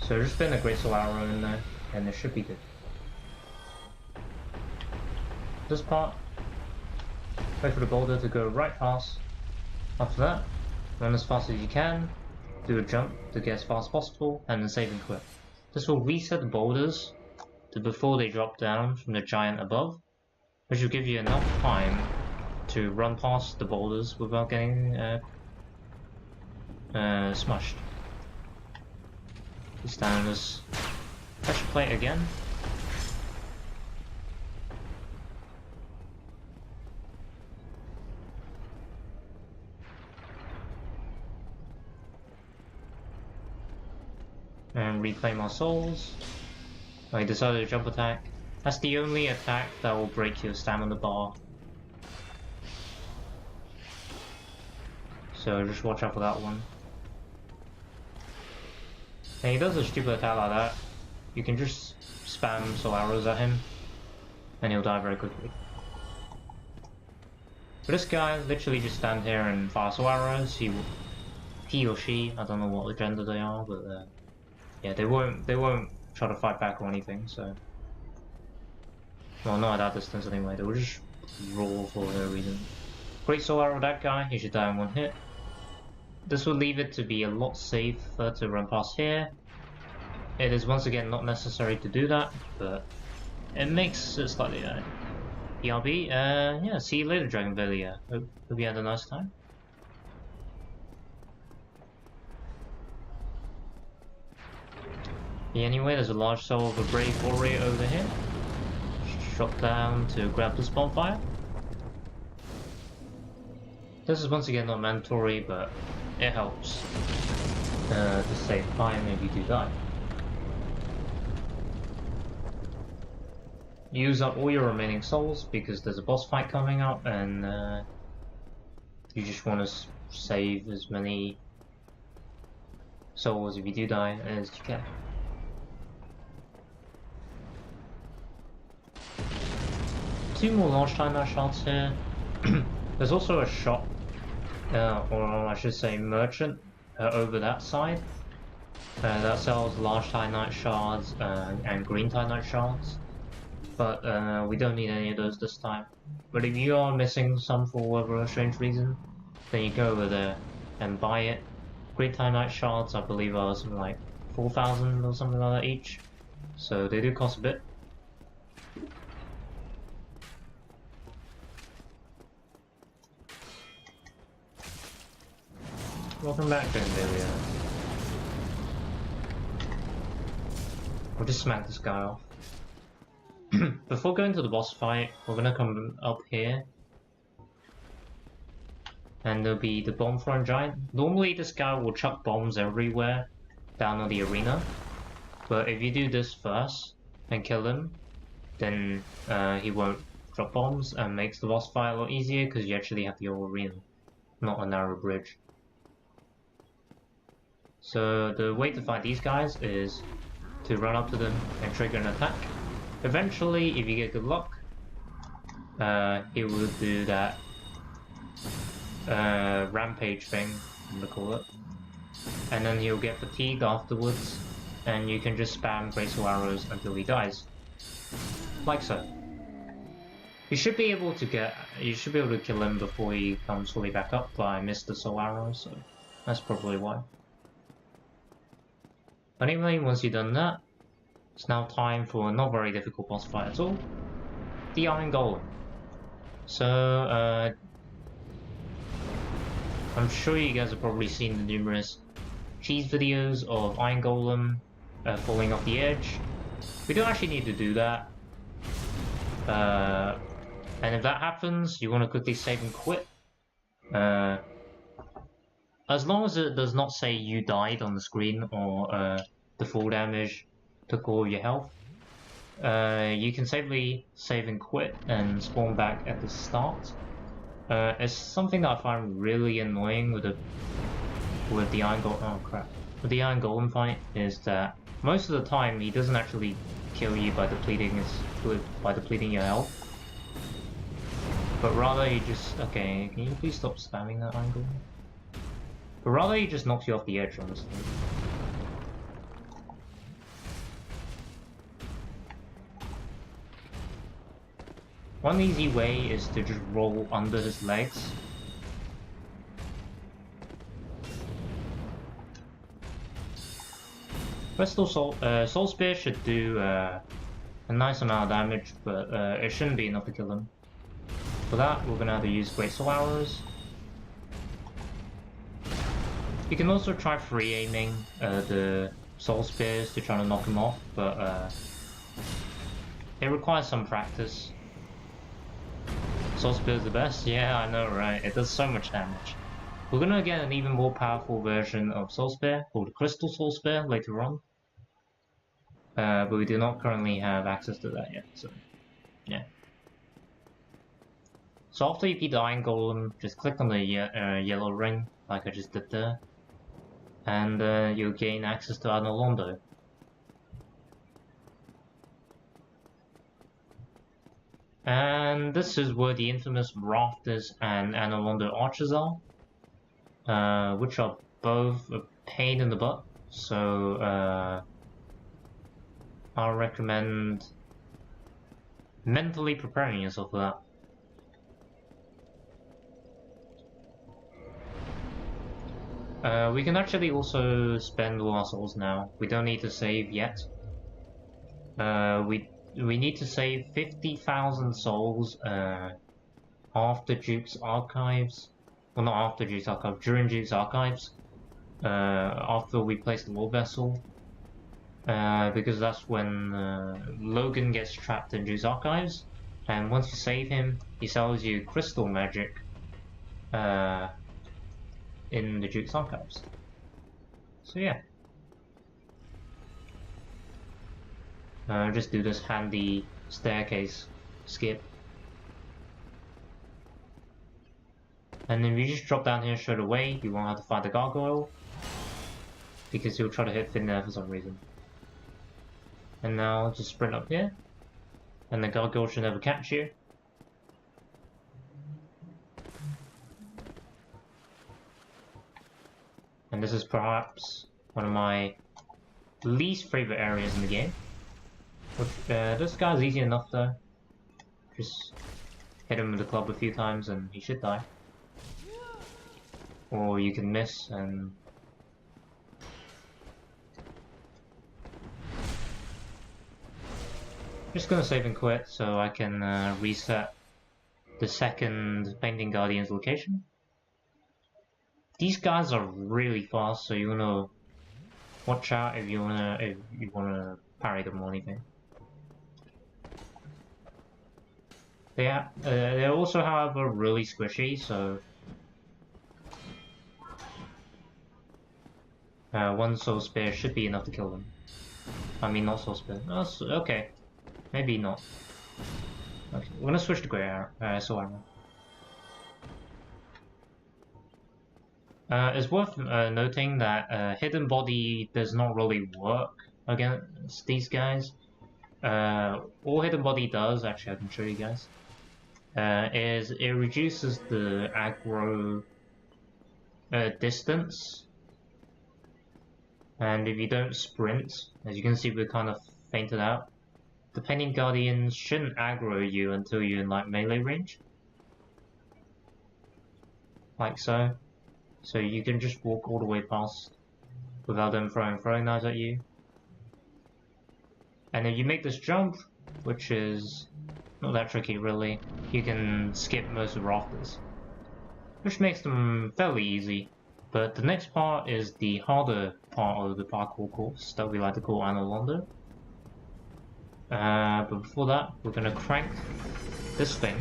So just spin a Great Soul Arrow in there and it should be good. This part, wait for the boulder to go right past. After that, run as fast as you can. Do a jump to get as fast as possible, and then save and quit. This will reset the boulders to before they drop down from the giant above, which will give you enough time to run past the boulders without getting smushed. Stand on this pressure plate again. And reclaim our souls. I decided to jump attack. That's the only attack that will break your stamina bar. So just watch out for that one. And he does a stupid attack like that. You can just spam soul arrows at him and he'll die very quickly. But this guy literally just stand here and fire soul arrows. He or she, I don't know what gender they are, but yeah, they won't try to fight back or anything, so... Well, not at that distance anyway, they will just roll for no reason. Great Soul Arrow that guy, he should die in one hit. This will leave it to be a lot safer to run past here. It is once again not necessary to do that, but it makes it slightly ERB, yeah, see you later Dragon Velia. Hope you had a nice time. Anyway, there's a large soul of a brave warrior over here. Drop down to grab this bonfire. This is once again not mandatory, but it helps to save time if you do die. Use up all your remaining souls because there's a boss fight coming up, and you just want to save as many souls if you do die as you can. Two more large Titanite shards here. There's also a shop, or I should say merchant, over that side that sells large Titanite shards and green Titanite shards. But we don't need any of those this time. But if you are missing some for whatever strange reason, then you go over there and buy it. Green Titanite shards, I believe, are something like 4,000 or something like that each. So they do cost a bit. Welcome back, Gendelia. We'll just smack this guy off. Before going to the boss fight, we're gonna come up here. And there'll be the bomb throwing giant. Normally this guy will chuck bombs everywhere down on the arena. But if you do this first and kill him, then he won't drop bombs and makes the boss fight a lot easier because you actually have the whole arena, not a narrow bridge. So the way to fight these guys is to run up to them and trigger an attack. Eventually, if you get good luck, he will do that rampage thing, I'm gonna call it. And then he'll get fatigued afterwards, and you can just spam graceful arrows until he dies. Like so. You should be able to kill him before he comes fully back up, but I missed the soul arrow, so that's probably why. Anyway, once you've done that, it's now time for a not very difficult boss fight at all. The Iron Golem. So, I'm sure you guys have probably seen the numerous cheese videos of Iron Golem falling off the edge. We don't actually need to do that. And if that happens, you want to quickly save and quit. As long as it does not say you died on the screen or the full damage took all of your health, you can safely save and quit and spawn back at the start. It's something that I find really annoying with the Iron Golem. Oh crap! With the Iron Golem fight is that most of the time he doesn't actually kill you by depleting your health, but rather he just can you please stop spamming that Iron Golem? But rather he just knocks you off the edge, honestly. One easy way is to just roll under his legs. Crystal Soul Spear should do a nice amount of damage, but it shouldn't be enough to kill him. For that, we're gonna have to use Great Soul Arrows. You can also try free aiming the Soul Spears to try to knock him off, but it requires some practice. Soul Spear is the best? Yeah, I know, right? It does so much damage. We're gonna get an even more powerful version of Soul Spear, called Crystal Soul Spear, later on. But we do not currently have access to that yet, so yeah. So after you beat the Iron Golem, just click on the yellow ring, like I just did there. And you'll gain access to Anolondo. And this is where the infamous Rafters and Anolondo Archers are, which are both a pain in the butt, so I'll recommend mentally preparing yourself for that. We can actually also spend all our souls now. We don't need to save yet. We need to save 50,000 souls after Duke's Archives. Well, not after Duke's Archives, during Duke's Archives. After we place the War Vessel. Because that's when Logan gets trapped in Duke's Archives. And once you save him, he sells you crystal magic in the Duke's Archives. So yeah. Just do this handy staircase skip. And then you just drop down here straight away, you won't have to fight the gargoyle. Because you'll try to hit thin air for some reason. And now just sprint up here. And the gargoyle should never catch you. And this is perhaps one of my least favorite areas in the game. Which, this guy's easy enough though. Just hit him with the club a few times and he should die. Or you can miss and... Just gonna save and quit so I can reset the second Painting Guardian's location. these guys are really fast, so you wanna watch out if you wanna parry them or anything. They're also, however, really squishy, so one soul spear should be enough to kill them. I mean, not soul spear. Oh, okay, maybe not. Okay, we're gonna switch to grey arrow, soul armor. It's worth noting that hidden body does not really work against these guys. All hidden body does, actually I can show you guys, is it reduces the aggro distance. And if you don't sprint, as you can see we're kind of fainted out, the Painting Guardians shouldn't aggro you until you're in like melee range. Like so. So you can just walk all the way past without them throwing knives at you. And if you make this jump, which is not that tricky really, you can skip most of the rafters, which makes them fairly easy. But the next part is the harder part of the parkour course that we like to call Anolondo. But before that, we're gonna crank this thing.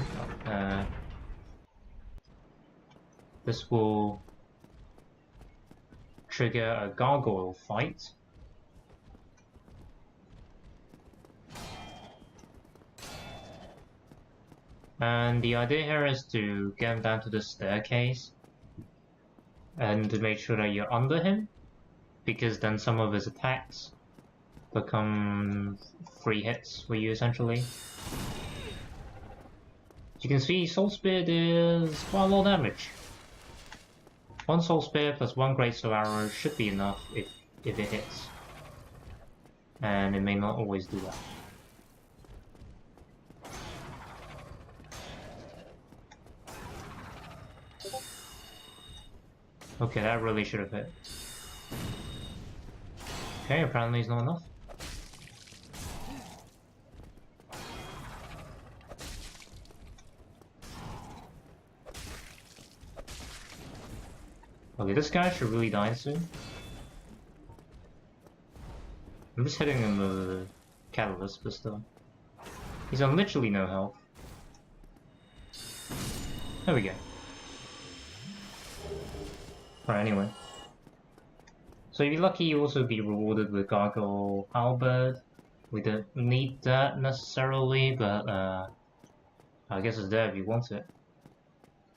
This will trigger a gargoyle fight. And the idea here is to get him down to the staircase and to make sure that you're under him, because then some of his attacks become free hits for you essentially. As you can see, Soul Spear does quite a lot of damage. One Soul Spear plus one Great Soul Arrow should be enough if it hits. And it may not always do that. Okay, that really should have hit. Okay, apparently it's not enough. Okay, this guy should really die soon. I'm just hitting him with a catalyst, but still. He's on literally no health. There we go. Right, anyway. So if you're lucky, you'll also be rewarded with Gargoyle Halberd. We don't need that necessarily, but I guess it's there if you want it.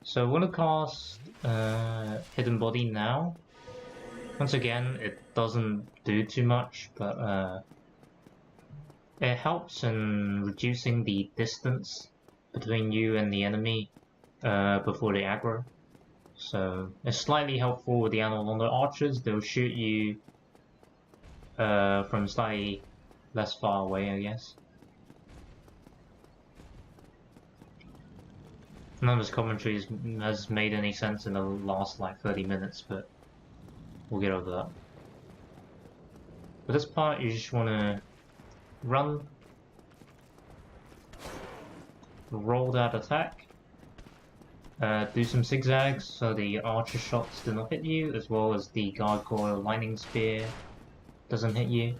So I'm gonna cast Hidden Body now. Once again, it doesn't do too much, but it helps in reducing the distance between you and the enemy before they aggro. So it's slightly helpful with the Anolondo archers. They'll shoot you from slightly less far away, I guess. None of this commentary has made any sense in the last like 30 minutes, but we'll get over that. For this part, you just want to run, roll that attack, do some zigzags so the archer shots do not hit you, as well as the gargoyle lightning spear doesn't hit you.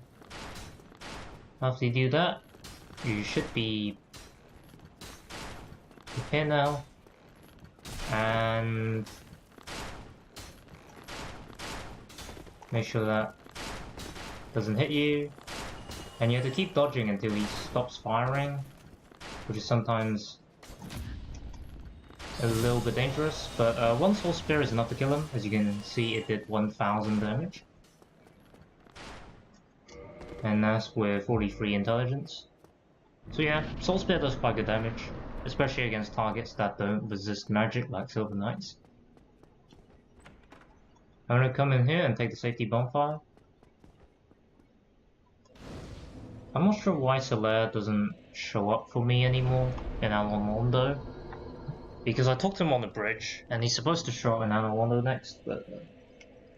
After you do that, you should be here now, and make sure that doesn't hit you, and you have to keep dodging until he stops firing, which is sometimes a little bit dangerous, but one Soul Spear is enough to kill him. As you can see, it did 1000 damage, and that's with 43 intelligence. So yeah, Soul Spear does quite good damage, especially against targets that don't resist magic like Silver Knights. I'm gonna come in here and take the safety bonfire. I'm not sure why Solaire doesn't show up for me anymore in Anolondo, because I talked to him on the bridge and he's supposed to show up in Anolondo next, but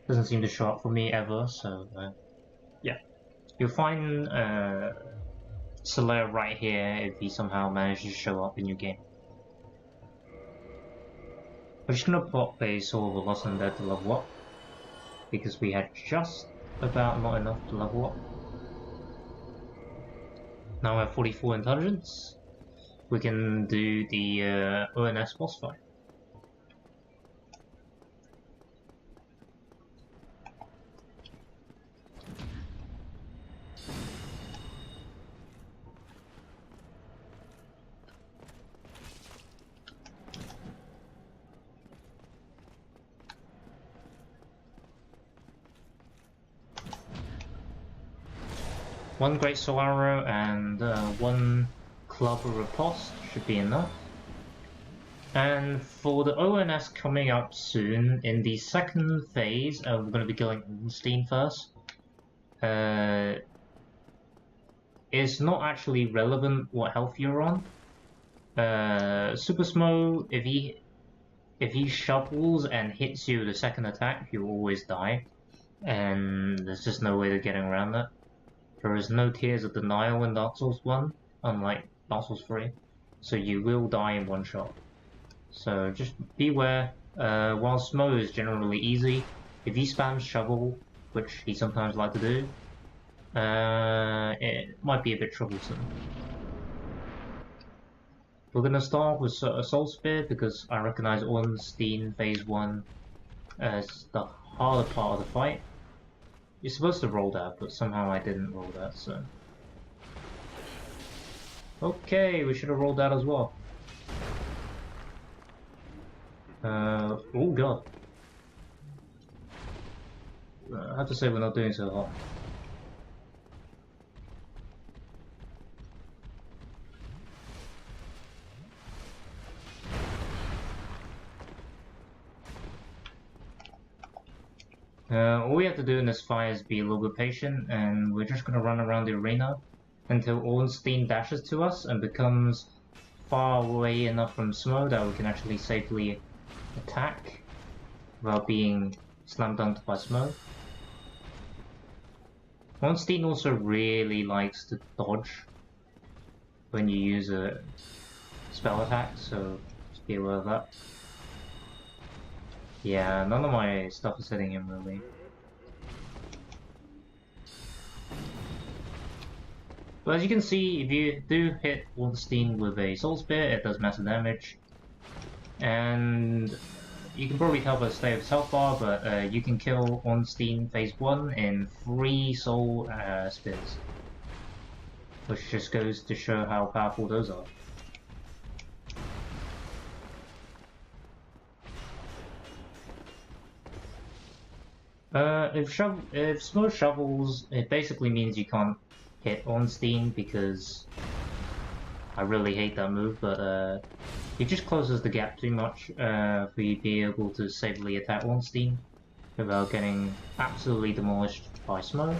doesn't seem to show up for me ever, so yeah. You'll find Solaire right here if he somehow manages to show up in your game. I'm just gonna pop a Soul of a Lost Undead to level up, because we had just about not enough to level up. Now we have 44 intelligence. We can do the ONS boss fight. One Great Soul Arrow and one Club of Riposte should be enough. And for the ONS coming up soon, in the second phase, we're going to be going Ornstein first. It's not actually relevant what health you're on. Super Smo, if he shovels and hits you with a second attack, you always die. And there's just no way of getting around that. There is no Tears of Denial in Dark Souls 1, unlike Dark Souls 3, so you will die in one shot. So just beware. While Smo is generally easy, if he spams shovel, which he sometimes likes to do, it might be a bit troublesome. We're gonna start with a Soul Spear because I recognize Ornstein Phase 1 as the harder part of the fight. You're supposed to roll that, but somehow I didn't roll that, so... Okay, we should have rolled that as well. Oh god. I have to say we're not doing so hot. All we have to do in this fight is be a little bit patient, and we're just gonna run around the arena until Ornstein dashes to us and becomes far away enough from Smo that we can actually safely attack without being slam dunked by Smo. Ornstein also really likes to dodge when you use a spell attack, so just be aware of that. Yeah, none of my stuff is hitting him really. But as you can see, if you do hit Ornstein with a Soul Spear, it does massive damage. And you can probably tell by the state of his health bar, but you can kill Ornstein Phase 1 in 3 Soul Spears. Which just goes to show how powerful those are. If Smo shovels, it basically means you can't hit Ornstein because I really hate that move, but it just closes the gap too much for you to be able to safely attack Ornstein without getting absolutely demolished by Smo.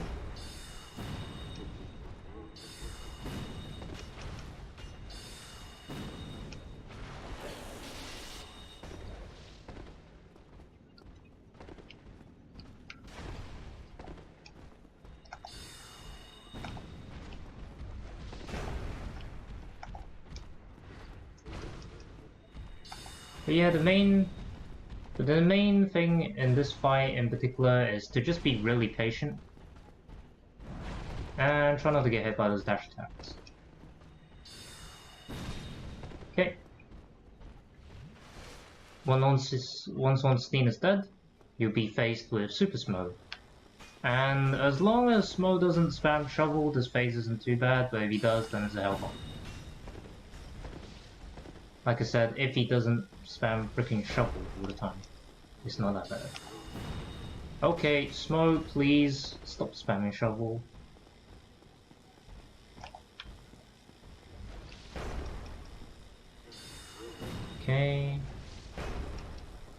But yeah, the main thing in this fight in particular is to just be really patient and try not to get hit by those dash attacks. Okay. Once Ornstein is dead, you'll be faced with Super Smo. And as long as Smo doesn't spam shovel, this phase isn't too bad, but if he does, then it's a hellbomb. Like I said, if he doesn't spam freaking shovel all the time, it's not that bad. Okay, Smo, please stop spamming shovel. Okay.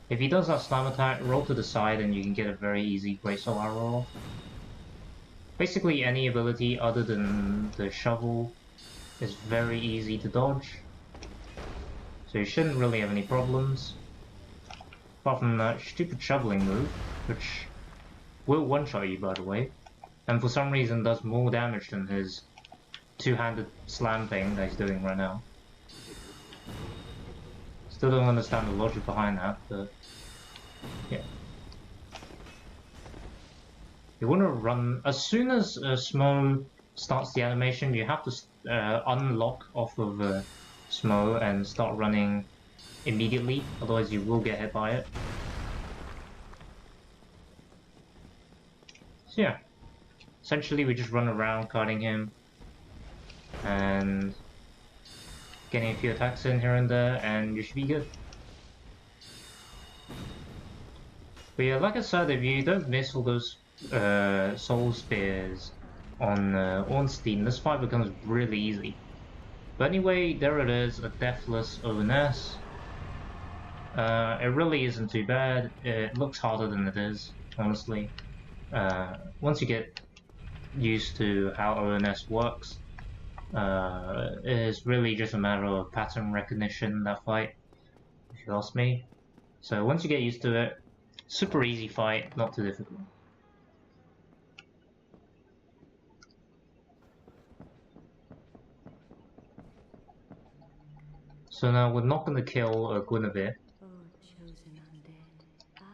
If he does that slam attack, roll to the side and you can get a very easy Great Soul Arrow off. Basically any ability other than the shovel is very easy to dodge. So you shouldn't really have any problems. Apart from that stupid shoveling move, which will one-shot you by the way, and for some reason does more damage than his two-handed slam thing that he's doing right now. Still don't understand the logic behind that, but yeah. You want to run as soon as Smo starts the animation. You have to unlock off of Smo and start running immediately. Otherwise, you will get hit by it. So yeah, essentially we just run around cutting him and getting a few attacks in here and there, and you should be good. But yeah, like I said, if you don't miss all those soul spears on Ornstein, this fight becomes really easy. But anyway, there it is, a deathless ONS. It really isn't too bad. It looks harder than it is, honestly. Once you get used to how ONS works, it's really just a matter of pattern recognition, that fight, if you ask me. So once you get used to it, super easy fight, not too difficult. So now we're not going to kill Guinevere,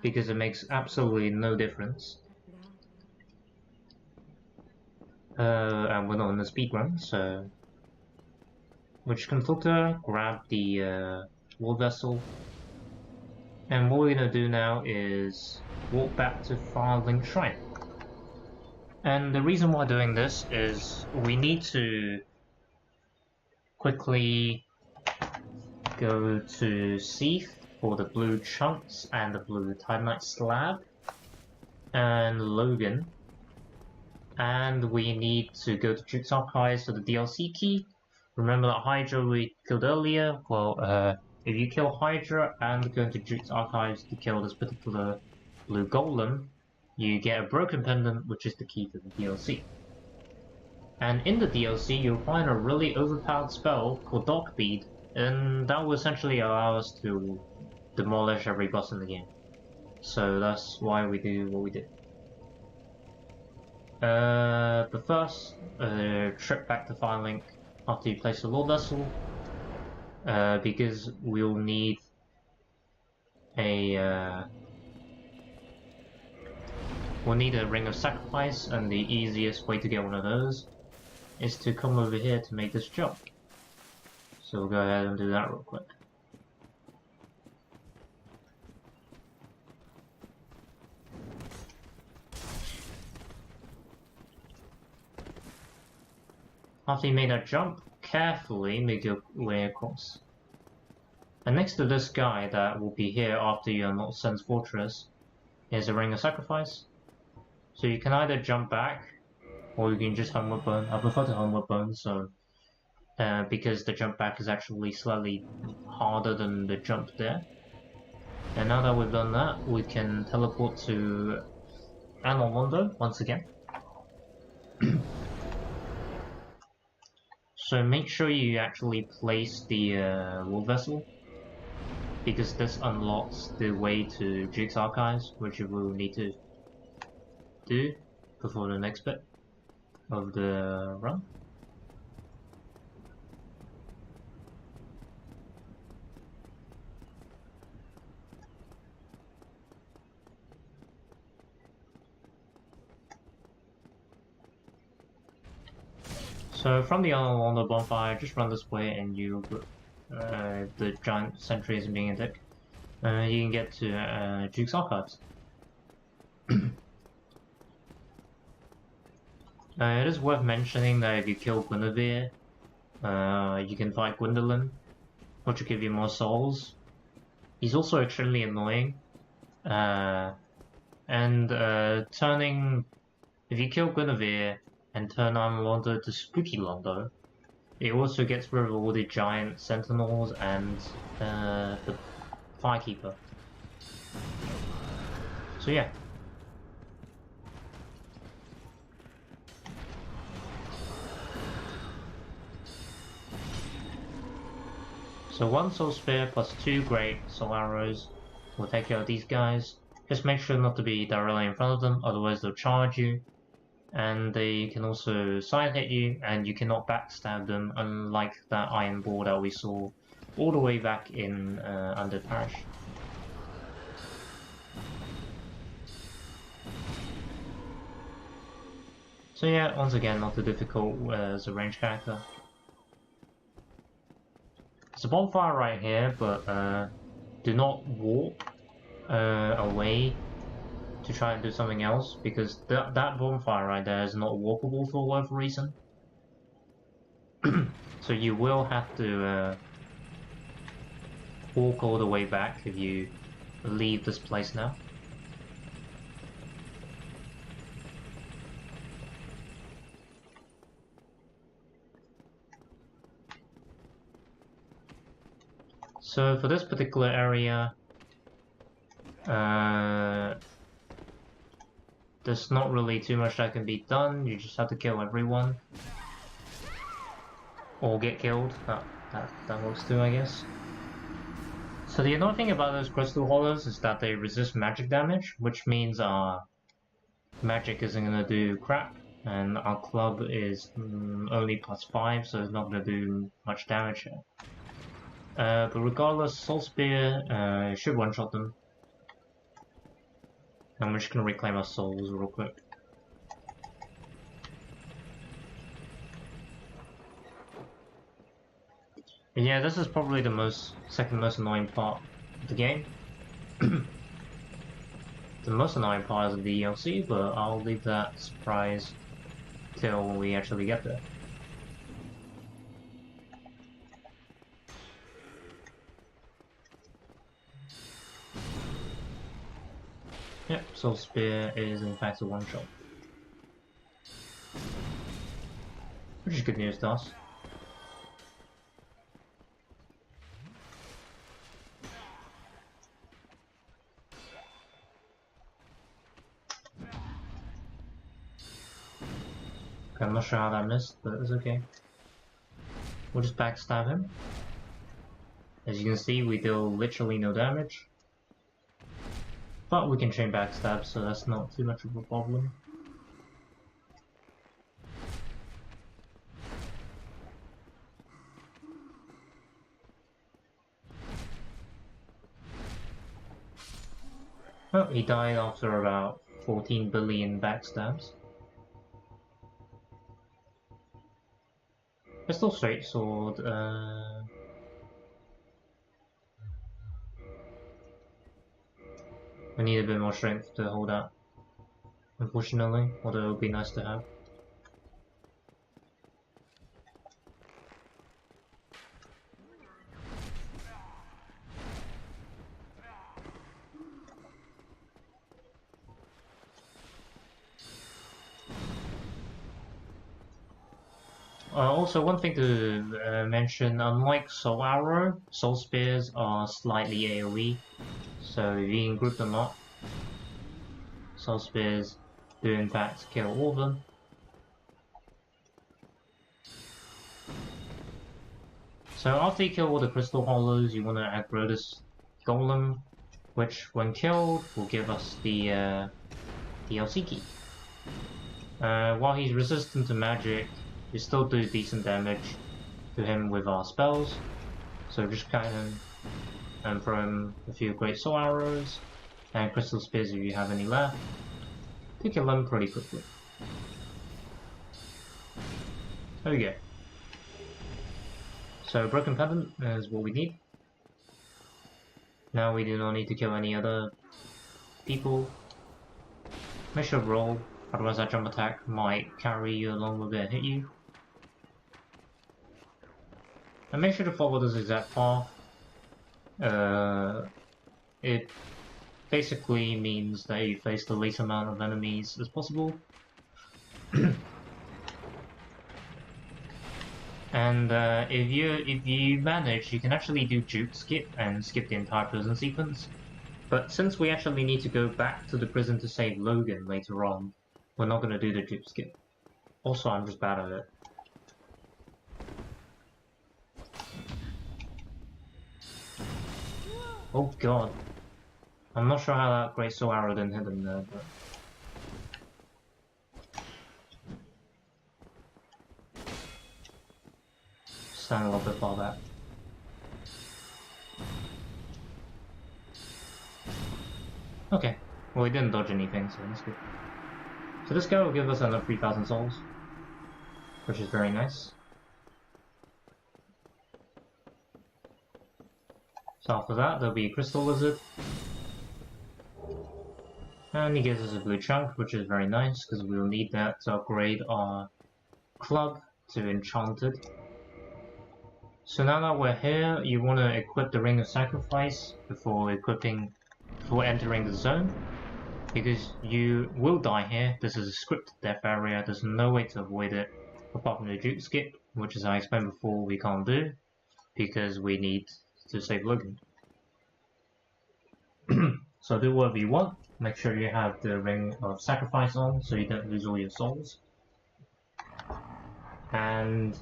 because it makes absolutely no difference. And we're not in the speed run, so which can filter, grab the war vessel, and what we're going to do now is walk back to Firelink Shrine. And the reason why doing this is we need to quickly go to Seath for the blue chunks and the blue Titanite slab, and Logan. And we need to go to Duke's Archives for the DLC key. Remember that Hydra we killed earlier? Well, if you kill Hydra and go into Duke's Archives to kill this particular blue golem, you get a broken pendant, which is the key to the DLC. And in the DLC, you'll find a really overpowered spell called Dark Bead, and that will essentially allow us to demolish every boss in the game. So that's why we do what we do. But first, trip back to Firelink after you place the Lord Vessel, because we'll need a Ring of Sacrifice, and the easiest way to get one of those is to come over here to make this jump. So we'll go ahead and do that real quick. After you make that jump, carefully make your way across. And next to this guy that will be here after you unlock Sen's Fortress is a Ring of Sacrifice. So you can either jump back, or you can just homeward bone. I prefer to homeward bone, so because the jump back is actually slightly harder than the jump there. And now that we've done that, we can teleport to Anor Londo once again. So make sure you actually place the Lord Vessel, because this unlocks the way to Duke's Archives, which you will need to do before the next bit of the run. So from the on the bonfire, just run this way and you the giant sentry isn't being a dick. You can get to Duke's Archives. It is worth mentioning that if you kill Guinevere, you can fight Gwendolyn, which will give you more souls. He's also extremely annoying. If you kill Guinevere and turn Anor Londo to Spooky Londo, it also gets rid of all the giant sentinels and the Firekeeper. So yeah. So 1 soul spear plus 2 great soul arrows will take care of these guys. Just make sure not to be directly in front of them, otherwise they'll charge you. And they can also side hit you, and you cannot backstab them, unlike that iron ball that we saw all the way back in under Parish. So yeah, once again, not too difficult as a range character. There's a bonfire right here, but do not walk away to try and do something else, because that bonfire right there is not walkable for whatever reason. So you will have to walk all the way back if you leave this place now. So for this particular area, there's not really too much that can be done. You just have to kill everyone. Or get killed. That works too, I guess. So the annoying thing about those crystal hollows is that they resist magic damage, which means our magic isn't gonna do crap, and our club is only +5, so it's not gonna do much damage here. But regardless, Soul Spear should one-shot them. I'm just gonna reclaim our souls real quick. And yeah, this is probably the second most annoying part of the game. The most annoying part is the DLC, but I'll leave that surprise till we actually get there. Yep, Soul Spear is in fact a one-shot. Which is good news to us. Okay, I'm not sure how that missed, but it's okay. We'll just backstab him. As you can see, we deal literally no damage. But we can chain backstab, so that's not too much of a problem. Oh, he died after about 14 billion backstabs. Pistol straight sword, I need a bit more strength to hold out, unfortunately, although it would be nice to have. Also, one thing to mention, unlike Soul Arrow, Soul Spears are slightly AoE, so if you can group them up, Soul Spears do in fact kill all of them. So after you kill all the Crystal Hollows, you want to aggro this Golem, which when killed will give us the DLC key. While he's resistant to magic, we still do decent damage to him with our spells, so just kind of and throw him a few Great Soul Arrows and Crystal Spears if you have any left to kill him pretty quickly. There we go. So Broken Pendant is what we need. Now we do not need to kill any other people. Make sure to roll, otherwise that jump attack might carry you along with it and hit you. And make sure to follow this exact path. It basically means that you face the least amount of enemies as possible. And if you manage, you can actually do juke skip and skip the entire prison sequence. But since we actually need to go back to the prison to save Logan later on, we're not going to do the juke skip. Also, I'm just bad at it. Oh god. I'm not sure how that Great Soul Arrow didn't hit him there, but... Stand a little bit far back. Okay. Well, he didn't dodge anything, so that's good. So this guy will give us another 3,000 souls, which is very nice. So after that, there'll be a crystal lizard. And he gives us a blue chunk, which is very nice, because we'll need that to upgrade our club to enchanted. So now that we're here, you want to equip the Ring of Sacrifice before entering the zone, because you will die here. This is a scripted death area. There's no way to avoid it apart from the juke skip, which, as I explained before, we can't do because we need to save Logan. So do whatever you want. Make sure you have the Ring of Sacrifice on so you don't lose all your souls. And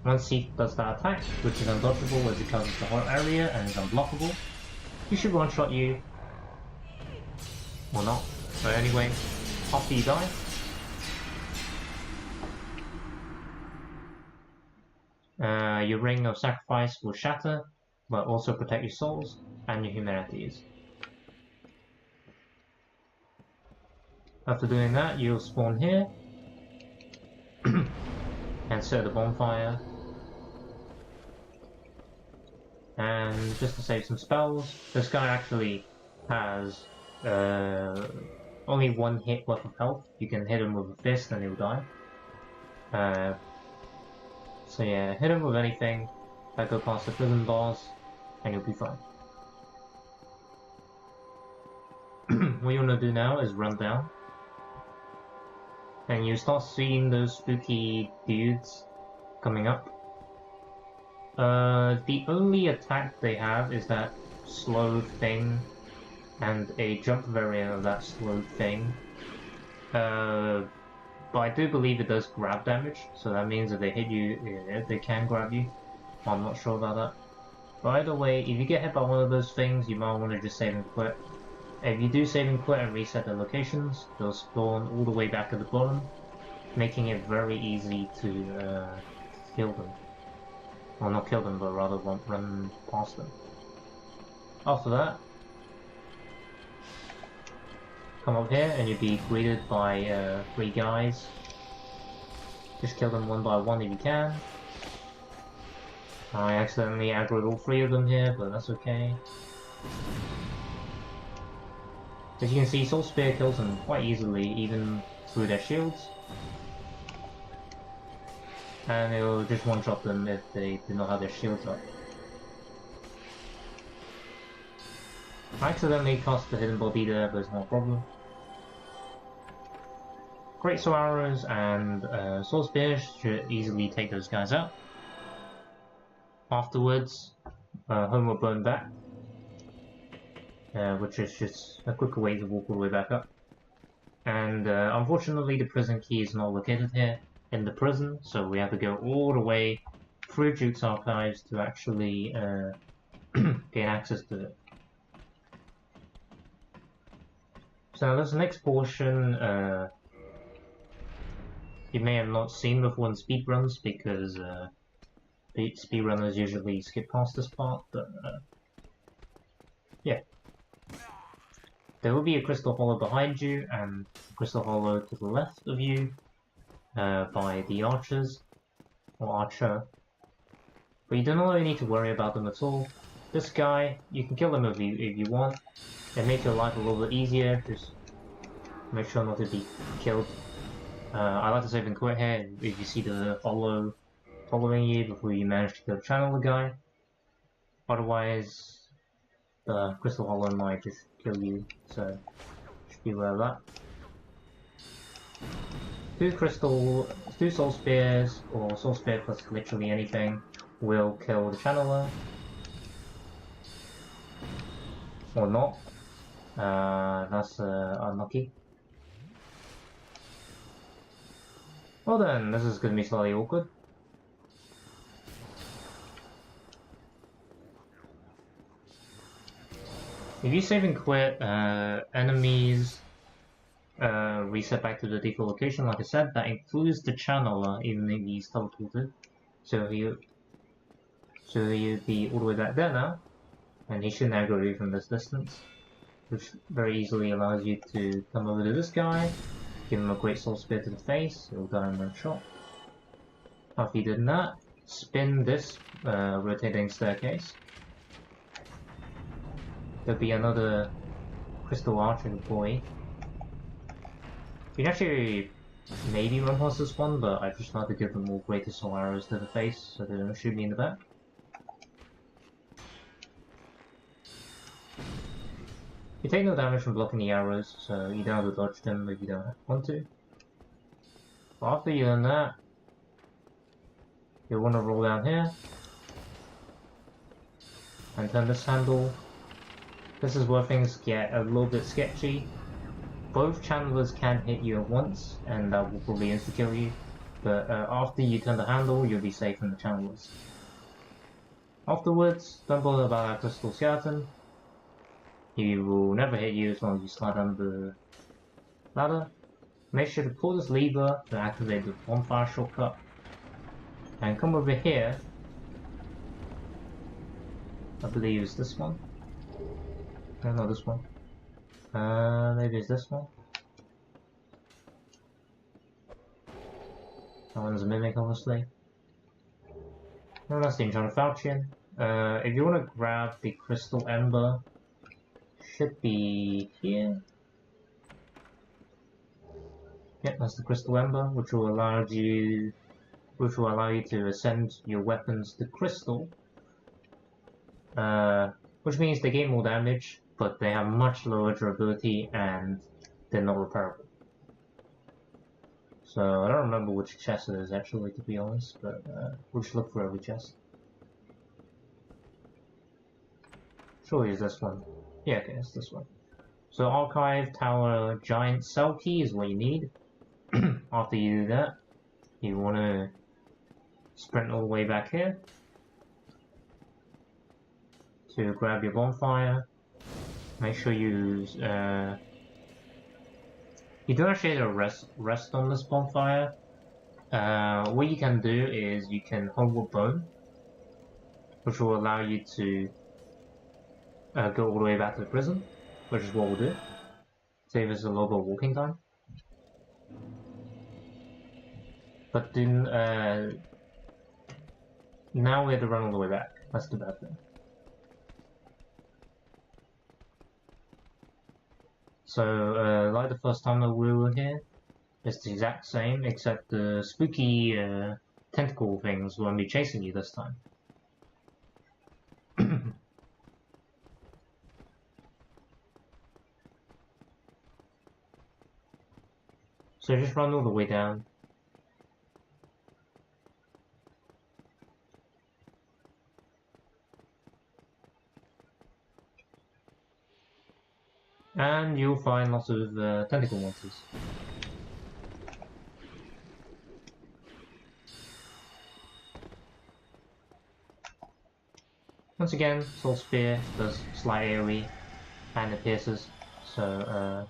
once he does that attack, which is undodgeable as it covers the whole area and is unblockable, he should one-shot you. Or not. But anyway, after you die, your Ring of Sacrifice will shatter, but also protect your souls and your humanities. After doing that, you'll spawn here and set the bonfire. And just to save some spells, this guy actually has only one hit worth of health. You can hit him with a fist and he'll die. So yeah, hit him with anything that go past the prison bars and you'll be fine. What you want to do now is run down. And you start seeing those spooky dudes coming up. The only attack they have is that slow thing and a jump variant of that slow thing. But I do believe it does grab damage, so that means if they hit you, they can grab you. I'm not sure about that. But either way, if you get hit by one of those things, you might want to just save and quit. If you do save and quit and reset the locations, they'll spawn all the way back at the bottom, making it very easy to kill them. Well, not kill them, but rather run past them. After that, come up here and you'll be greeted by 3 guys. Just kill them one by one if you can. I accidentally aggroed all 3 of them here, but that's okay. As you can see, Soul Spear kills them quite easily, even through their shields. And it'll just one-shot them if they do not have their shields up. I accidentally cast the hidden body there, but it's no problem. Great Soul Arrows and Soul Spears should easily take those guys out. Afterwards, Home will burn back, which is just a quicker way to walk all the way back up. And unfortunately the prison key is not located here in the prison, so we have to go all the way through Duke's archives to actually gain access to it. So this next portion you may have not seen before in speedruns because speedrunners usually skip past this part, but yeah. There will be a crystal hollow behind you and a crystal hollow to the left of you by the archers, or archer. But you don't really need to worry about them at all. This guy, you can kill him if you want. It makes your life a little bit easier, just make sure not to be killed. I like to save and quit here if you see the hollow following you before you manage to go channel the guy. Otherwise, the crystal hollow might just kill you, so just be aware of that. 2 soul spears, or soul spear plus literally anything, will kill the channeler. Or not. That's unlucky. Well then, this is going to be slightly awkward. If you save and quit, enemies reset back to the default location. Like I said, that includes the channeler, even if he's teleported. So he'll be all the way back there now, and he shouldn't aggro you from this distance. which very easily allows you to come over to this guy, give him a great soul spear to the face, it'll die in one shot. After you did that, spin this rotating staircase. There'll be another crystal archer boy. You can actually maybe run past this one, but I just like to give them more greater soul arrows to the face so they don't shoot me in the back. You take no damage from blocking the arrows, so you don't have to dodge them if you don't want to. But after you learn that, you'll want to roll down here and turn this handle. This is where things get a little bit sketchy. Both channelers can hit you at once, and that will probably insta-kill you. But after you turn the handle, you'll be safe from the channelers. Afterwards, don't bother about our crystal skeleton. He will never hit you as long as you slide down the ladder. Make sure to pull this lever to activate the bonfire shortcut. And come over here. I believe it's this one. No, not this one. Maybe it's this one. That one's a mimic, obviously. No, that's the Enchanted Falchion. If you want to grab the Crystal Ember, should be here. Yep, that's the Crystal Ember, which will allow you to ascend your weapons to crystal. Which means they gain more damage, but they have much lower durability and they're not repairable. So I don't remember which chest it is actually, to be honest, but we'll just look for every chest. Surely it's this one. Yeah, okay, it's this one. So Archive Tower Giant Cell Key is what you need. After you do that, you want to sprint all the way back here to grab your bonfire. Make sure you you don't actually have to rest on this bonfire. What you can do is you can hold bone, which will allow you to go all the way back to the prison, which is what we'll do. Save us a lot of walking time. But then now we have to run all the way back. That's the bad thing. So, like the first time that we were here, it's the exact same, except the spooky tentacle things won't be chasing you this time. So just run all the way down. And you'll find lots of tentacle monsters. Once again, Soul Spear does slight AoE and it pierces, so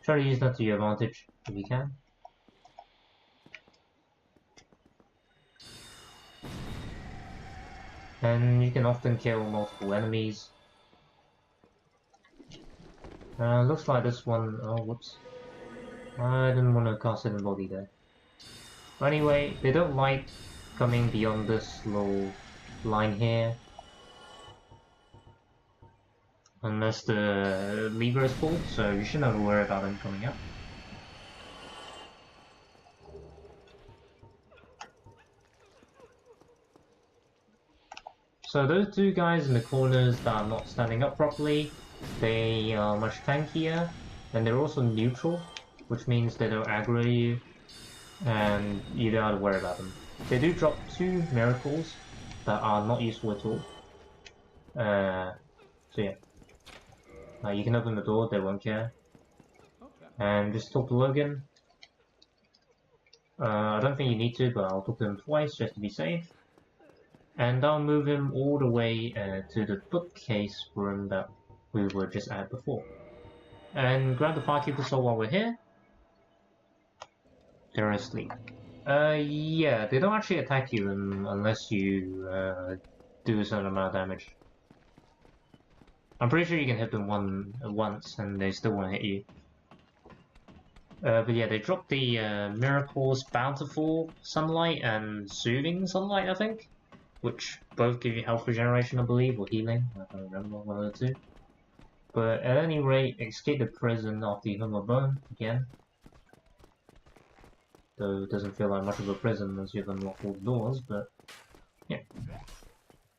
try to use that to your advantage if you can. And you can often kill multiple enemies. Looks like this one, oh whoops, I didn't want to cast it in body there. But anyway, they don't like coming beyond this little line here. Unless the lever is pulled, so you shouldn't have to worry about them coming up. So those two guys in the corners that are not standing up properly, they are much tankier, and they're also neutral, which means they don't aggro you, and you don't have to worry about them. They do drop 2 miracles that are not useful at all. So yeah. You can open the door, they won't care. And just talk to Logan. I don't think you need to, but I'll talk to him twice just to be safe. And I'll move him all the way to the bookcase room that we were just at before. And grab the Firekeeper Soul while we're here. They're asleep. Yeah, they don't actually attack you unless you do a certain amount of damage. I'm pretty sure you can hit them once and they still won't hit you. But yeah, they dropped the Miracles Bountiful Sunlight and Soothing Sunlight, I think, which both give you health regeneration, I believe, or healing. I don't remember one of the two. But at any rate, escape the prison of the Hummer Bone again. Though it doesn't feel like much of a prison once you've unlocked all the doors, but yeah.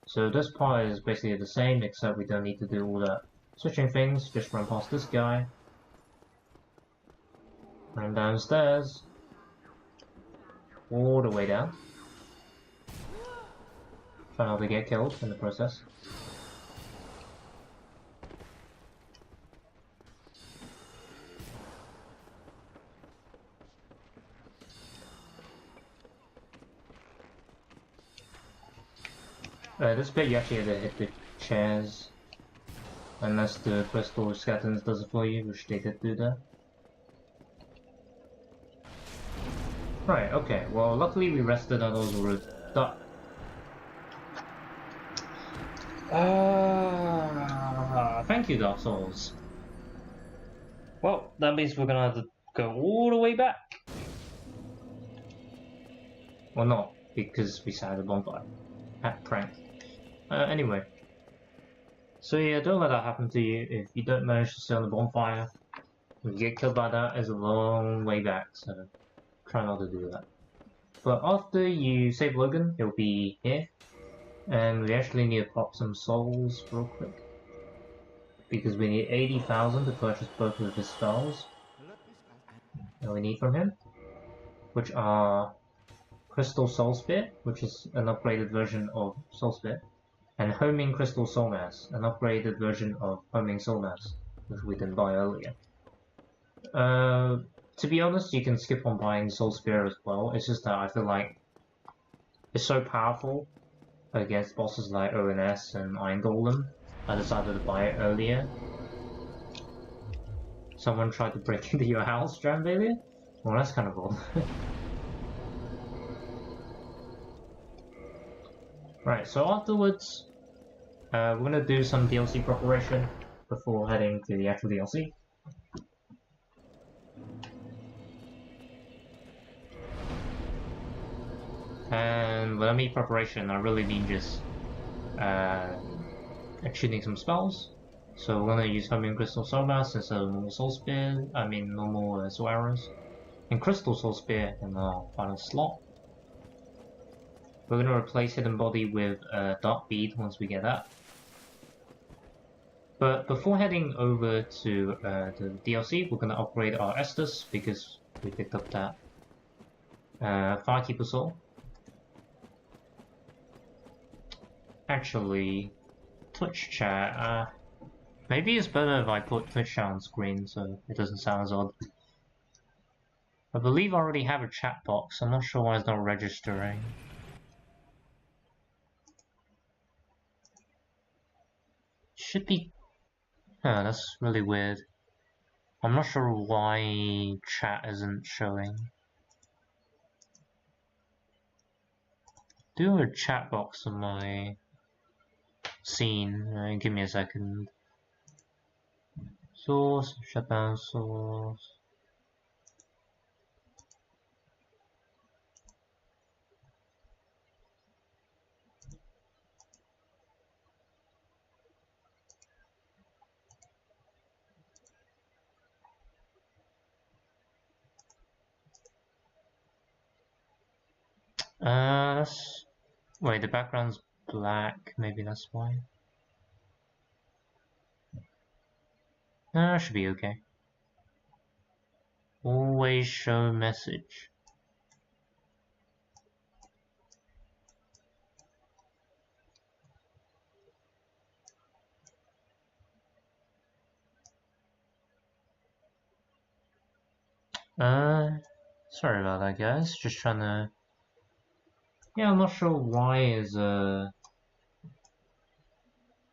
So this part is basically the same, except we don't need to do all that switching things, just run past this guy. Run downstairs. All the way down. Try not to get killed in the process. This bit you actually have to hit the chairs. Unless the crystal skeletons does it for you, which they did do that. Right, okay, well luckily we rested on those routes. Thank you, Dark Souls. Well, that means we're gonna have to go all the way back. Well, not, because we sat at the bonfire. Prank. Anyway. So yeah, don't let that happen to you. If you don't manage to stay on the bonfire, if you get killed by that, it's a long way back, so try not to do that. But after you save Logan, he'll be here. And we actually need to pop some souls real quick. Because we need 80,000 to purchase both of his spells that we need from him. Which are Crystal Soul Spear, which is an upgraded version of Soul Spear. And Homing Crystal Soul Mass, an upgraded version of Homing Soul Mass, which we didn't buy earlier. To be honest, you can skip on buying Soul Spear as well. It's just that I feel like it's so powerful against bosses like ONS and Iron Golem. I decided to buy it earlier. Someone tried to break into your house, Drambalia? Well, that's kind of odd. Right, so afterwards, we're gonna do some DLC preparation before heading to the actual DLC. And when I mean preparation, I really mean just shooting some spells. So we're gonna use Homing Crystal Soul Mass instead of normal Soul Spear, normal Soul Arrows. And Crystal Soul Spear in the final slot. We're gonna replace Hidden Body with Dark Bead once we get that. But before heading over to the DLC, we're gonna upgrade our Estus because we picked up that Firekeeper Soul. Actually, Twitch chat, maybe it's better if I put Twitch chat on screen so it doesn't sound as odd. I believe I already have a chat box, I'm not sure why it's not registering. Should be... Oh, that's really weird. I'm not sure why chat isn't showing. Do a chat box on my scene. Give me a second. Source, shutdown source. That's... Wait, the background's black. Maybe that's why. That should be okay. Always show message. Sorry about that, guys. Just trying to... Yeah, I'm not sure why is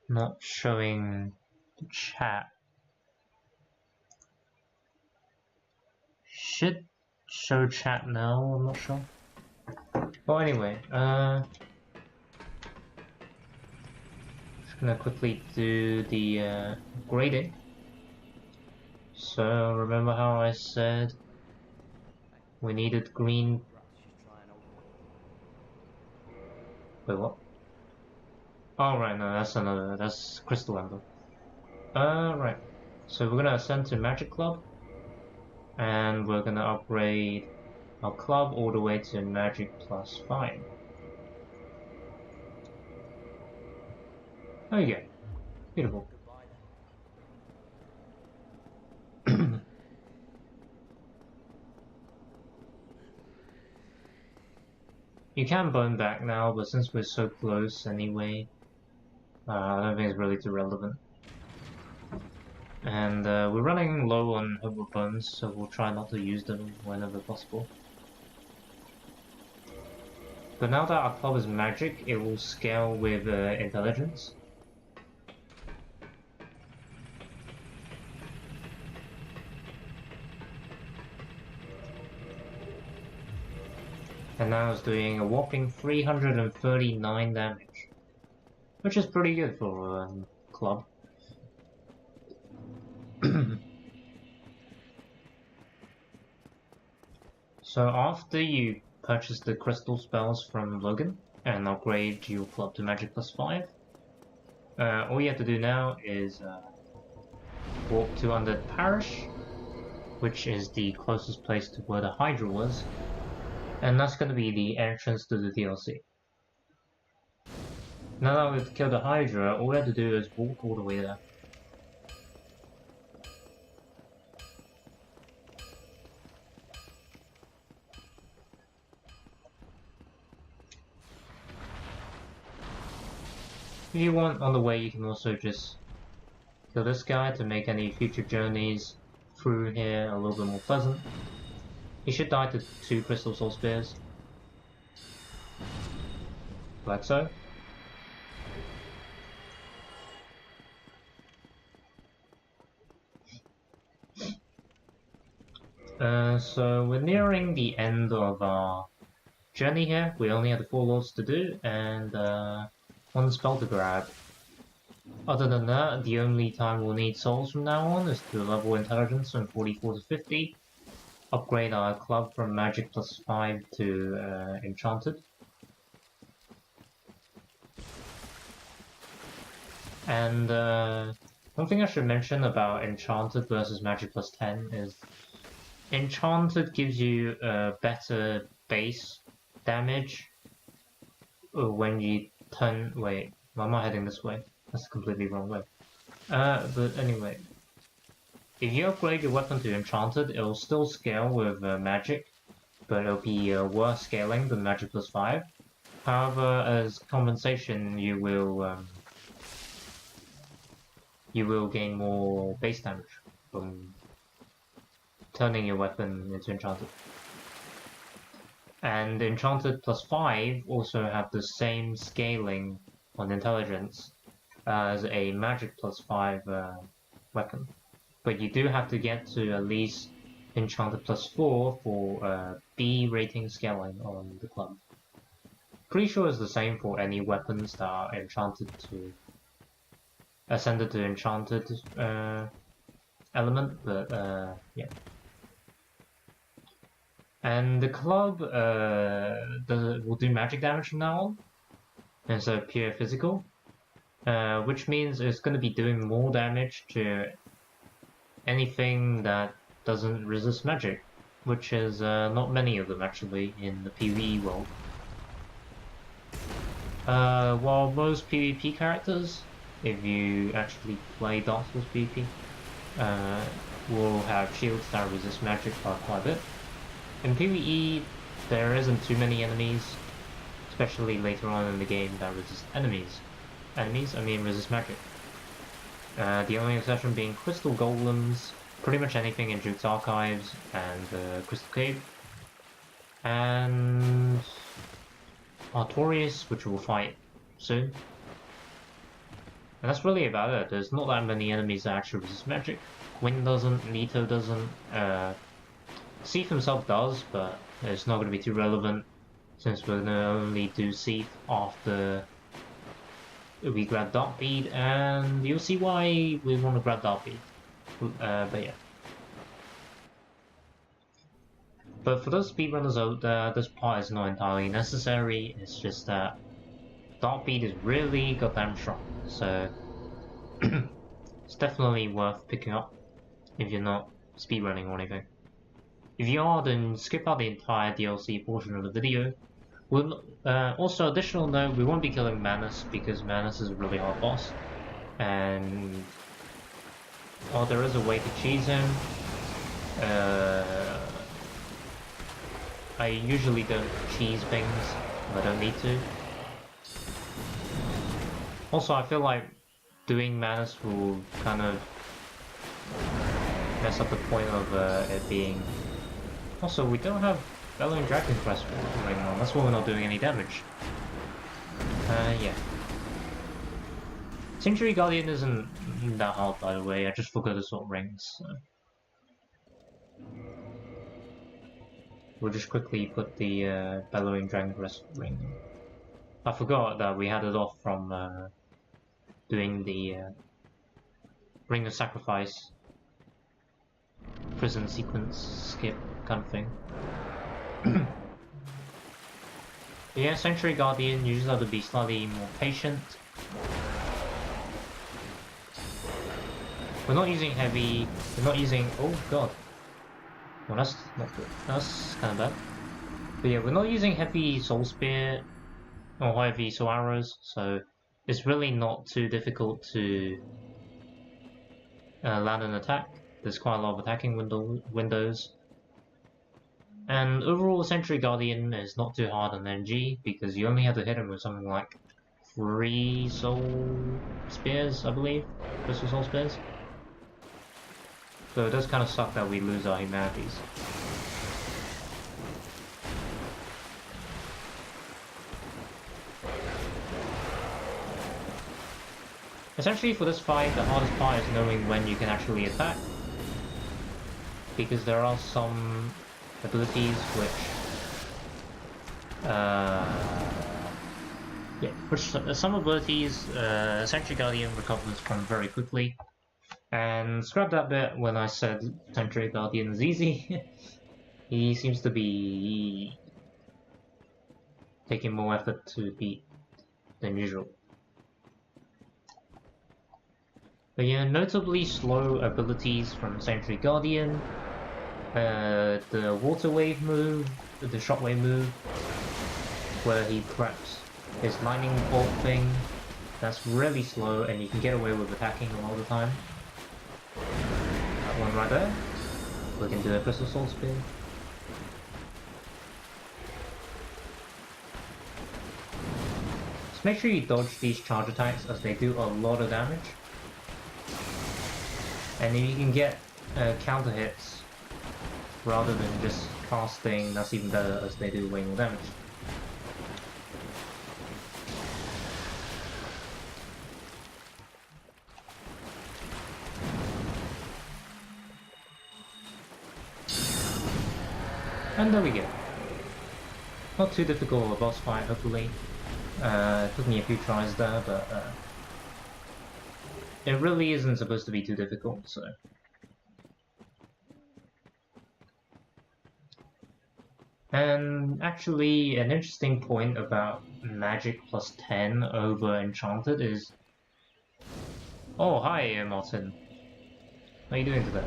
not showing the chat. Should show chat now, I'm not sure. Well, anyway, Just gonna quickly do the grading. So remember how I said we needed green. Wait, what? Oh right, no, that's crystal ember. Right. So we're gonna ascend to Magic Club, and we're gonna upgrade our club all the way to Magic +5. There you go. Beautiful. You can bone back now, but since we're so close anyway, I don't think it's really too relevant. And we're running low on hobo bones, so we'll try not to use them whenever possible. But now that our club is magic, it will scale with intelligence. And now it's doing a whopping 339 damage, which is pretty good for a club. So after you purchase the crystal spells from Logan and upgrade your club to Magic +5, all you have to do now is walk to Undead Parish, which is the closest place to where the Hydra was, and that's going to be the entrance to the DLC. Now that we've killed the Hydra, all we have to do is walk all the way there. If you want, on the way, you can also just kill this guy to make any future journeys through here a little bit more pleasant. He should die to 2 Crystal Soul Spears. Like so. So we're nearing the end of our journey here. We only have the 4 lords to do, and 1 spell to grab. Other than that, the only time we'll need souls from now on is to level intelligence from 44 to 50, upgrade our club from Magic +5 to Enchanted. And one thing I should mention about Enchanted versus Magic +10 is Enchanted gives you a better base damage when you turn... Wait, why am I heading this way? That's a completely wrong way. But anyway, if you upgrade your weapon to Enchanted, it'll still scale with Magic, but it'll be worse scaling than Magic +5. However, as compensation, you will gain more base damage from turning your weapon into Enchanted. And Enchanted +5 also have the same scaling on intelligence as a Magic +5 weapon. But you do have to get to at least Enchanted +4 for B rating scaling on the club. Pretty sure it's the same for any weapons that are enchanted to... ascended to Enchanted element, but yeah. And the club will do magic damage from now on, instead of pure physical, which means it's going to be doing more damage to anything that doesn't resist magic, which is not many of them actually in the PvE world. While most PvP characters, if you actually play Dark Souls PvP, will have shields that resist magic by quite a bit. In PvE, there isn't too many enemies, especially later on in the game, that resist enemies. Resist magic. The only exception being Crystal Golems, pretty much anything in Duke's Archives, and Crystal Cave. And Artorias, which we'll fight soon. And that's really about it. There's not that many enemies that actually resist magic. Gwyn doesn't, Nito doesn't, Seath himself does, but it's not going to be too relevant since we're going to only do Seath after we grab Darkbead, and you'll see why we want to grab Darkbead. But yeah. But for those speedrunners out there, this part is not entirely necessary. It's just that Darkbead is really goddamn strong, so it's definitely worth picking up if you're not speedrunning or anything. If you are, then skip out the entire DLC portion of the video. Also, additional note, we won't be killing Manus because Manus is a really hard boss. And there is a way to cheese him. I usually don't cheese things if I don't need to. Also, I feel like doing Manus will kind of mess up the point of it being... Also, we don't have Bellowing Dragon Crest going on, that's why we're not doing any damage. Yeah. Century Guardian isn't that hard, by the way, I just forgot to sort rings. So. We'll just quickly put the Bellowing Dragon Crest ring. I forgot that we had it off from doing the Ring of Sacrifice prison sequence skip kind of thing. Yeah, Century Guardian, you just have to be slightly more patient. We're not using heavy, we're not using... oh god. Well, that's not good. That's kind of bad. But yeah, we're not using heavy Soul Spear or heavy Soul Arrows, so it's really not too difficult to land an attack. There's quite a lot of attacking windows. And overall, Century Guardian is not too hard on NG because you only have to hit him with something like 3 Soul Spears, I believe. Crystal Soul Spears. So it does kind of suck that we lose our humanities. Essentially for this fight, the hardest part is knowing when you can actually attack. Because there are some abilities which some abilities Century Guardian recovers from very quickly. And scrap that bit when I said Century Guardian is easy. He seems to be taking more effort to beat than usual. But yeah, notably slow abilities from Century Guardian. The Water Wave move, the Shockwave move, where he preps his Lightning Bolt thing, that's really slow and you can get away with attacking a lot of the time. That one right there, we can do a Crystal Soul Spear. Just make sure you dodge these charge attacks as they do a lot of damage. And if you can get counter hits rather than just casting, that's even better as they do way more damage. And there we go. Not too difficult of a boss fight, hopefully. Took me a few tries there, but it really isn't supposed to be too difficult, so... And actually, an interesting point about Magic plus 10 over Enchanted is... Oh, hi, Martin. How are you doing today?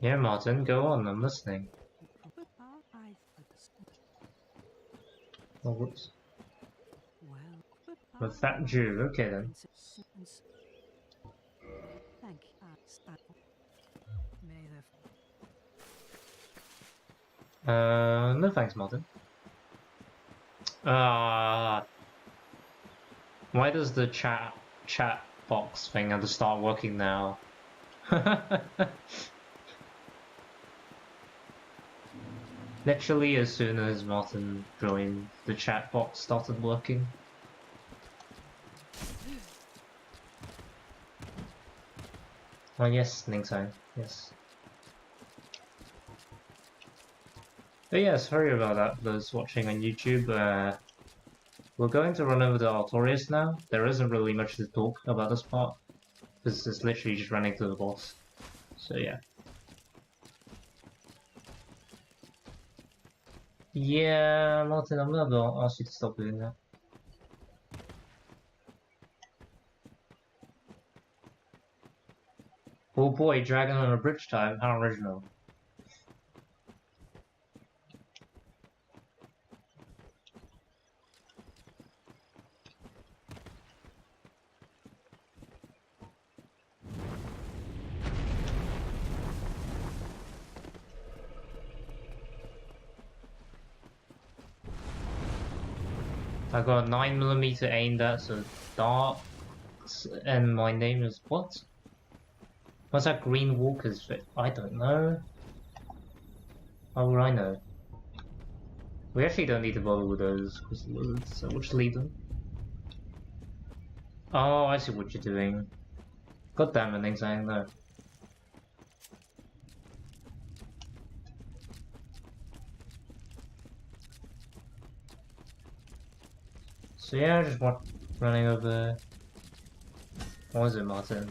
Yeah, Martin, go on, I'm listening. Oh, whoops. With Fat Jew, okay then. No thanks, Martin. Why does the chat box thing have to start working now? Literally as soon as Martin joined, the chat box started working. Oh yes, Ningsang, yes. But yeah, sorry about that, those watching on YouTube. We're going to run over the Artorias now. There isn't really much to talk about this part, because it's literally just running to the boss. So yeah. Yeah, Martin, I'm gonna ask you to stop doing that. Oh boy, dragon on a bridge time, how original. I got a 9mm aimed at, so darts, and my name is what? What's that green walker's fit? I don't know. How would I know? We actually don't need to bother with those crystals, so we'll just leave them. Oh, I see what you're doing. God damn it, things I know. So yeah, just running over. What was it, Martin?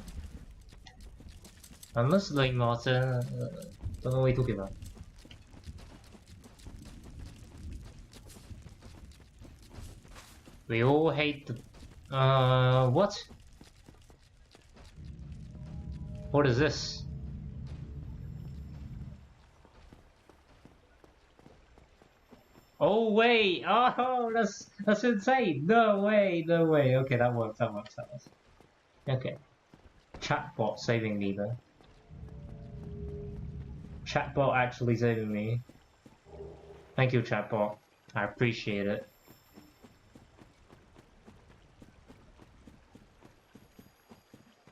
I'm listening, Martin. Don't know what you're talking about. We all hate the. What? What is this? Oh wait! Oh, that's insane! No way! No way! Okay, that works. That works. That works. Okay. Chatbot saving me though. Chatbot actually saving me. Thank you, chatbot. I appreciate it.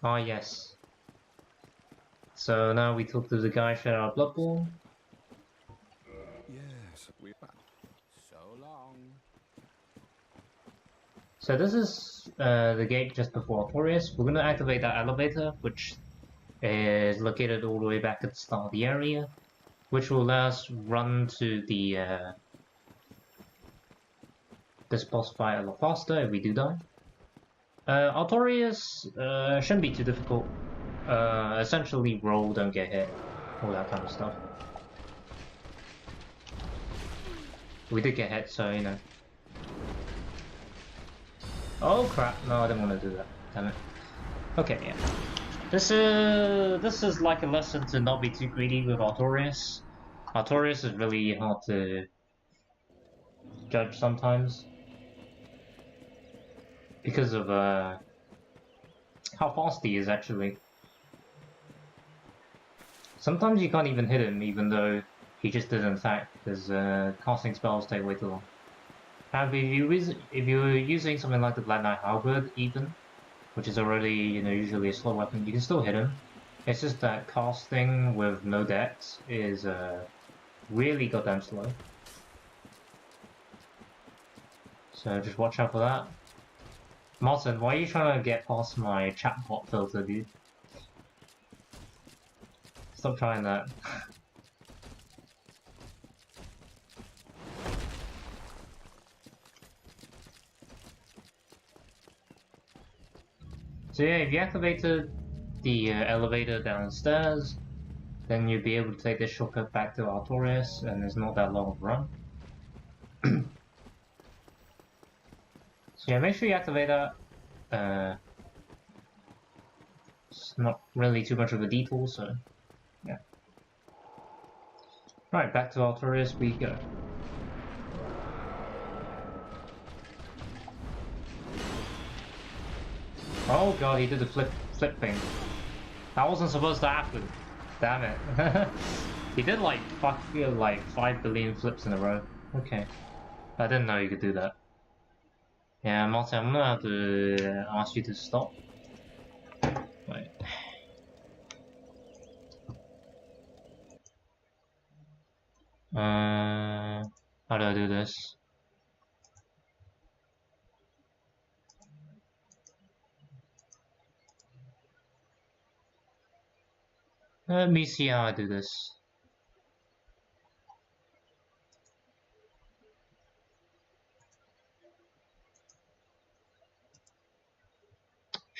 Ah yes. So now we talk to the guy straight out of Bloodborne. Yes, we. So long. So this is the gate just before Artorias. We're gonna activate that elevator, which is located all the way back at the start of the area, which will allow us run to the this boss fight a lot faster if we do die. Artorias shouldn't be too difficult. Essentially roll, don't get hit, all that kind of stuff. We did get hit, so you know. Oh crap! No, I didn't want to do that. Damn it. Okay, yeah. This is like a lesson to not be too greedy with Artorias. Artorias is really hard to judge sometimes because of how fast he is actually. Sometimes you can't even hit him, even though he just didn't attack, because casting spells take way too long. However, if you're using something like the Black Knight Halberd, even, which is already usually a slow weapon, you can still hit him. It's just that casting with no dex is really goddamn slow. So just watch out for that. Martin, why are you trying to get past my chatbot filter, dude? Stop trying that. So yeah, if you activated the elevator downstairs, then you'll be able to take this shortcut back to Artorias, and it's not that long of a run. So yeah, make sure you activate that. It's not really too much of a detour, so yeah. Right, back to Artorias we go. Oh god, he did the flip thing. That wasn't supposed to happen. Damn it. He did like 5 billion flips in a row. Okay. I didn't know you could do that. Yeah, Martin, I'm gonna have to ask you to stop. Wait. How do I do this? Let me see how I do this.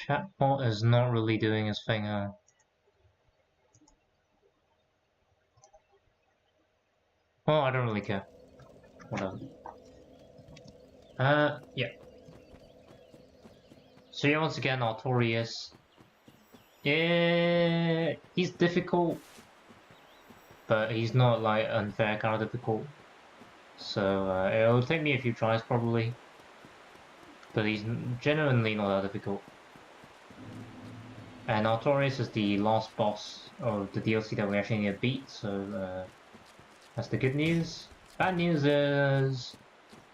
Chatbot is not really doing his thing, huh? Oh, I don't really care. Whatever. Yeah. So yeah, once again, Artorias. Yeah, he's difficult, but he's not like unfair kind of difficult. So it'll take me a few tries probably, but he's genuinely not that difficult. And Artorias is the last boss of the DLC that we actually need to beat, so that's the good news. Bad news is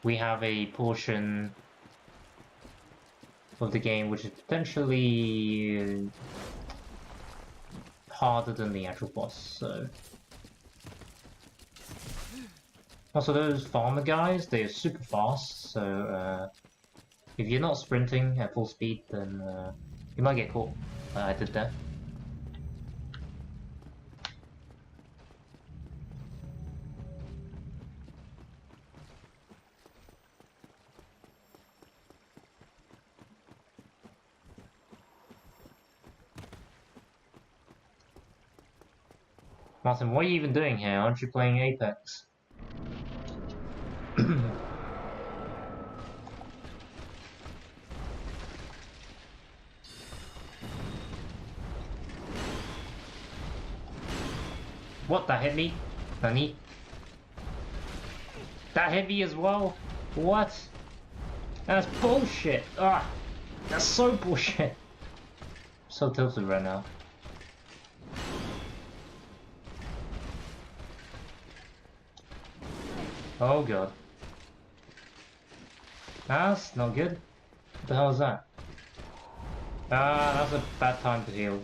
we have a portion of the game which is potentially harder than the actual boss, so... Also, those farmer guys, they are super fast, so if you're not sprinting at full speed, then you might get caught. I did that. Martin, what are you even doing here? Aren't you playing Apex? What, that hit me? Nani? That hit me as well? What? That's bullshit! Ah! That's so bullshit! I'm so tilted right now. Oh god. That's not good. What the hell is that? Ah, that's a bad time to heal.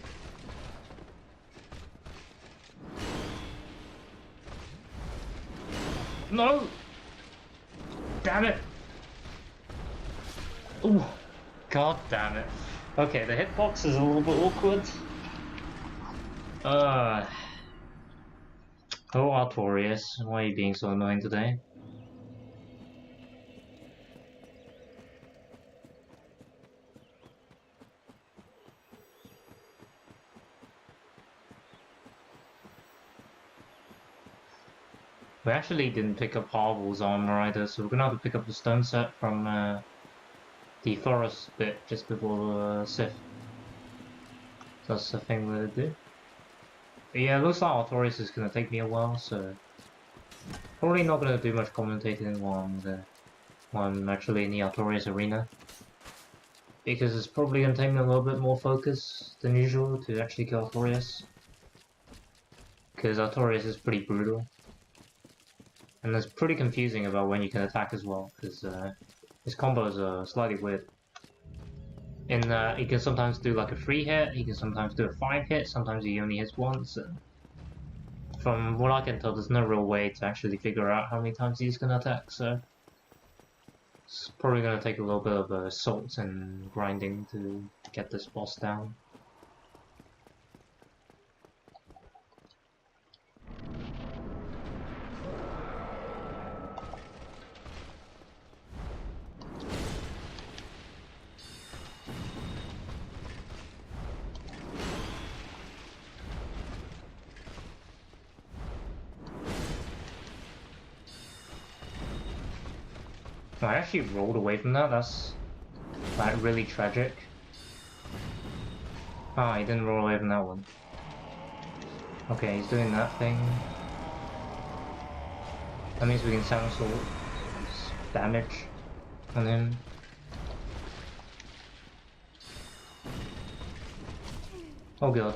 No! Damn it! Ooh! God damn it. Okay, the hitbox is a little bit awkward. Oh, Artorias, why are you being so annoying today? We actually didn't pick up Harville's armor either, so we're gonna have to pick up the stone set from the forest bit just before Sith. That's the thing we're gonna do. But yeah, it looks like Artorias is gonna take me a while, so probably not gonna do much commentating while I'm actually in the Artorias arena. Because it's probably gonna take me a little bit more focus than usual to actually kill Artorias. Because Artorias is pretty brutal. And it's pretty confusing about when you can attack as well, because his combos are slightly weird. In that he can sometimes do like a 3 hit, he can sometimes do a 5 hit, sometimes he only hits once. And from what I can tell, there's no real way to actually figure out how many times he's gonna attack, so it's probably gonna take a little bit of assault and grinding to get this boss down. I actually rolled away from that, that's like really tragic. Ah, he didn't roll away from that one. Okay, he's doing that thing. That means we can somersault damage on him. Oh god.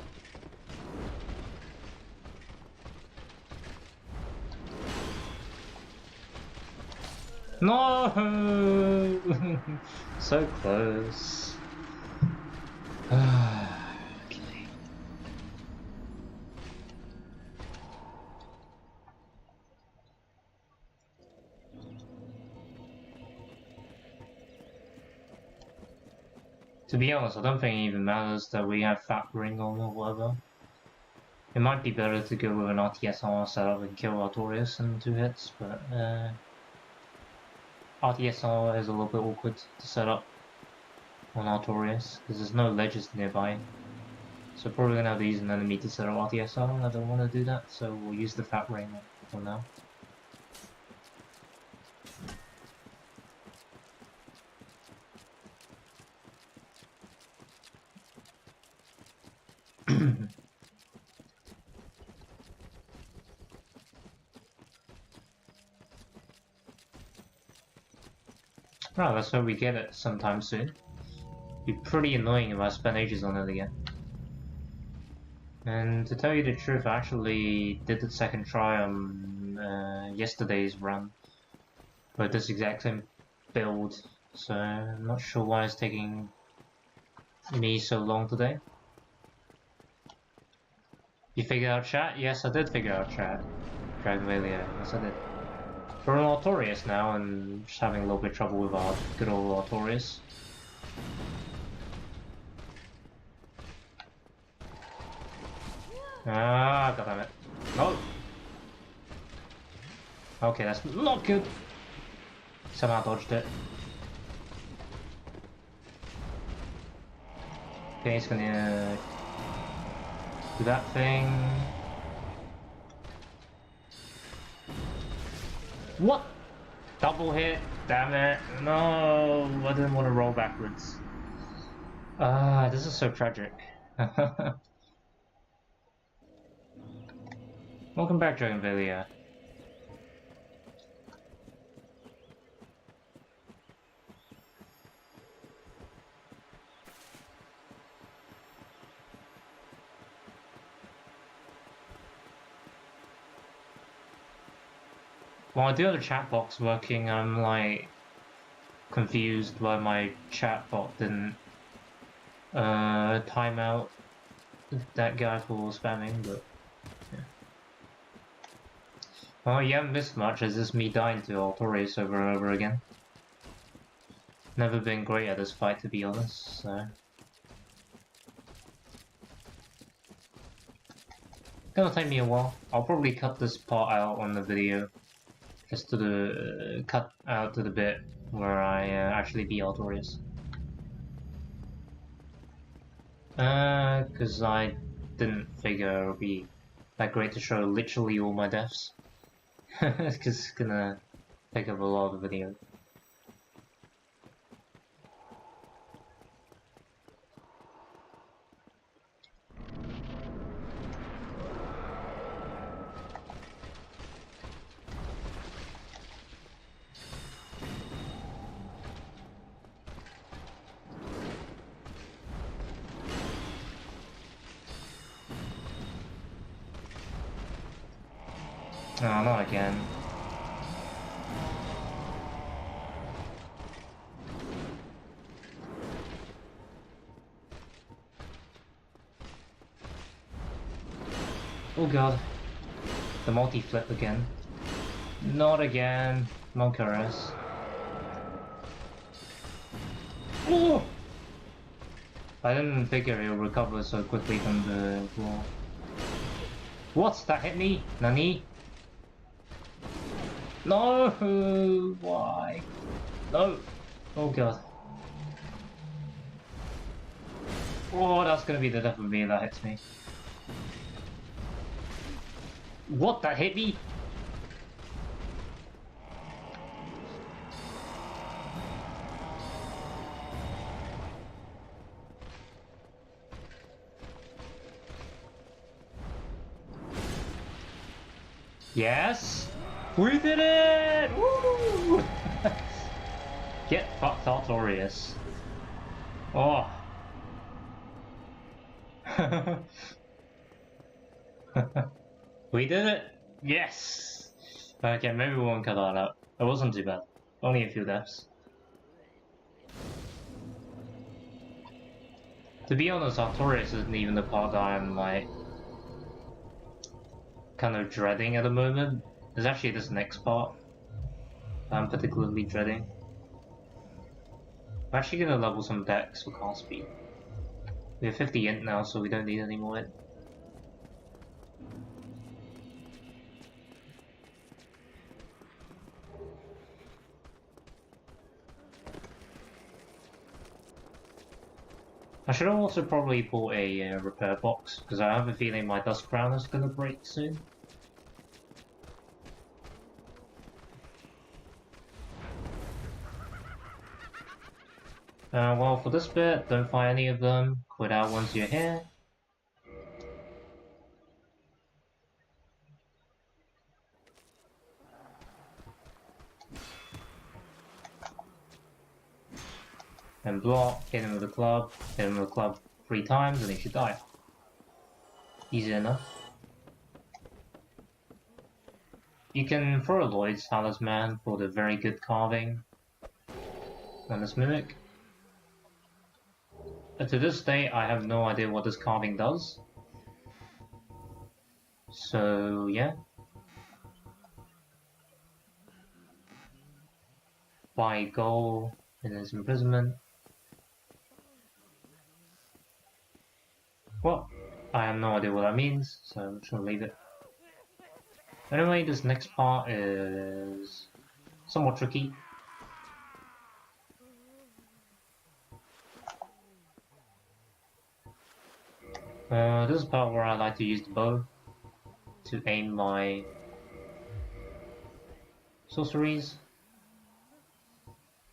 No! So close. Okay. To be honest, I don't think it even matters that we have Fat Ring on or whatever. It might be better to go with an RTSR setup and kill Artorias in 2 hits, but RTSR is a little bit awkward to set up on Artorias, because there's no ledges nearby. So probably gonna have to use an enemy to set up RTSR, and I don't want to do that, so we'll use the Fat Ring for now. Right, let's hope we get it sometime soon. Be pretty annoying if I spend ages on it again. And to tell you the truth, I actually did the second try on yesterday's run with this exact same build, so I'm not sure why it's taking me so long today. You figured out chat? Yes, I did figure out chat. Dragonvalia, yes I did. We're on Artorias now and just having a little bit of trouble with our good old Artorias. Ah, goddammit. No! Okay, that's not good. Somehow dodged it. Okay, it's gonna do that thing. What? Double hit? Damn it. No, I didn't want to roll backwards. Ah, this is so tragic. Welcome back, Dragonvalia. While I do have the chat box working, I'm like confused why my chat bot didn't time out that guy for spamming, but yeah. Well, you haven't missed much, as this me dying to Artorias over and over again. Never been great at this fight, to be honest, so... Gonna take me a while. I'll probably cut this part out on the video. Just to the... cut out to the bit where I actually beat Artorias. Cause I didn't figure it would be that great to show literally all my deaths. Cause it's gonna take up a lot of the video. No, not again. Oh god. The multi-flip again. Not again. Monkaras. Oh! I didn't figure he'll recover so quickly from the wall. What? That hit me? Nani? No! Why? No! Oh god. Oh, that's gonna be the death of me if that hits me. What? That hit me? Yes! We did it! Woo! Get fucked, Artorias. Oh. We did it! Yes! Okay, maybe we won't cut that out. It wasn't too bad. Only a few deaths. To be honest, Artorias isn't even the part that I'm like kind of dreading at the moment. It's actually this next part that I'm particularly dreading. I'm actually gonna level some decks for cast speed. We have 50 int now, so we don't need any more int. I should also probably pull a repair box, because I have a feeling my dust crown is gonna break soon. Well, for this bit, don't fight any of them. Quit out once you're here. And block, hit him with a club, hit him with a club 3 times, and he should die. Easy enough. You can throw Lloyd's Talisman for the very good carving on this mimic. But to this day, I have no idea what this carving does. So, yeah. Buy gold in his imprisonment. Well, I have no idea what that means, so I'm just gonna leave it. Anyway, this next part is somewhat tricky. This is the part where I like to use the bow to aim my sorceries.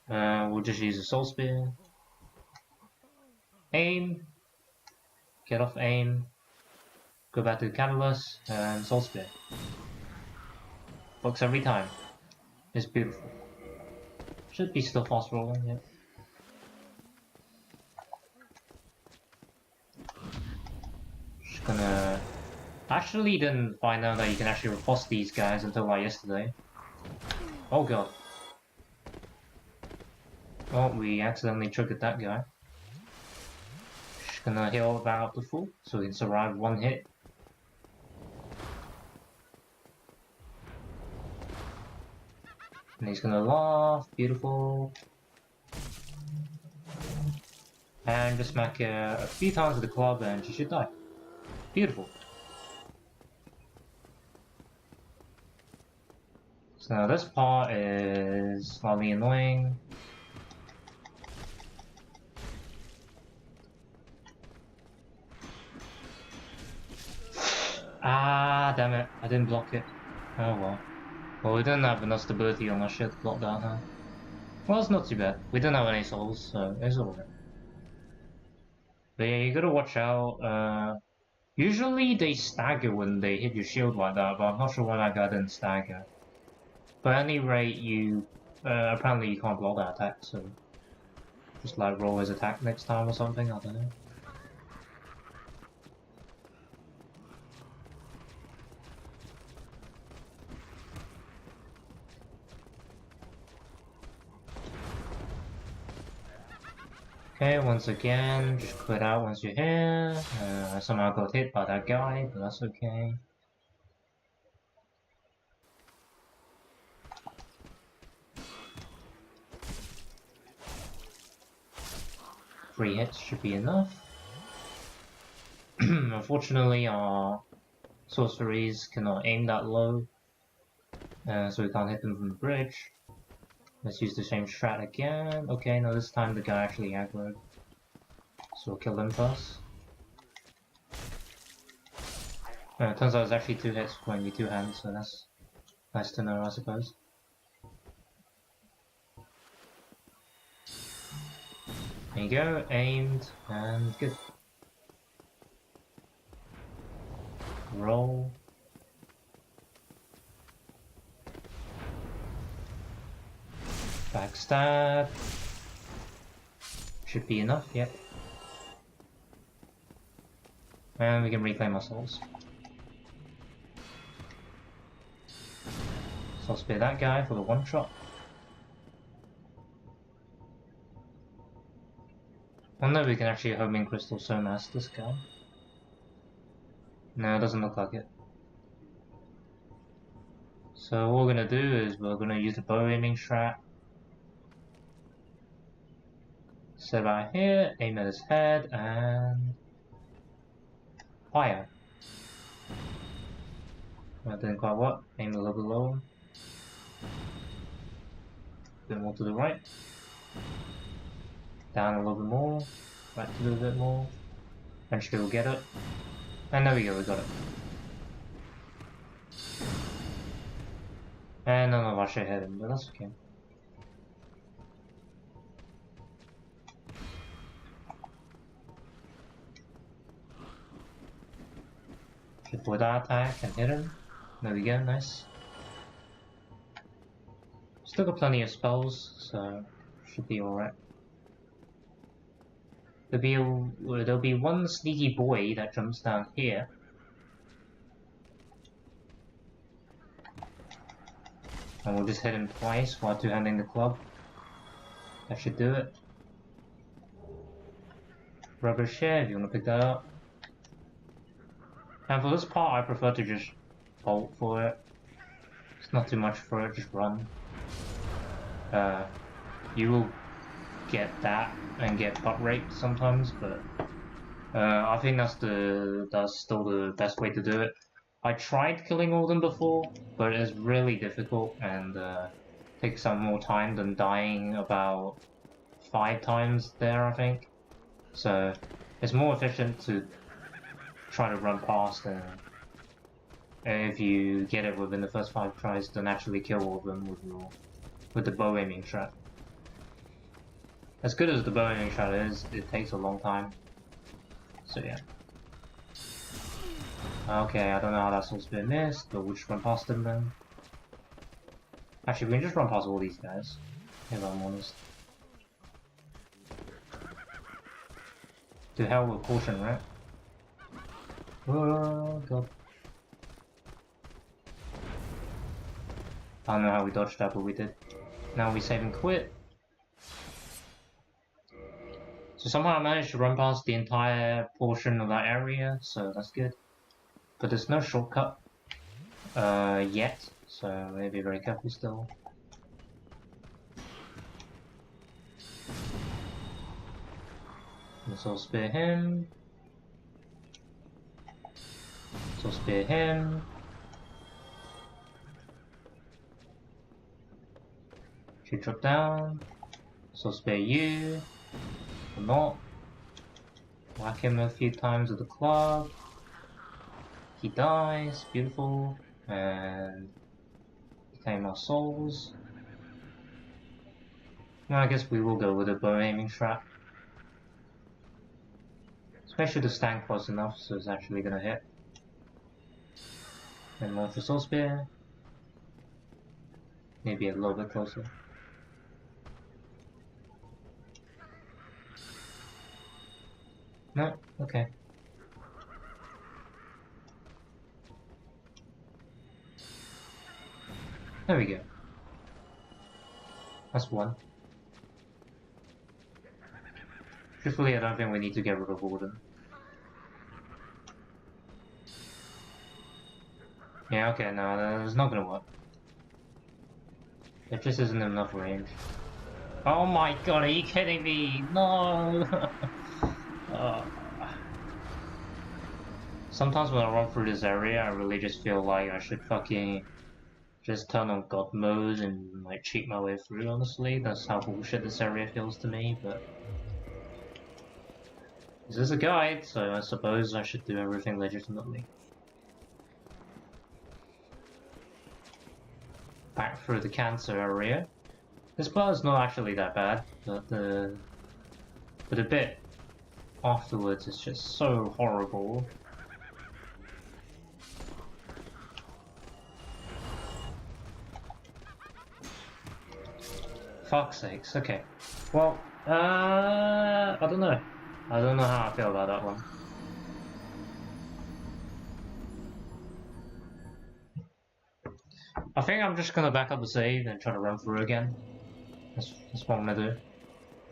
We'll just use a soul spear. Aim. Get off aim. Go back to the catalyst and soul spear. Works every time. It's beautiful. Should be still fast rolling, yeah. Just gonna... Actually didn't find out that you can actually riposte these guys until like yesterday. Oh god. Oh, we accidentally triggered that guy. Just gonna heal that up to full so he can survive 1 hit. And he's gonna laugh, beautiful. And just smack her a few times with the club and she should die. Beautiful. So this part is slightly annoying. Ah, damn it, I didn't block it. Oh well. Well, we didn't have enough stability on our ship to block that, huh? Well, it's not too bad. We didn't have any souls, so it's alright. But yeah, you gotta watch out. Usually they stagger when they hit your shield like that, but I'm not sure why that guy didn't stagger. But at any rate, you apparently you can't block that attack, so just like roll his attack next time or something, I don't know. Okay, once again, just quit out once you're here. I somehow got hit by that guy, but that's okay. Three hits should be enough. Unfortunately, our sorceries cannot aim that low, so we can't hit them from the bridge. Let's use the same strat again. Okay, no, this time the guy actually aggroed. So we'll kill him first. Turns out it's actually 2 hits when you 2 hands, so that's nice to know, I suppose. There you go, aimed, and good. Roll. Backstab. Should be enough, yep. And we can reclaim our souls. So I'll spare that guy for the 1-shot. I wonder if we can actually homing crystal somas this guy. No, it doesn't look like it. So what we're gonna do is we're gonna use the bow aiming strat. Set right here, aim at his head, and fire. That didn't quite work. Aim a little bit lower. A bit more to the right. Down a little bit more. Try to do a bit more. Eventually we'll get it. And there we go, we got it. And none of us should hit him, but that's okay. Avoid that attack and hit him. There we go, nice. Still got plenty of spells, so should be alright. There'll be one sneaky boy that jumps down here. And we'll just hit him twice while two-handing the club. That should do it. Rubber share if you want to pick that up. And for this part I prefer to just bolt for it. It's not too much for it, just run. You will get that and get butt raped sometimes, but I think that's still the best way to do it. I tried killing all of them before, but it's really difficult and takes some more time than dying about 5 times there, I think. So it's more efficient to try to run past, and if you get it within the first 5 tries, then actually kill all of them with the bow aiming strat. As good as the bow aiming strat is, it takes a long time. So yeah. Okay, I don't know how that's supposed to be missed, but we'll just run past them then. Actually, we can just run past all these guys, if I'm honest. To hell with caution, right? Oh god. I don't know how we dodged that, but we did. Now we save and quit. So somehow I managed to run past the entire portion of that area, so that's good. But there's no shortcut yet, so we need to be very careful still. Let's all spear him. Let's all spear him. Should drop down. So spare you. Or not. Whack him a few times with the club. He dies. Beautiful. And claim our souls. Well, I guess we will go with a bow aiming strat. Just make sure to stand close enough so it's actually gonna hit. And launch the soul spear. Maybe a little bit closer. No? Okay. There we go. That's one. Truthfully, I don't think we need to get rid of all of them. Yeah, okay, no, that's not gonna work. There just isn't enough range. Oh my god, are you kidding me? No! Sometimes when I run through this area, I really just feel like I should fucking just turn on God mode and like cheat my way through, honestly. That's how bullshit this area feels to me, but this is a guide, so I suppose I should do everything legitimately. Back through the cancer area. This part is not actually that bad, but the bit afterwards is just so horrible. Fuck's sakes, okay. Well, I don't know. I don't know how I feel about that one. I think I'm just gonna back up the save and try to run through again. That's what I'm gonna do.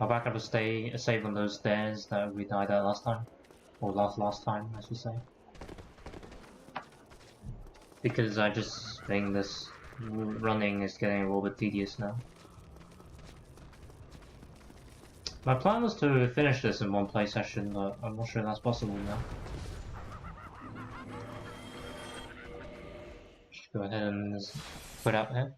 I'll back up a save on those stairs that we died at last time. Or last time, I should say. Because I just think this running is getting a little bit tedious now. My plan was to finish this in one play session, but I'm not sure that's possible now. Just go ahead and just put out there.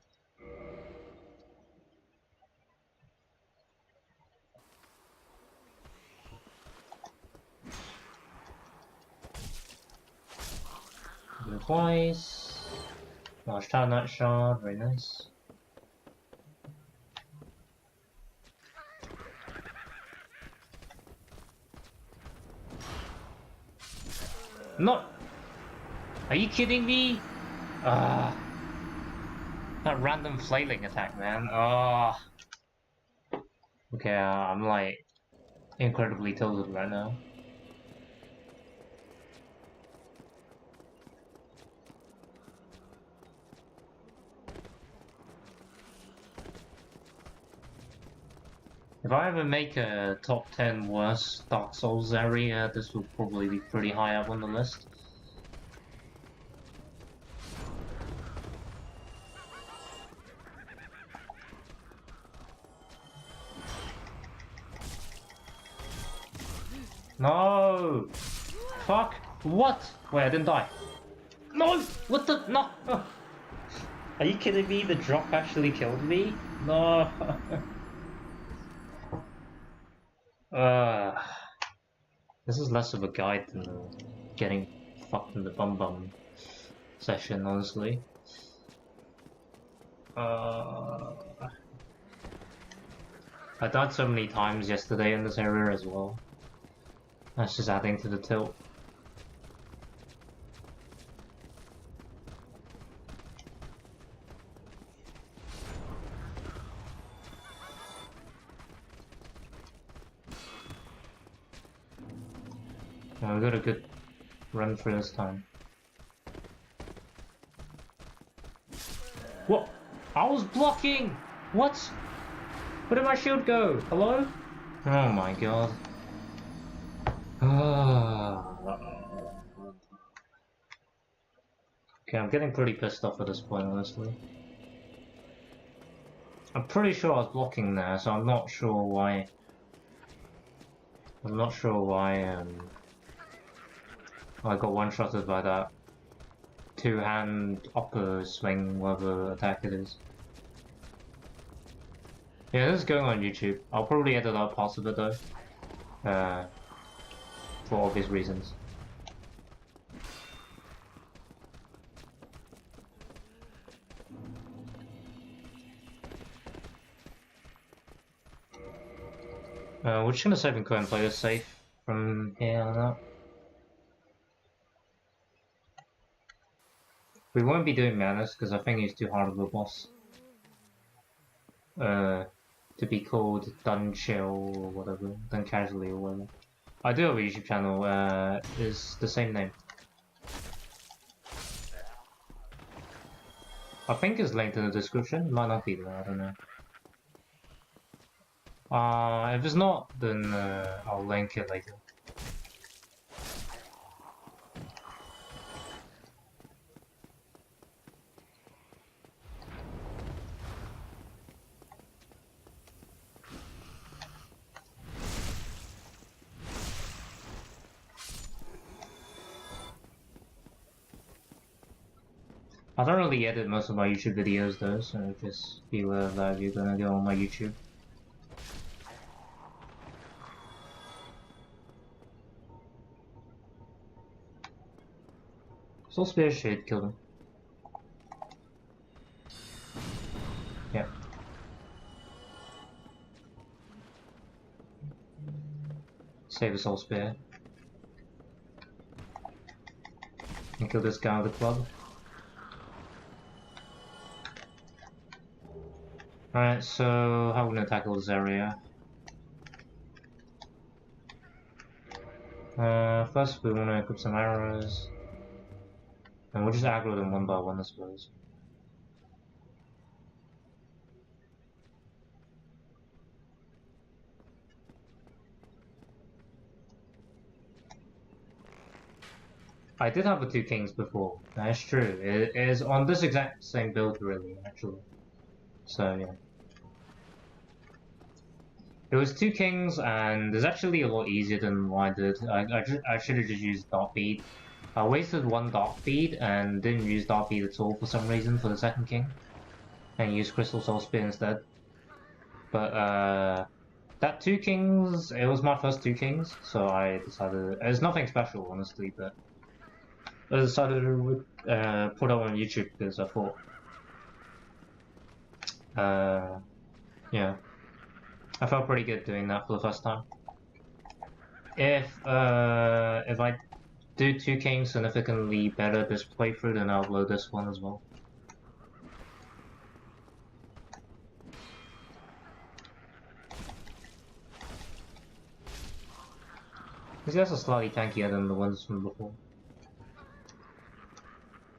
twice. Large tower night shard, very nice. Not. Are you kidding me? Ah. That random flailing attack, man. Ah. Okay, I'm like incredibly tilted right now. If I ever make a top 10 worst Dark Souls area, this will probably be pretty high up on the list. No! Fuck! What? Wait, I didn't die. No! What the? No! Are you kidding me? The drop actually killed me? No! This is less of a guide than getting fucked in the bum session, honestly. I died so many times yesterday in this area as well. That's just adding to the tilt. Yeah, we got a good run for this time. What? I was blocking! What? Where did my shield go? Hello? Oh my god. Okay, I'm getting pretty pissed off at this point, honestly. I'm pretty sure I was blocking there, so I'm not sure why. I got one-shotted by that two-hand upper swing, whatever attack it is. Yeah, this is going on YouTube. I'll probably edit out parts of it though. For obvious reasons. We're just gonna save and go and play this safe from here on out. We won't be doing Manus because I think he's too hard of a boss. To be called Done Chill or whatever, Done Casually or whatever. I do have a YouTube channel, is the same name. I think it's linked in the description, might not be there, I don't know. If it's not, then I'll link it later. I don't really edit most of my YouTube videos though, so just be aware of that if you're gonna go on my YouTube. Soul Spear should kill him. Yeah. Save a Soul Spear. And kill this guy with the club. Alright, so how are we gonna tackle this area? First we wanna equip some arrows. And we'll just aggro them one by one, I suppose. I did have the two kings before, that's true. It is on this exact same build really, actually. So yeah. It was two kings, and it's actually a lot easier than what I did. I should have just used Dark Bead. I wasted one Dark Bead and didn't use Dark Bead at all for some reason for the second king. And used Crystal Soul Spear instead. But that two kings, it was my first two kings, so I decided, it's nothing special honestly, but I decided put it on YouTube because I thought, yeah, I felt pretty good doing that for the first time. If I do 2 games significantly better this playthrough, then I'll upload this one as well. These guys are slightly tankier than the ones from before.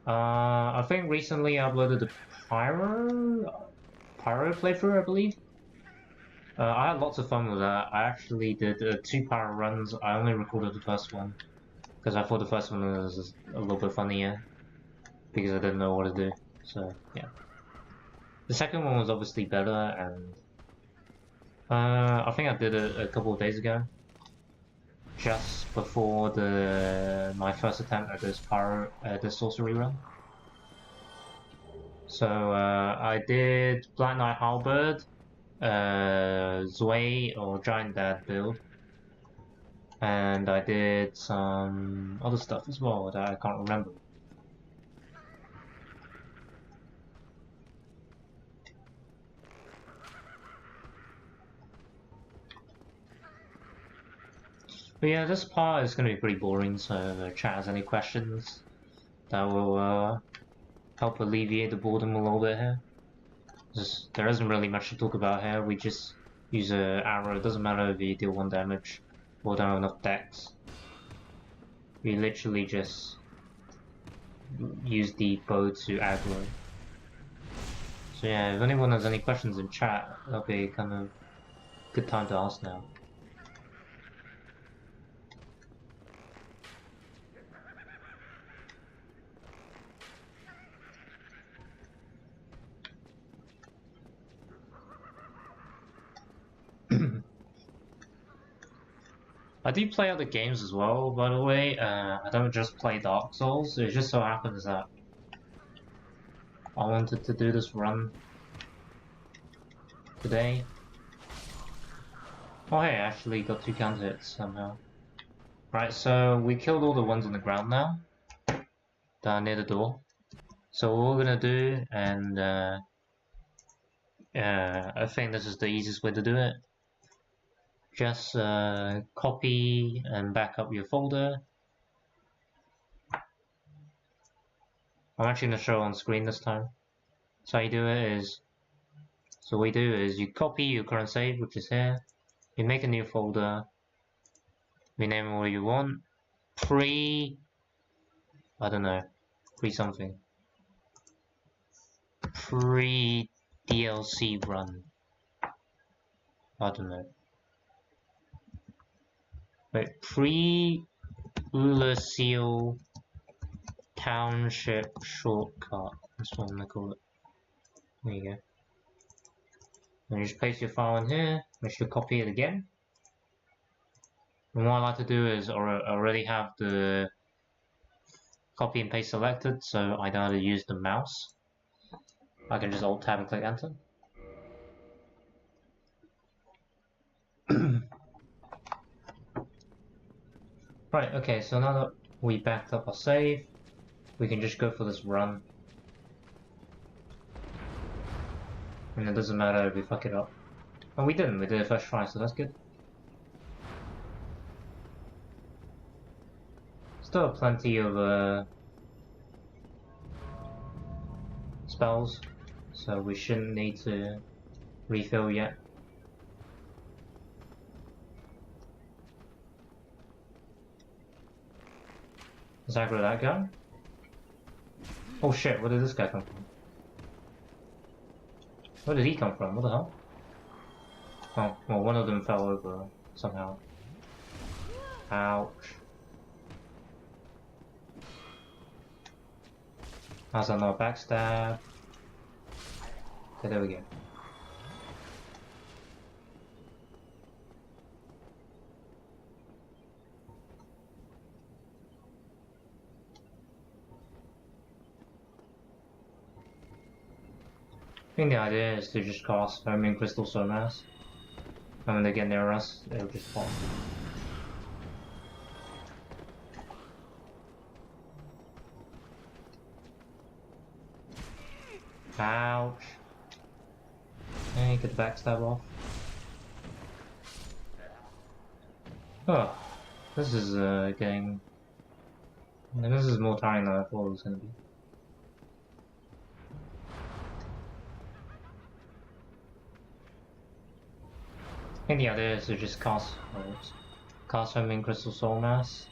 I think recently I uploaded the Pyro playthrough, I believe. I had lots of fun with that. I actually did 2 Pyro runs. I only recorded the first one because I thought the first one was a little bit funnier because I didn't know what to do. So yeah, the second one was obviously better, and I think I did it a couple of days ago, just before my first attempt at this sorcery run. So I did Black Knight Halberd, Zwei or Giant Dad build, and I did some other stuff as well that I can't remember. But yeah, this part is going to be pretty boring, so if chat has any questions, that will help alleviate the boredom a little bit here. There isn't really much to talk about here, we just use an arrow. It doesn't matter if you deal 1 damage or don't have enough dex. We literally just use the bow to aggro. So yeah, if anyone has any questions in chat, that'll be kind of good time to ask now. I do play other games as well, by the way. I don't just play Dark Souls. It just so happens that I wanted to do this run today. Oh hey, I actually got 2 counter hits somehow. Right, so we killed all the ones on the ground now, down near the door. So what we're gonna do, and I think this is the easiest way to do it. Just copy and back up your folder. I'm actually going to show on screen this time. So how you do it is, so what you do is you copy your current save, which is here. You make a new folder. You name it what you want. I don't know, something. DLC run. I don't know. Wait, Ulysseal Township Shortcut. That's what I'm gonna call it. There you go. And you just paste your file in here. Make sure you copy it again. And what I like to do is I already have the copy and paste selected, so I don't have to use the mouse. I can just Alt Tab and click Enter. Right, okay, so now that we backed up our save, we can just go for this run. And it doesn't matter if we fuck it up. And we didn't, we did it first try, so that's good. Still have plenty of spells, so we shouldn't need to refill yet. Let's aggro that guy. Oh shit, where did this guy come from? Where did he come from? What the hell? Oh, well, one of them fell over somehow. Ouch. That's another backstab. Okay, there we go. I think the idea is to just cast Foaming Crystal Sonas, and when they get near us, it'll just pop. Ouch. Hey, get the backstab off. Oh, this is getting. This is more tiring than I thought it was gonna be. I think the idea is to just cast homing crystal soul mass.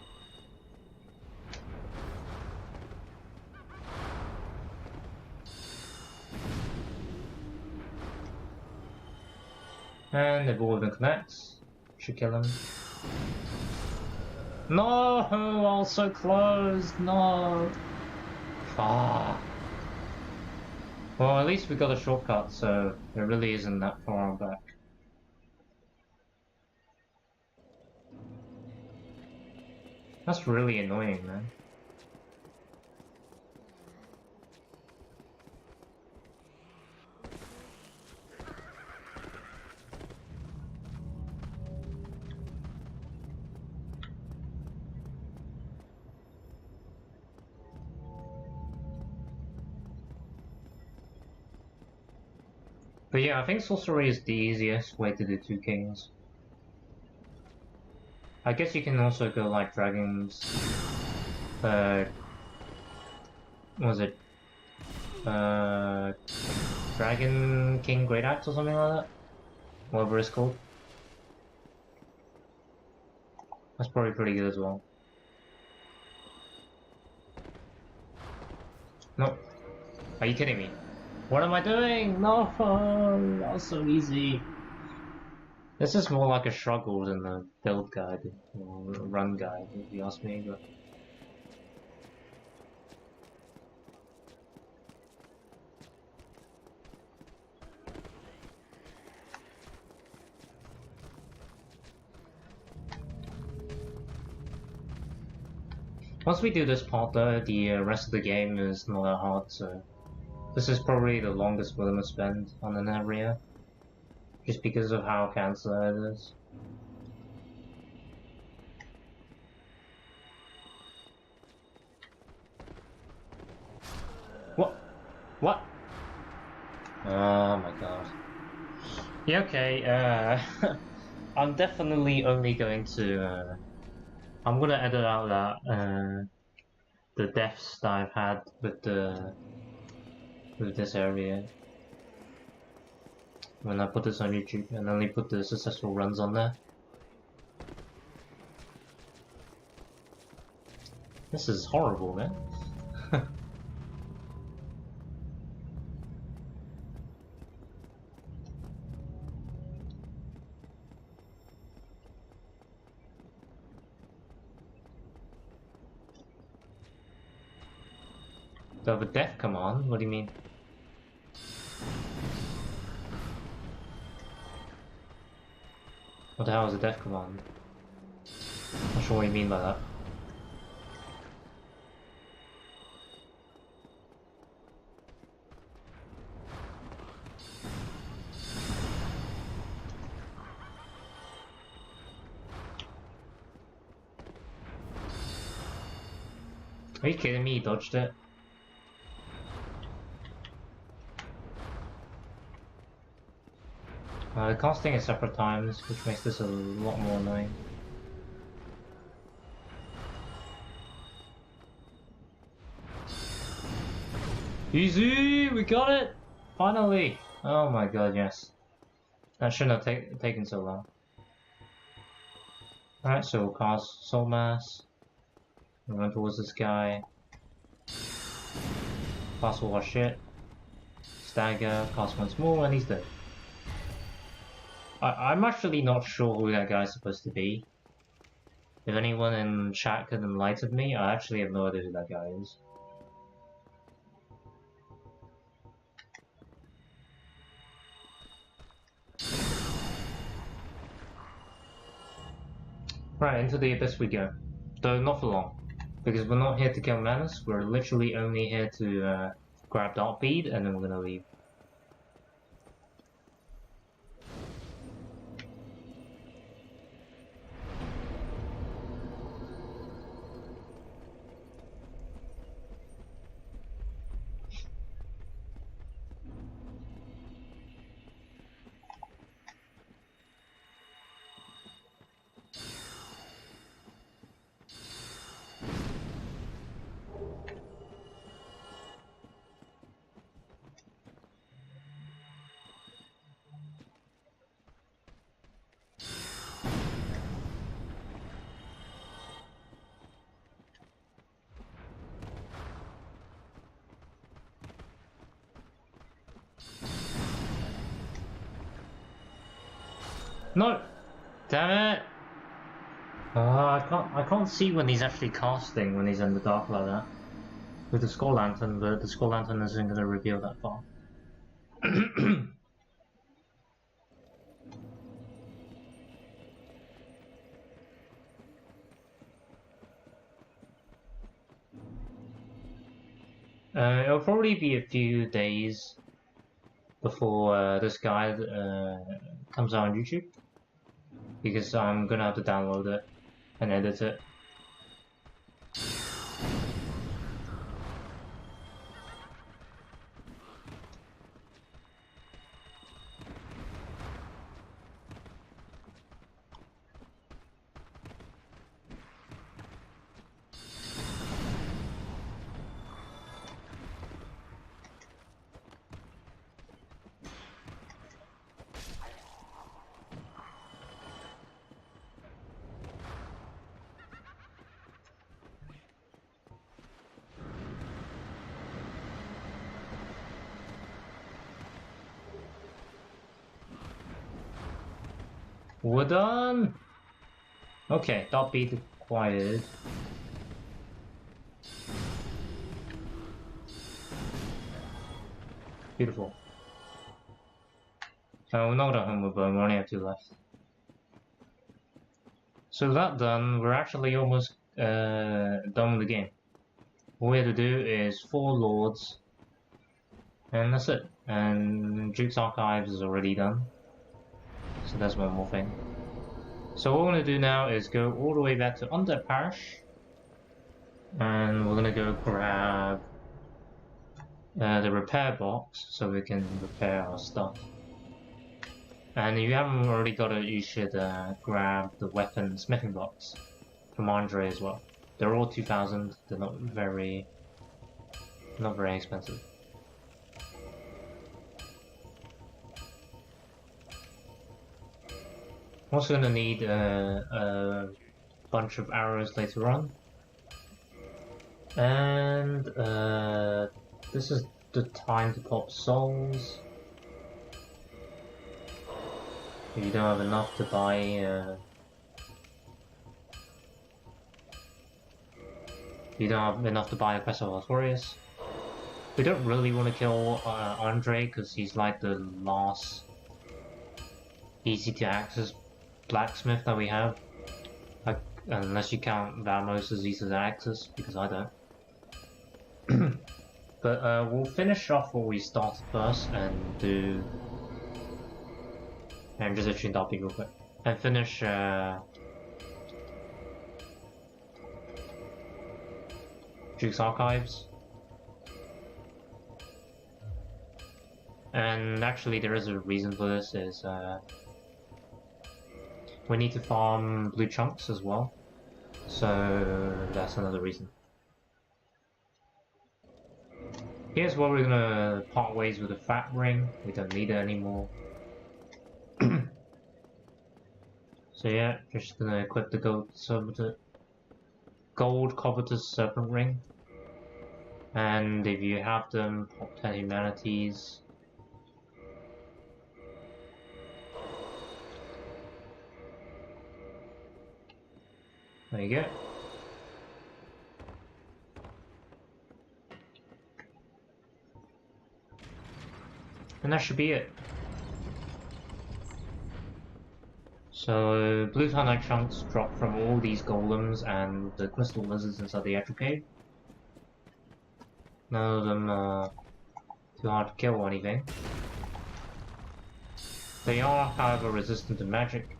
And if all of them connects, should kill him. No, I was so close. No. Fuck. Well, at least we got a shortcut, so it really isn't that far back. That's really annoying, man. But yeah, I think sorcery is the easiest way to do 2 kings. I guess you can also go like dragons. Was it? Dragon King Great Axe or something like that? Whatever it's called. That's probably pretty good as well. Nope. Are you kidding me? What am I doing? No! That was so easy. This is more like a struggle than a build guide or a run guide, if you ask me. But once we do this part though, the rest of the game is not that hard, so this is probably the longest we're gonna spend on an area, just because of how cancer it is. What? What? Oh my god. Yeah, okay, I'm definitely only going to, I'm gonna edit out that, the deaths that I've had with this area. When I put this on YouTube and only put the successful runs on there. This is horrible, man. Do I have a death command? What do you mean? What the hell is a death command? Not sure what you mean by that. Are you kidding me? He dodged it. Casting at separate times, which makes this a lot more annoying. Easy! We got it! Finally! Oh my god, yes. That shouldn't have taken so long. Alright, so we'll cast Soul Mass. We'll run towards this guy. Cast all our shit. Stagger, cast once more, and he's dead. I'm actually not sure who that guy's supposed to be. If anyone in chat can enlighten me, I actually have no idea who that guy is. Right, into the abyss we go. Though not for long. Because we're not here to kill Manus, we're literally only here to grab Dark Bead and then we're gonna leave. No! Damn it! I can't see when he's actually casting when he's in the dark like that. With the Skull Lantern, but the Skull Lantern isn't going to reveal that far. It'll probably be a few days before this guide comes out on YouTube, because I'm gonna have to download it and edit it. We're done! Okay, dot beat acquired. Beautiful. So we're not at home with we only have 2 left. So that done, we're actually almost done with the game. All we have to do is 4 lords, and that's it. And Duke's Archives is already done. So that's one more thing. So what we're going to do now is go all the way back to Undead Parish, and we're going to go grab the repair box so we can repair our stuff. And if you haven't already got it, you should grab the weapon smithing box from Andre as well. They're all 2,000. They're not very expensive. Also gonna need a bunch of arrows later on, and this is the time to pop souls. If you don't have enough to buy, you don't have enough to buy a Quest of Artorias. We don't really want to kill Andre because he's like the last easy to access blacksmith that we have, like, unless you count Vamos as easy to access, because I don't. But we'll finish off what we started first and do, and just actually dot real quick, and finish Duke's Archives. And actually there is a reason for this, is we need to farm blue chunks as well, so that's another reason. Here's where we're gonna part ways with the fat ring. We don't need it anymore. So yeah, just gonna equip the gold covetous serpent ring, and if you have them, pop 10 humanities. There you go. And that should be it. So, blue Titanite chunks drop from all these golems and the crystal lizards inside the actual cave. None of them are too hard to kill or anything. They are, however, resistant to magic,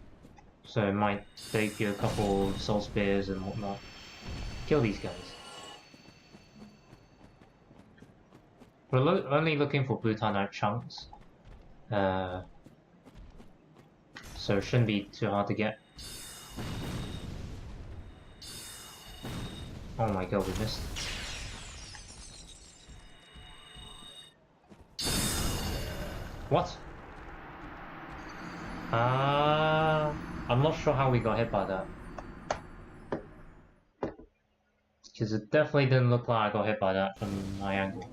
so it might take you a couple of soul spears and whatnot. Kill these guys. We're only looking for blue Titanite chunks, so it shouldn't be too hard to get. Oh my god, we missed. What? I'm not sure how we got hit by that. Because it definitely didn't look like I got hit by that from my angle.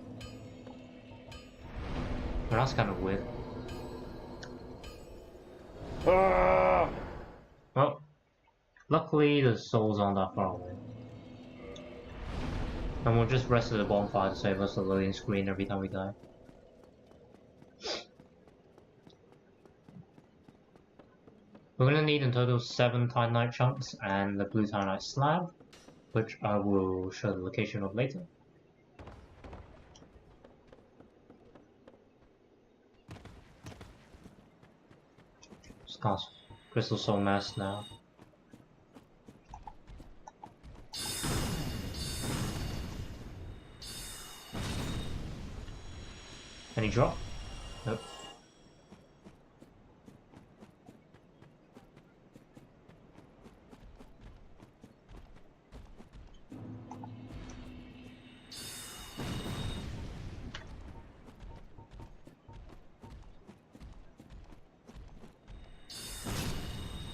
Well, that's kind of weird. Ah! Luckily, the souls aren't that far away. And we'll just rest at the bonfire to save us the loading screen every time we die. We're gonna need in total 7 Titanite chunks and the blue Titanite slab, which I will show the location of later. Just cast Crystal Soul Mass now. Any drop? Nope.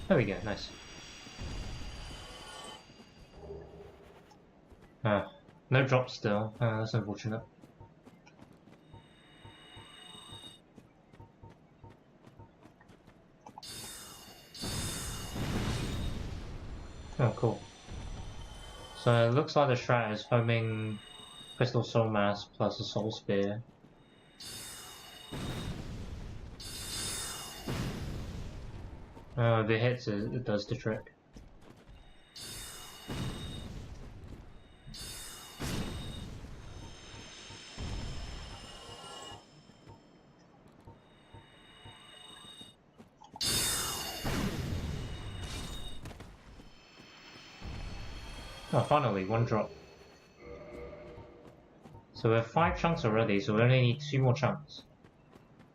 There we go, nice. No drop still, that's unfortunate. Oh, cool. So it looks like the strat is homing Crystal Soul Mass plus a Soul Spear. If it hits, it does the trick. Oh, finally, 1 drop. So we have 5 chunks already, so we only need 2 more chunks.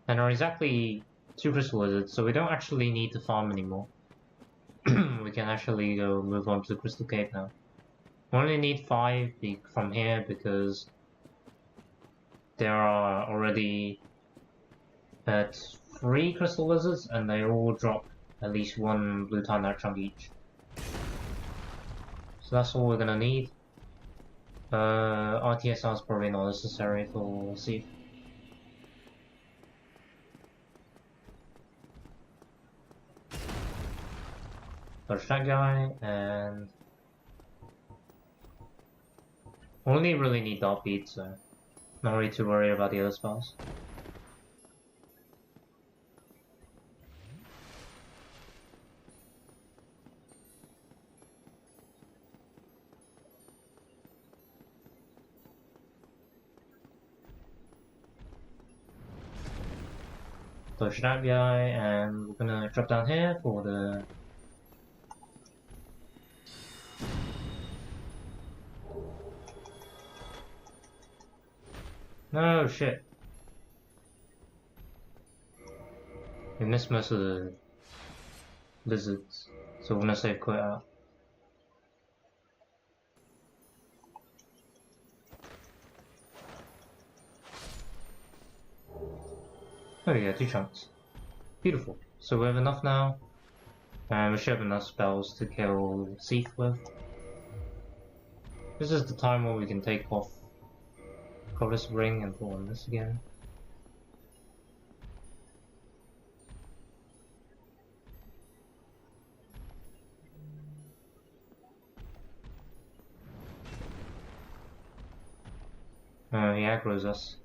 And are exactly 2 crystal lizards, so we don't actually need to farm anymore. We can actually go move on to the crystal cave now. We only need 5 from here because there are already 3 crystal lizards and they all drop at least 1 blue titanite chunk each. So that's all we're gonna need. RTSR is probably not necessary for Seath. Touch that guy, and only really need Dark Bead, so not really too worried about the other spells. Touch that guy, and we're gonna drop down here for the no shit. We missed most of the lizards, so we're gonna save quit out. There we go, 2 chunks. Beautiful. So we have enough now, and we should have enough spells to kill Seath with. This is the time where we can take off Chorus Ring and put on this again. He aggroes us.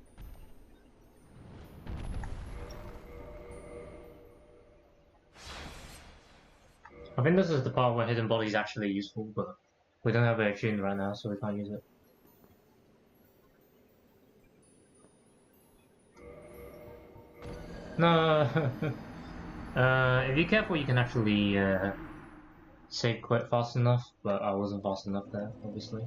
I think this is the part where Hidden Body is actually useful, but we don't have it tuned right now, so we can't use it. No, if you're careful, you can actually save quite fast enough, but I wasn't fast enough there, obviously.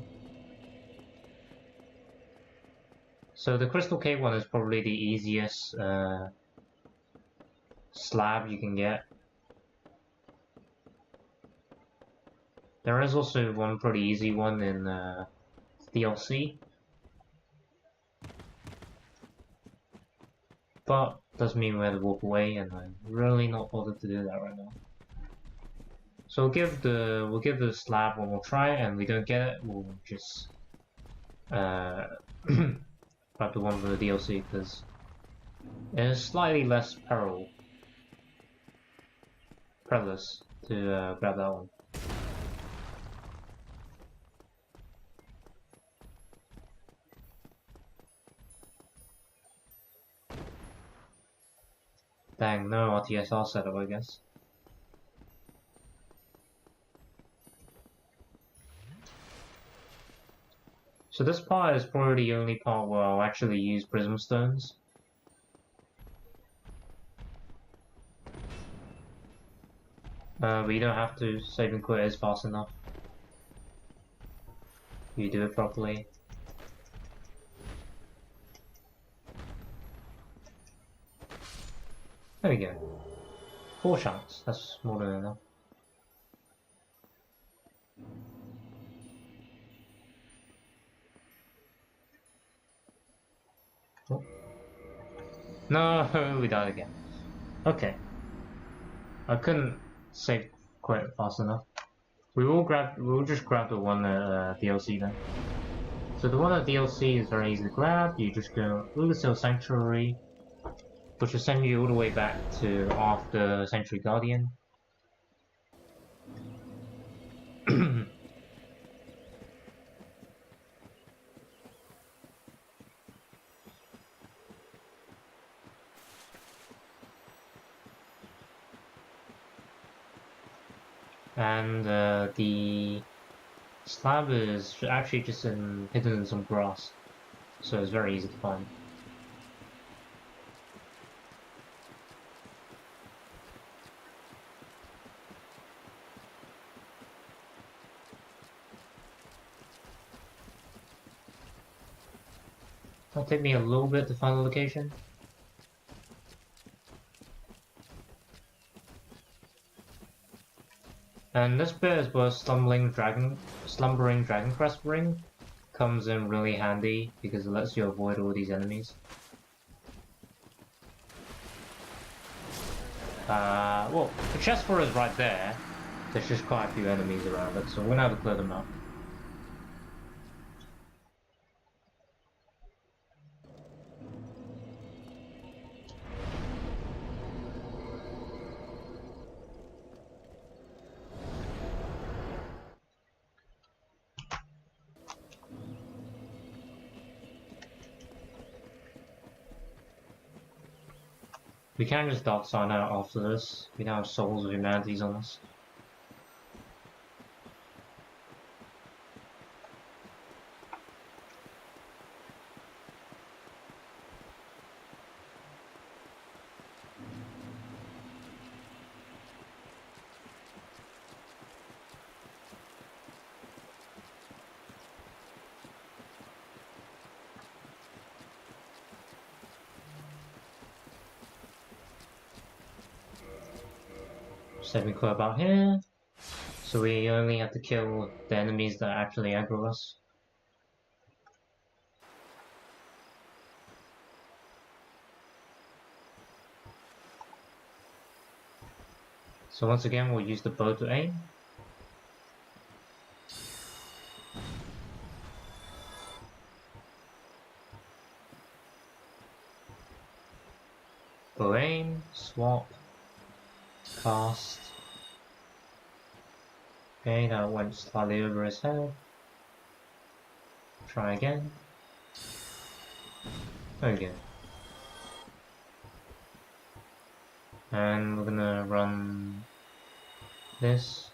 So the Crystal Cave one is probably the easiest slab you can get. There is also one pretty easy one in DLC, but does mean we have to walk away, and I'm really not bothered to do that right now. So we'll give the slab one more try, and we don't get it, we'll just grab the one from the DLC because it is slightly less perilous to grab that one. Dang, no RTSR setup, I guess. So this part is probably the only part where I'll actually use prism stones. But you don't have to. Save and quit is fast enough. You do it properly. There we go. 4 chunks, that's more than enough. Oh. No, we died again. Okay. I couldn't save quite fast enough. We'll just grab the one DLC then. So the one at DLC is very easy to grab. You just go Lucille Sanctuary, which will send you all the way back to after Sanctuary Guardian. And the slab is actually just hidden in some grass, so it's very easy to find. It'll take me a little bit to find the location. And this bit is where Slumbering Dragoncrest Ring comes in really handy because it lets you avoid all these enemies. Well, the chest for is right there. There's just quite a few enemies around it, so we're gonna have to clear them out. We can just dot sign out after this. We now have Souls of Humanities on us. Saving quite about here. So we only have to kill the enemies that actually aggro us. So once again we'll use the bow to aim. Bow aim, swap, cast. Okay, that went slightly over his head. Try again. There we go. And we're gonna run this,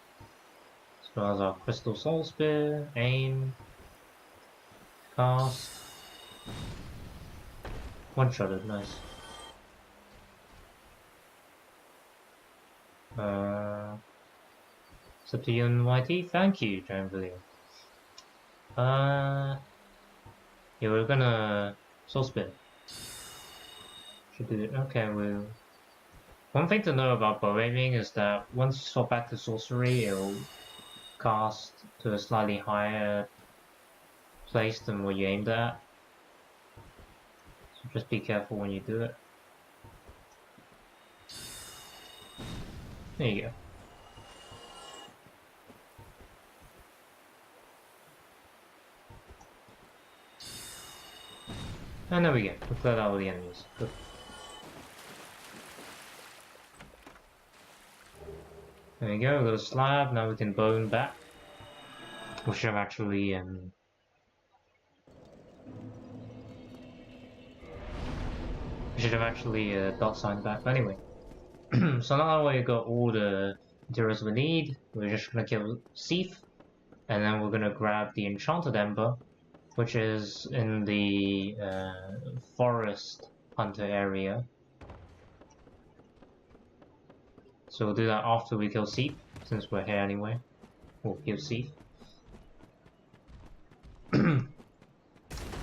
as well as our Crystal Soul Spear, aim, cast. One-shotted, nice. It's up to you and YT. Thank you, Giant Video. Yeah, we're gonna Soul Spin. Should do it. Okay, we'll. One thing to know about bow aiming is that once you swap back to sorcery, it'll cast to a slightly higher place than what you aimed at. So just be careful when you do it. There you go. And there we go. We cleared out all the enemies. Good. There we go, a little slab. Now we can bone back. We should have actually dot signed back. But anyway, So now that we got all the materials we need, we're just gonna kill Seath, and then we're gonna grab the Enchanted Ember, which is in the Forest Hunter area. So we'll do that after we kill Seath, since we're here anyway. We'll kill Seath.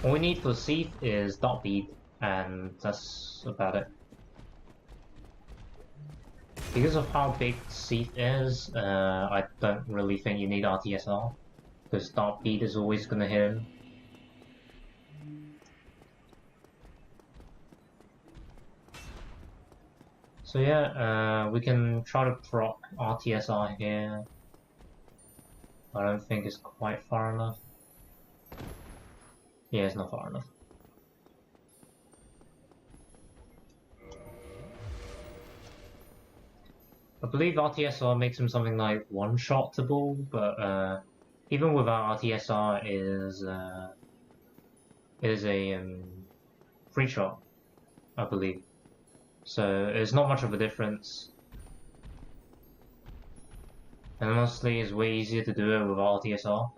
All we need for Seath is Dot Bead, and that's about it. Because of how big Seath is, I don't really think you need RTSR, because Dot Bead is always gonna hit him. So yeah, we can try to proc RTSR here. I don't think it's quite far enough. Yeah, it's not far enough. I believe RTSR makes him something like one-shotable, but even without RTSR is a free shot, I believe. So it's not much of a difference. And honestly, it's way easier to do it without RTSR,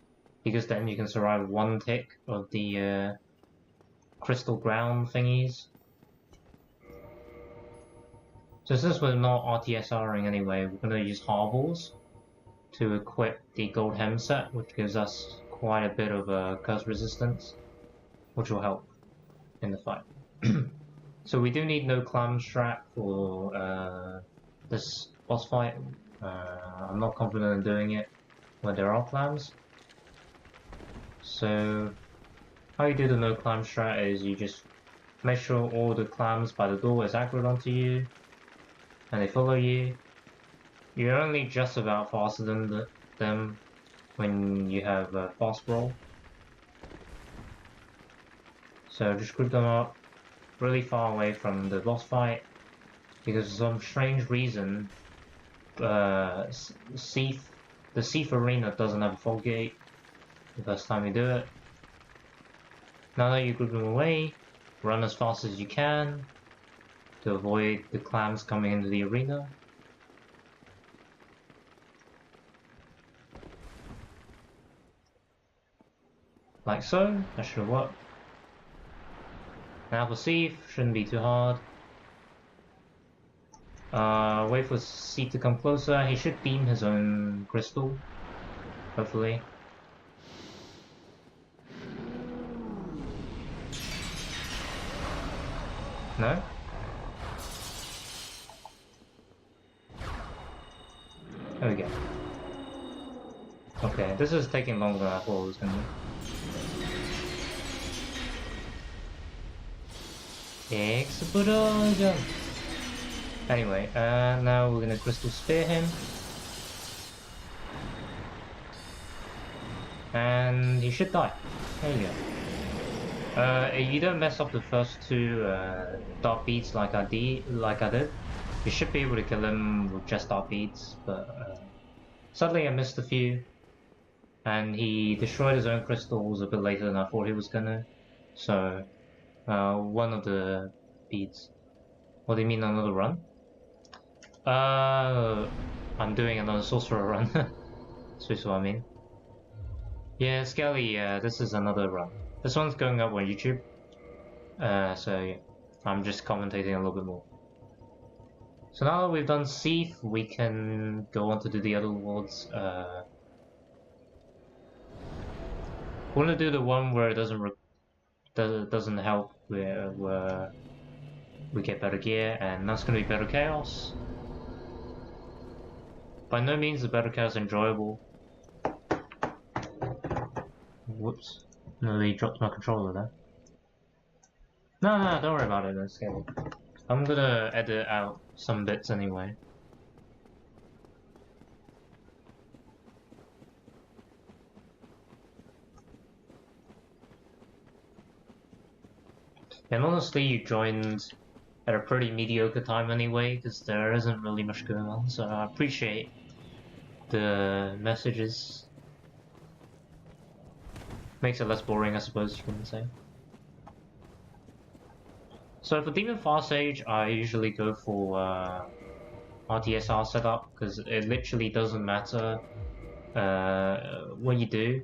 because then you can survive one tick of the crystal ground thingies. So since we're not RTSRing anyway, we're going to use Harballs to equip the gold hem set, which gives us quite a bit of curse resistance, which will help in the fight. So we do need no clam strat for this boss fight. I'm not confident in doing it when there are clams. So how you do the no clam strat is you just make sure all the clams by the door is aggroed onto you, and they follow you. You're only just about faster than them when you have a fast roll. So just group them up really far away from the boss fight, because for some strange reason the Seath arena doesn't have a fog gate the first time you do it. Now that you group them away, run as fast as you can to avoid the clams coming into the arena. Like so, that should work. Now for Seath, shouldn't be too hard. Wait for Seath to come closer. He should beam his own crystal, hopefully. No? There we go. Okay, this is taking longer than I thought it was gonna be. Explosion! Anyway, now we're gonna Crystal Spear him. And he should die. There you go. You don't mess up the first two Dark Beads like I did. You should be able to kill him with just Dark Beads, but sadly I missed a few. And he destroyed his own crystals a bit later than I thought he was gonna. So, one of the beads. What do you mean another run? I'm doing another sorcerer run. That's what I mean. Yeah, Skelly, this is another run. This one's going up on YouTube. So yeah, I'm just commentating a little bit more. So now that we've done Seath, we can go on to do the other wards. We're gonna do the one where it doesn't help, where we get better gear, and that's gonna be better chaos. By no means is better chaos enjoyable. Whoops. No, they dropped my controller there. No, don't worry about it, that's scary. I'm gonna edit out some bits anyway. And honestly, you joined at a pretty mediocre time anyway, because there isn't really much going on, so I appreciate the messages. Makes it less boring, I suppose you can say. So for Demon Far Sage, I usually go for RTSR setup, because it literally doesn't matter what you do.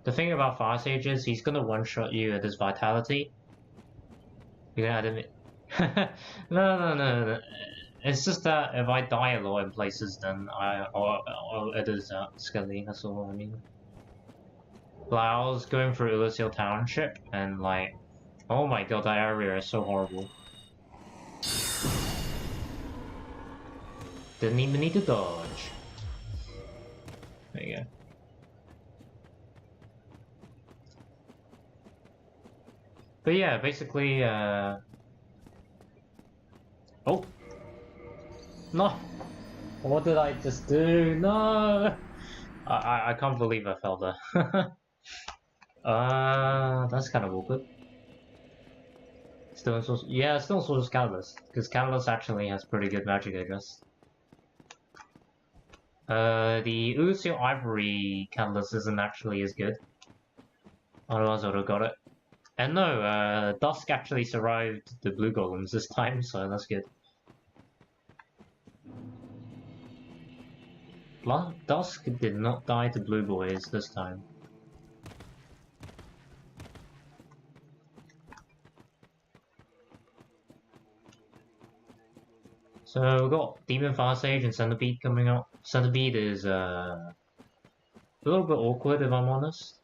The thing about Fire Sage is he's gonna one-shot you at his vitality. You're gonna add him. No. It's just that if I die a lot in places, then I'll edit out Skelly. That's all I mean. Like I was going through Elysial Township, and like, oh my god, that area is so horrible. Didn't even need to dodge. There you go. But yeah, basically, oh! No! What did I just do? No! I can't believe I fell there. That's kind of awkward. Still in Source... Yeah, still in Source Catalyst, because Catalyst actually has pretty good magic, I guess. The Elysial Ivory Catalyst isn't actually as good. Otherwise I would have got it. And no, Dusk actually survived the Blue Golems this time, so that's good. Dusk did not die to Blue Boys this time. So we've got Demon Fire Sage and Centipede coming up. Centipede is a little bit awkward if I'm honest.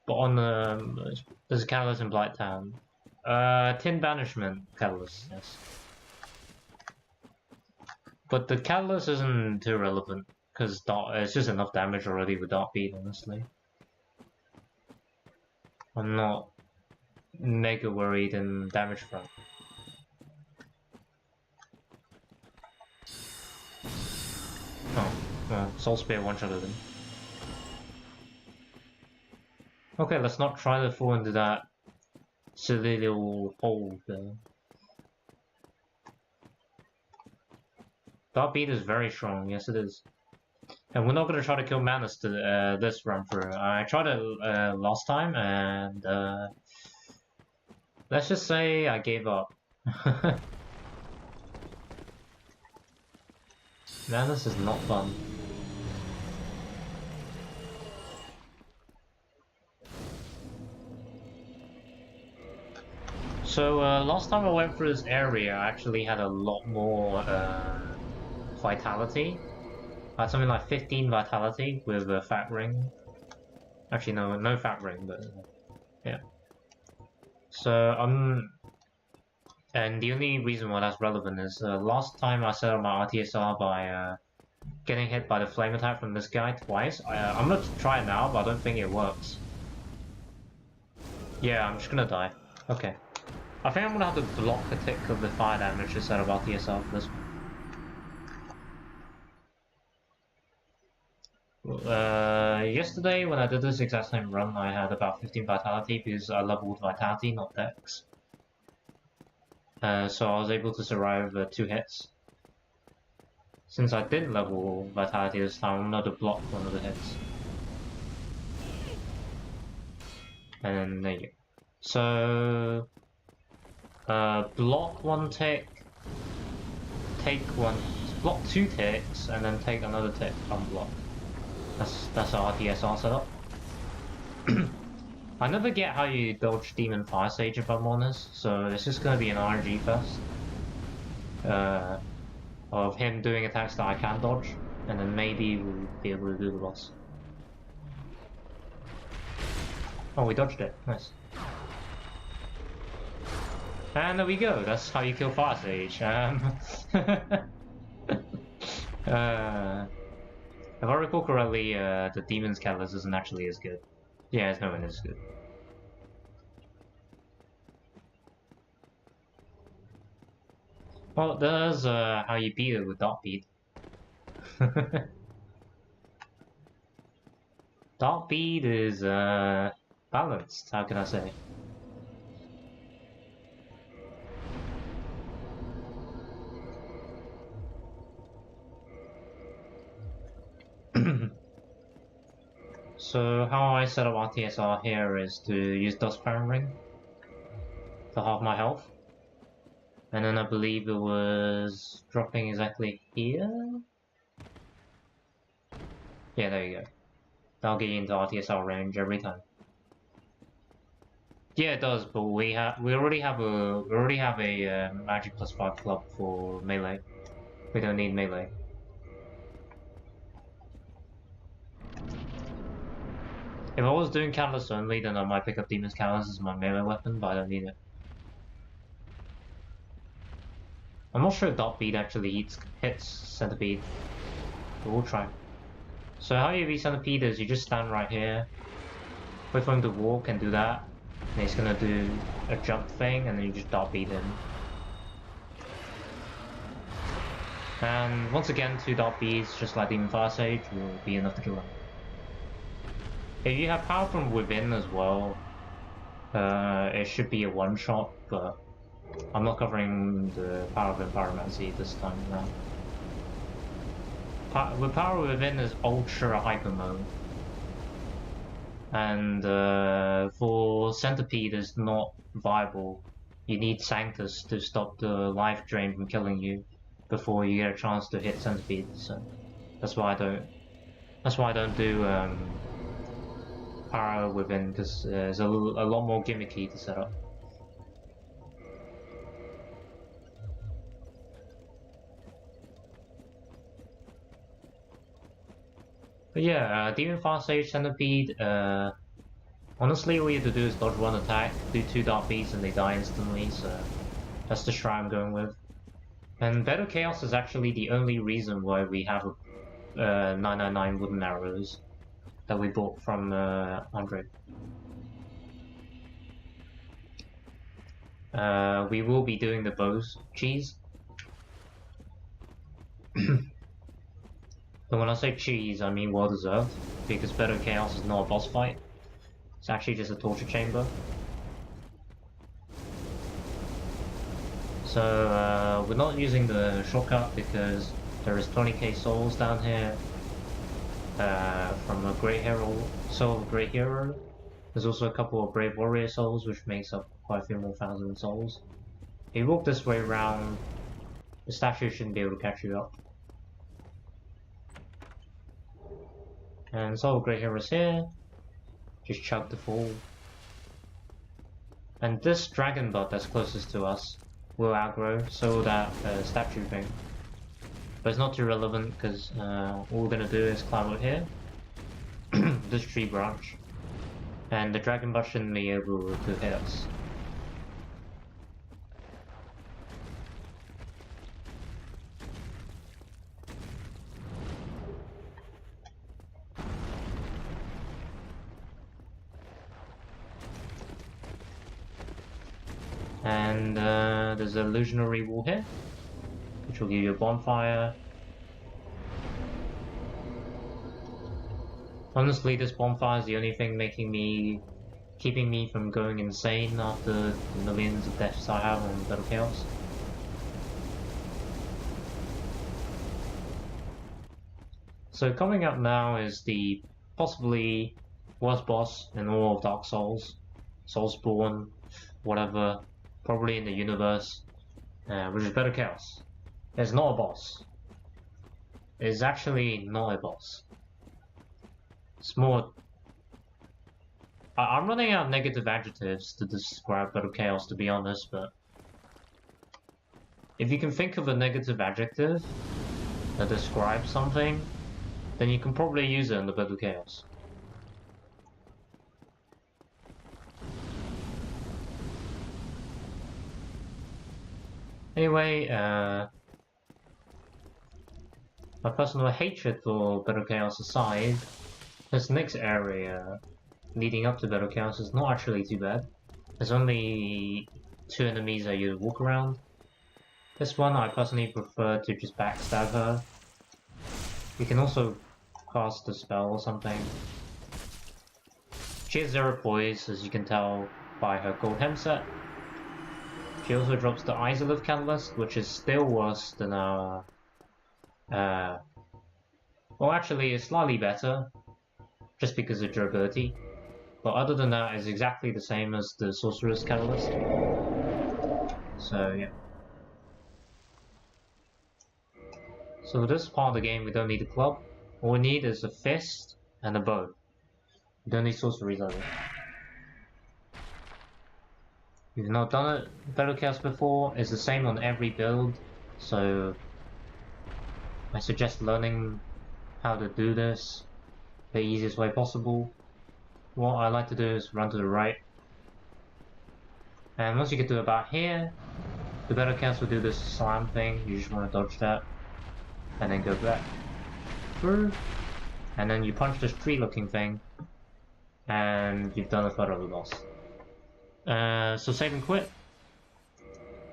But on the there's a Catalyst in Blighttown. Tin Banishment Catalyst, yes. But the Catalyst isn't too relevant, because it's just enough damage already with Dark Beat, honestly. I'm not mega worried in damage front. Oh, well, Soul Spear one-shotted him. Okay, let's not try to fall into that silly little hole there. Dark Beat is very strong, yes it is. And we're not going to try to kill Manus to, this run through. I tried it last time, and let's just say I gave up. Manus is not fun. So last time I went through this area, I actually had a lot more vitality. I had something like 15 vitality with a fat ring. Actually, no fat ring, but yeah. So and the only reason why that's relevant is last time I set up my RTSR by getting hit by the flame attack from this guy twice. I'm gonna try it now, but I don't think it works. Yeah, I'm just gonna die. Okay. I think I'm gonna have to block a tick of the fire damage instead of RTSR for this one. Yesterday when I did this exact same run, I had about 15 vitality because I leveled vitality, not dex. So I was able to survive 2 hits. Since I didn't level vitality this time, I'm gonna block one of the hits. And then there you go. So block 1 tick, take 1, block 2 ticks, and then take another tick, unblock. That's our RTSR setup. I never get how you dodge Demon Fire Sage if I'm honest, so it's just gonna be an RNG fest. Of him doing attacks that I can dodge, and then maybe we'll be able to do the boss. Oh, we dodged it, nice. And there we go, that's how you kill Fire Sage. If I recall correctly, the Demon's Catalyst isn't actually as good. Yeah, it's nowhere near as good. Well, there's how you beat it with Dark Beat. Dark Beat is balanced, how can I say? So how I set up RTSR here is to use Dust Crown Ring. for half my health. And then I believe it was dropping exactly here? Yeah, there you go. That'll get you into RTSR range every time. Yeah, it does, but we already have a magic +5 club for melee. We don't need melee. If I was doing Catalyst only, then I might pick up Demon's Catalyst as my melee weapon, but I don't need it. I'm not sure if Dot Beat actually hits Centipede, but we'll try. So how you beat Centipede is you just stand right here, wait for him to walk and do that, and he's gonna do a jump thing, and then you just Dot Beat him. And once again, 2 Dot Beats, just like Demon Fire Sage, will be enough to kill him. If you have power from within as well, it should be a one-shot, but I'm not covering the power of Pyromancy this time around. With power within is ultra hyper mode, and for Centipede is not viable. You need Sanctus to stop the life drain from killing you before you get a chance to hit Centipede. So that's why I don't do power within, because it's a lot more gimmicky to set up. But yeah, Demon Fire Sage Centipede, honestly all you have to do is dodge one attack, do 2 Dark Beats and they die instantly, so that's the strat I'm going with. And Better Chaos is actually the only reason why we have 999 wooden arrows that we bought from Andre. We will be doing the bows cheese. And when I say cheese, I mean well deserved, because Better Chaos is not a boss fight. It's actually just a torture chamber. So we're not using the shortcut because there is 20k souls down here from a Grey Hero, Soul of a Grey Hero. There's also a couple of Brave Warrior souls, which makes up quite a few more thousand souls. If you walk this way around, the statue shouldn't be able to catch you up. And Soul of Grey Hero's here. Just chug the fall. And this dragon bot that's closest to us will aggro, so will that statue thing. But it's not too relevant because all we're gonna do is climb up here, this tree branch, and the dragon bot shouldn't be able to hit us. And there's an illusionary wall here, which will give you a bonfire. Honestly, this bonfire is the only thing keeping me from going insane after the millions of deaths I have on Battle Chaos. So coming up now is the possibly worst boss in all of Dark Souls, Soulsborne, whatever. Probably in the universe, which is Better Chaos. It's not a boss. It's actually not a boss. It's more... I'm running out of negative adjectives to describe Better Chaos, to be honest, but... if you can think of a negative adjective that describes something, then you can probably use it in the Better Chaos. Anyway, my personal hatred for Better Chaos aside, this next area leading up to Better Chaos is not actually too bad. There's only 2 enemies that you walk around. This one I personally prefer to just backstab her. You can also cast a spell or something. She has 0 poise, as you can tell by her gold hem set. She also drops the Isolith Catalyst, which is still worse than our... well, actually, it's slightly better, just because of durability. But other than that, it's exactly the same as the Sorcerer's Catalyst. so yeah. So for this part of the game, we don't need a club. All we need is a fist and a bow. We don't need sorceries either. If you've not done it, Battle Chaos before, it's the same on every build, so I suggest learning how to do this the easiest way possible. What I like to do is run to the right, and once you get to about here, the Battle Chaos will do this slam thing. You just want to dodge that, and then go back through, and then you punch this tree-looking thing, and you've done a photo of the boss. So save and quit.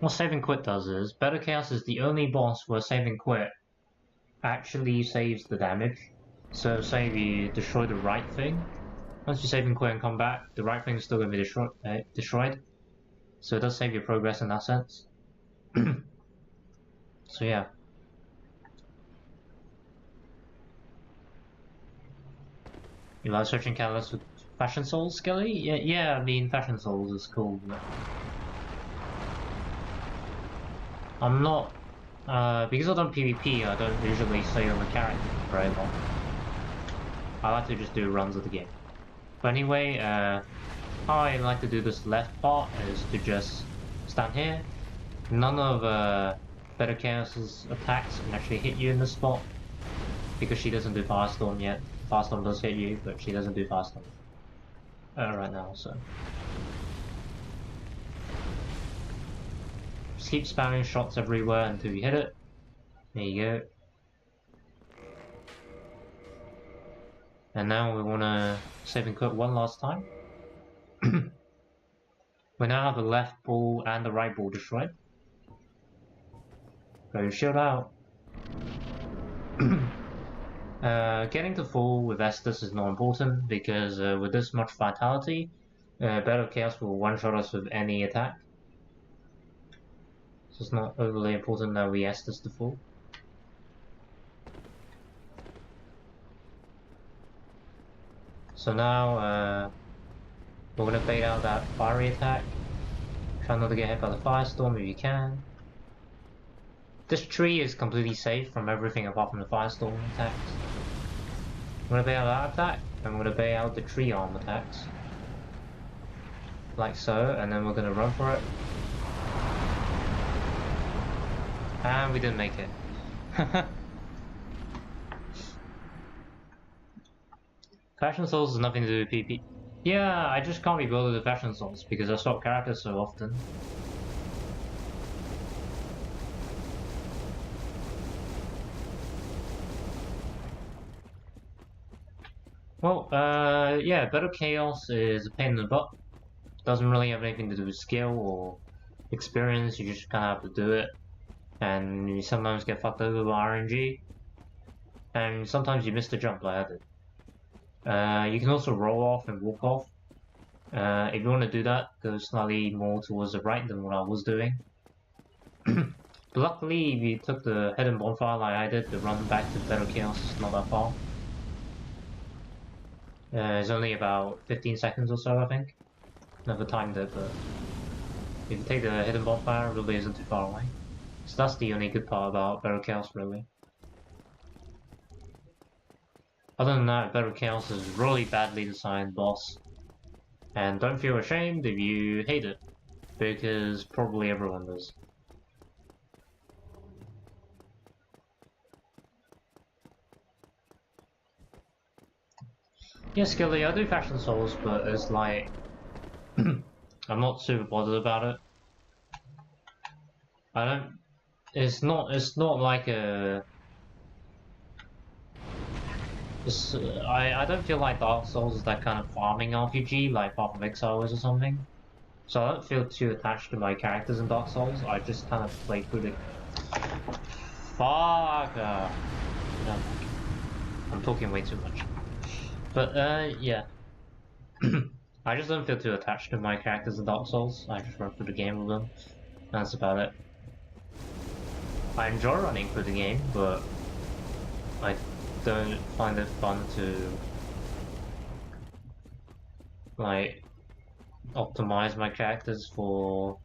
What save and quit does is, Battle Chaos is the only boss where save and quit actually saves the damage. So say if you destroy the right thing, once you save and quit and come back, the right thing is still going to be destroyed. So it does save your progress in that sense. So yeah. You like searching catalysts with Fashion Souls, Skelly? Yeah, I mean, Fashion Souls is cool. But I'm not... because I've done PvP, I don't usually stay on the character for very long. I like to just do runs of the game. But anyway, how I like to do this left part is to just stand here. None of Battle Chaos's attacks can actually hit you in this spot, because she doesn't do Firestorm yet. Firestorm does hit you, but she doesn't do Firestorm right now, so. Just keep spamming shots everywhere until you hit it. There you go. And now we want to save and quit one last time. We now have the left ball and the right ball destroyed. Go shield out. Getting to full with Estus is not important because with this much vitality, Battle Chaos will one-shot us with any attack. So it's not overly important that we Estus to full. So now we're going to bait out that fiery attack. Try not to get hit by the Firestorm if you can. This tree is completely safe from everything apart from the Firestorm attacks. I'm going to bait out that attack, and I'm going to bait out the tree arm attacks. Like so, and then we're going to run for it. And we didn't make it. Fashion Souls has nothing to do with PP. Yeah, I just can't be bothered with Fashion Souls because I swap characters so often. Well, yeah, Battle Chaos is a pain in the butt. Doesn't really have anything to do with skill or experience, you just kinda have to do it. And you sometimes get fucked over by RNG. And sometimes you miss the jump like I did. You can also roll off and walk off. If you want to do that, go slightly more towards the right than what I was doing. But luckily, if you took the hidden bonfire like I did, the run back to Battle Chaos is not that far. It's only about 15 seconds or so, I think. Never timed it, but if you take the hidden bonfire, it really isn't too far away. So that's the only good part about Battle Chaos, really. Other than that, Battle Chaos is a really badly designed boss. And don't feel ashamed if you hate it, because probably everyone does. Yeah, Skilly, I do Fashion Souls, but it's like... I'm not super bothered about it. I don't... It's not like a... I don't feel like Dark Souls is that kind of farming RPG, like Path of Exile is or something. So I don't feel too attached to my characters in Dark Souls, I just kind of play through the... Fuck! No, I'm talking way too much. But, yeah. I just don't feel too attached to my characters in Dark Souls, I just run through the game with them. That's about it. I enjoy running through the game, but I don't find it fun to like optimize my characters for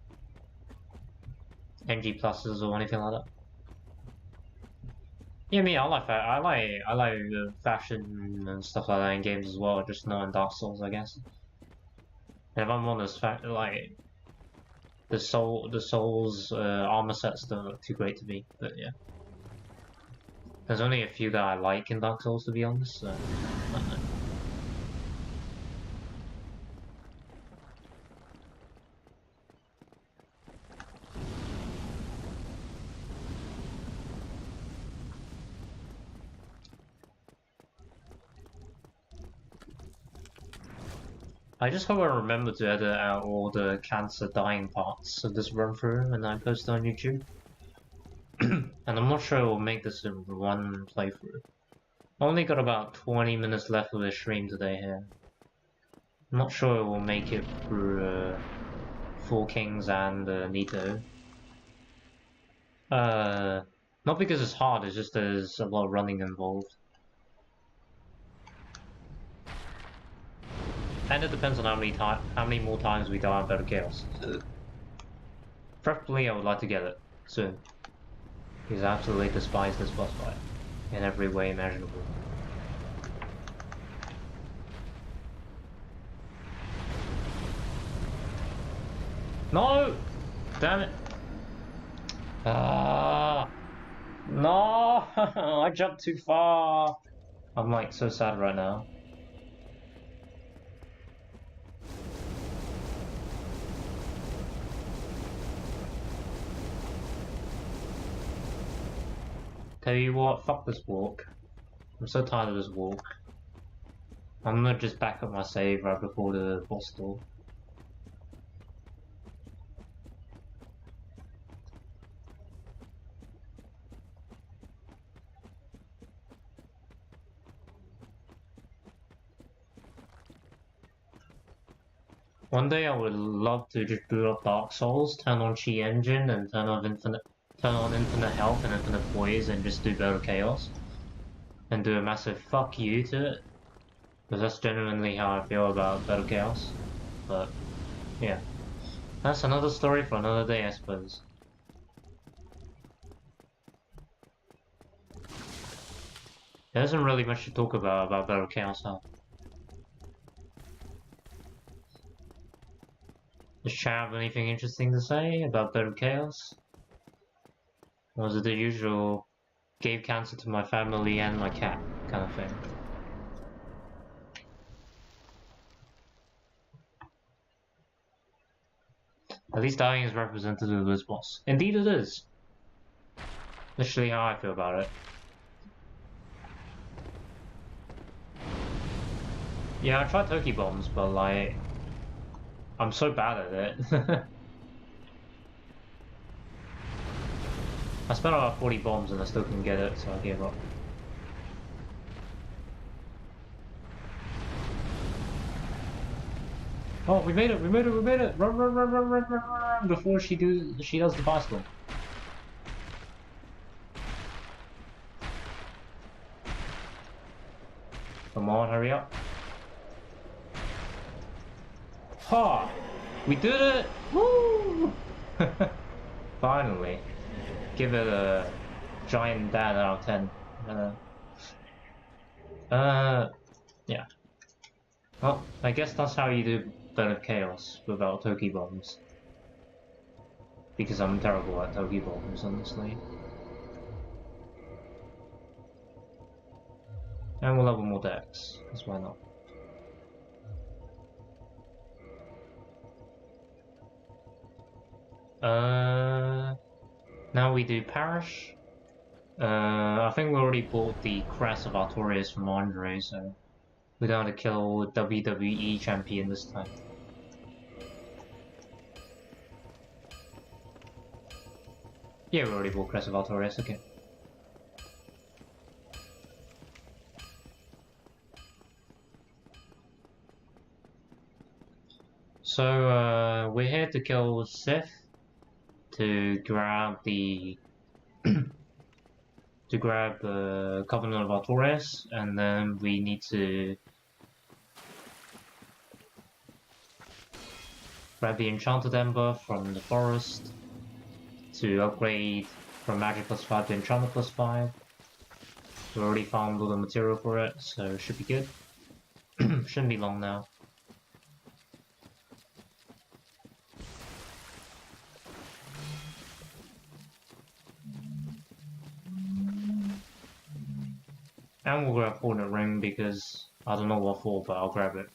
NG pluses or anything like that. Yeah, me, I like fashion and stuff like that in games as well, just not in Dark Souls, I guess. And if I'm honest, like the Souls armor sets don't look too great to me, but yeah. There's only a few that I like in Dark Souls, to be honest. So, I don't know. I just hope I remember to edit out all the cancer dying parts of this run through and I post it on YouTube. And I'm not sure we'll make this a one playthrough. I only got about 20 minutes left of the stream today here. I'm not sure we'll make it through Four Kings and Nito. Not because it's hard, it's just there's a lot of running involved. And it depends on how many more times we die on Better Chaos. Preferably I would like to get it soon. Because I absolutely despise this boss fight in every way imaginable. No! Damn it! No! I jumped too far! I'm like so sad right now. Tell you what, fuck this walk. I'm so tired of this walk. I'm gonna just back up my save right before the boss door. One day I would love to just boot up Dark Souls, turn on Chi Engine, and turn on infinite health and infinite poise, and just do Battle Chaos, and do a massive fuck you to it, because that's genuinely how I feel about Battle Chaos. But yeah, that's another story for another day, I suppose. There isn't really much to talk about Battle Chaos, huh? Does chat have anything interesting to say about Battle Chaos? Or was it the usual gave cancer to my family and my cat kind of thing? At least dying is representative of this boss. Indeed it is. Literally how I feel about it. Yeah, I tried Toki Bombs, but like... I'm so bad at it. I spent about 40 bombs and I still couldn't get it, so I gave up. Oh, we made it! We made it! We made it! Run, run, run, run, run, run, run! Before she does the bicycle. Come on, hurry up! Ha! We did it! Woo! Finally, give it a giant dad out of 10. Yeah. Well, I guess that's how you do Battle Chaos without Toki Bombs. Because I'm terrible at Toki Bombs, honestly. And we'll level more decks, because why not? Now we do Parish. I think we already bought the Crest of Artorias from Andre, so we don't have to kill WWE champion this time. Yeah, we already bought Crest of Artorias, okay. So, we're here to kill Sith, to grab the Covenant of Artorias, and then we need to grab the Enchanted Ember from the forest to upgrade from Magic +5 to Enchantment +5. We already farmed all the material for it, so it should be good. Shouldn't be long now. And we'll grab Hornet Ring because I don't know what for, but I'll grab it.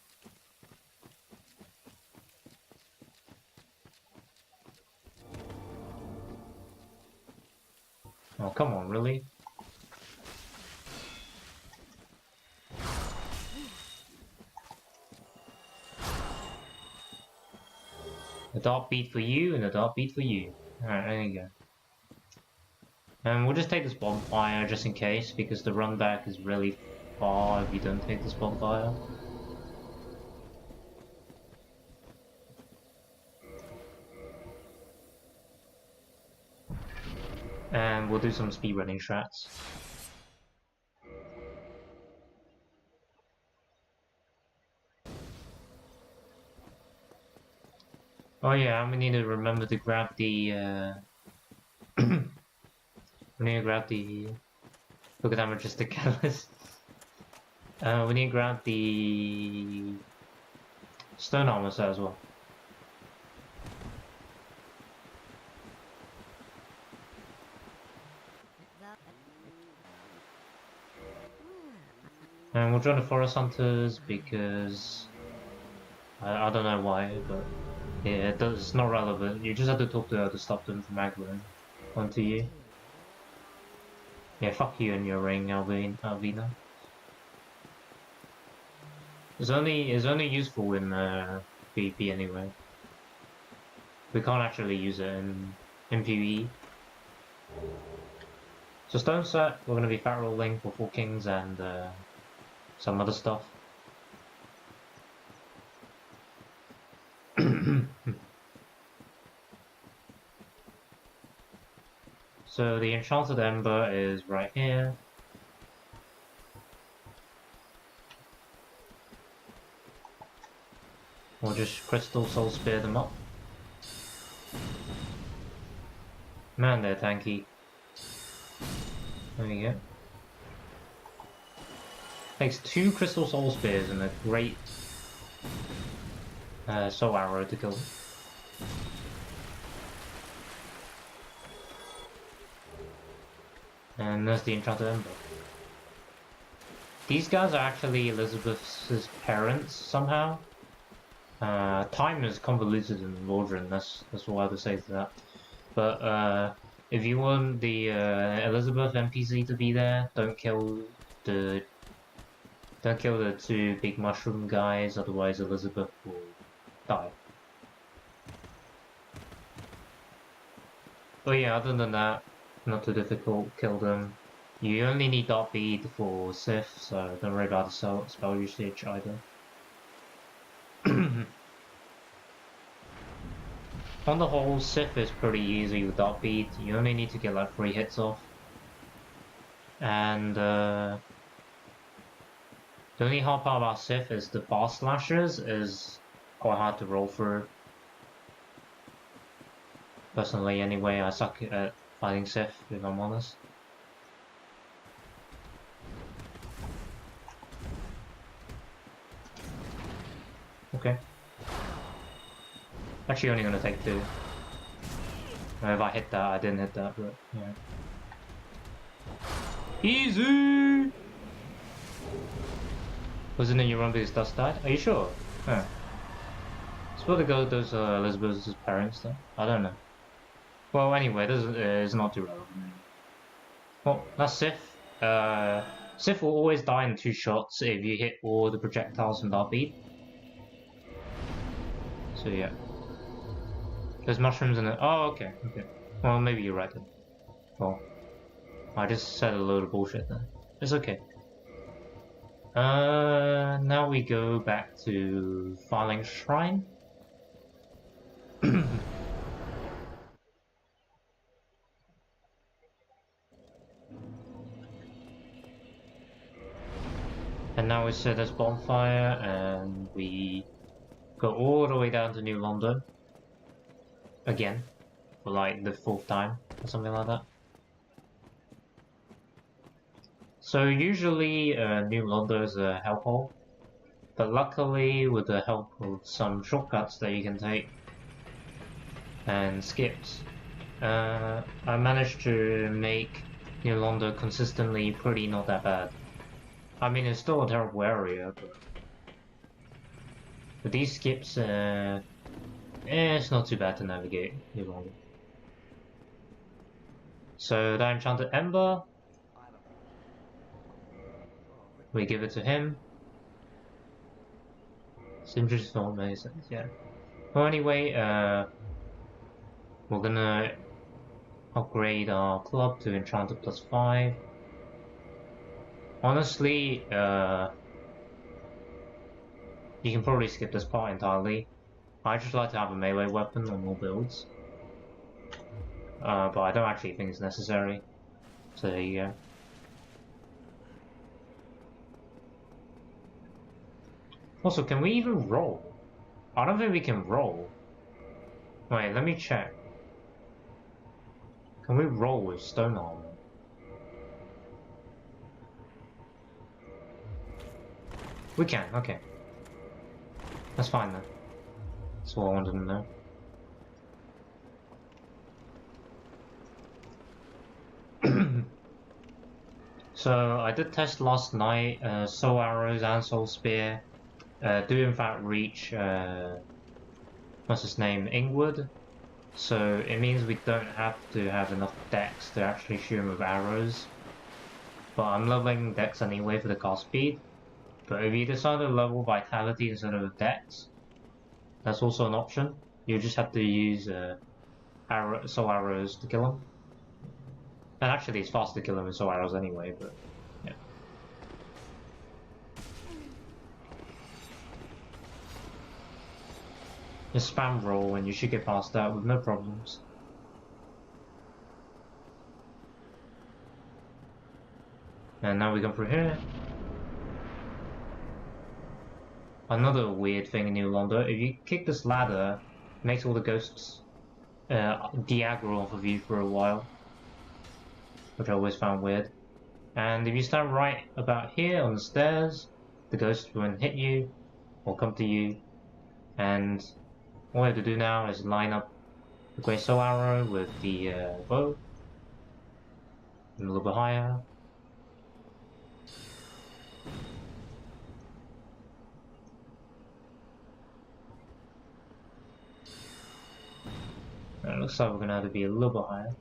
Oh, come on, really? A dark beat for you and a dark beat for you. Alright, there you go. And we'll just take this bonfire just in case, because the run back is really far if you don't take this bonfire. And we'll do some speedrunning strats. Oh yeah, we need to remember to grab the we need to grab the... Look at that majestic catalyst. We need to grab the stone armor set as well. And we'll join the forest hunters because I don't know why, but yeah, it's not relevant. You just have to talk to her to stop them from aggroing onto you. Yeah, fuck you and your ring, Alvina. It's only useful in PvP anyway. We can't actually use it in PvE. So stone set, we're gonna be fat rolling for 4 kings and some other stuff. So the enchanted ember is right here. We'll just crystal soul spear them up. Man, they're tanky. There we go. Takes 2 crystal soul spears and a great soul arrow to kill them. And there's the enchanted ember. These guys are actually Elizabeth's parents somehow. Time is convoluted in Lordran, that's all I have to say to that. But if you want the Elizabeth NPC to be there, don't kill the 2 big mushroom guys, otherwise Elizabeth will die. But yeah, other than that, not too difficult, kill them. You only need Dark Bead for Sith, so don't worry about the spell usage either. On the whole, Sith is pretty easy with Dark Bead. You only need to get like 3 hits off. And the only hard part about Sith is the fast slashers is quite hard to roll through. Personally anyway, I suck at fighting Sith, if I'm honest. Okay. Actually only gonna take 2. If I hit that, I didn't hit that, but yeah. Easy! Wasn't in your run because Dust died? Are you sure? Huh. It's supposed to go those Elizabeth's parents though? I don't know. Well, anyway, this is not too relevant. Well, that's Sith. Sith will always die in 2 shots if you hit all the projectiles from Dark Bead. So yeah. There's mushrooms in it. Oh, okay, okay. Well, maybe you're right then. Well, I just said a load of bullshit there. It's okay. Now we go back to Filing Shrine. And now we set this bonfire and we go all the way down to New London. Again. for like the 4th time or something like that. So usually New Londo is a hellhole, but luckily with the help of some shortcuts that you can take and skips, I managed to make New Londo consistently pretty not that bad. I mean, it's still a terrible area, but with these skips, it's not too bad to navigate New Londo. So that enchanted ember, we give it to him. Singer's not amazing, yeah. Well, anyway, we're gonna upgrade our club to enchanted +5. Honestly, you can probably skip this part entirely. I just like to have a melee weapon on all builds. But I don't actually think it's necessary. So there you go. Also, can we even roll? I don't think we can roll. Wait, let me check. Can we roll with stone armor? We can, okay. That's fine then. That's what I wanted to know. So I did test last night, soul arrows and soul spear do in fact reach, what's his name, Ingwood. So it means we don't have to have enough dex to actually shoot him with arrows. But I'm leveling dex anyway for the cast speed. But if you decide to level vitality instead of dex, that's also an option. You just have to use soul arrows to kill him. And actually it's faster to kill him with soul arrows anyway, but yeah. Just spam roll and you should get past that with no problems. And now we go through here. Another weird thing in New Londo, if you kick this ladder, it makes all the ghosts de-aggro off of you for a while. Which I always found weird. And if you stand right about here on the stairs, the ghosts won't hit you or come to you. And all we have to do now is line up the Grey Soul Arrow with the bow. And a little bit higher. And it looks like we're going to have to be a little bit higher.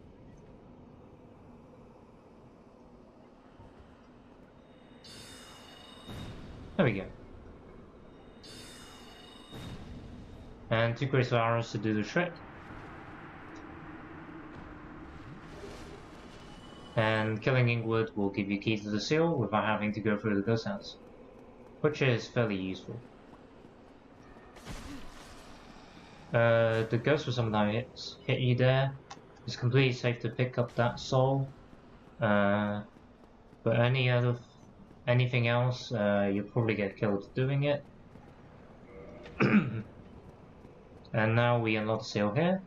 There we go. And 2 Grey Soul Arrows to do the trick. And killing Ingwood will give you keys to the seal without having to go through the ghost house, which is fairly useful. The ghost will sometimes hit you there. It's completely safe to pick up that soul. But anything else, you'll probably get killed doing it. And now we unlock the seal here.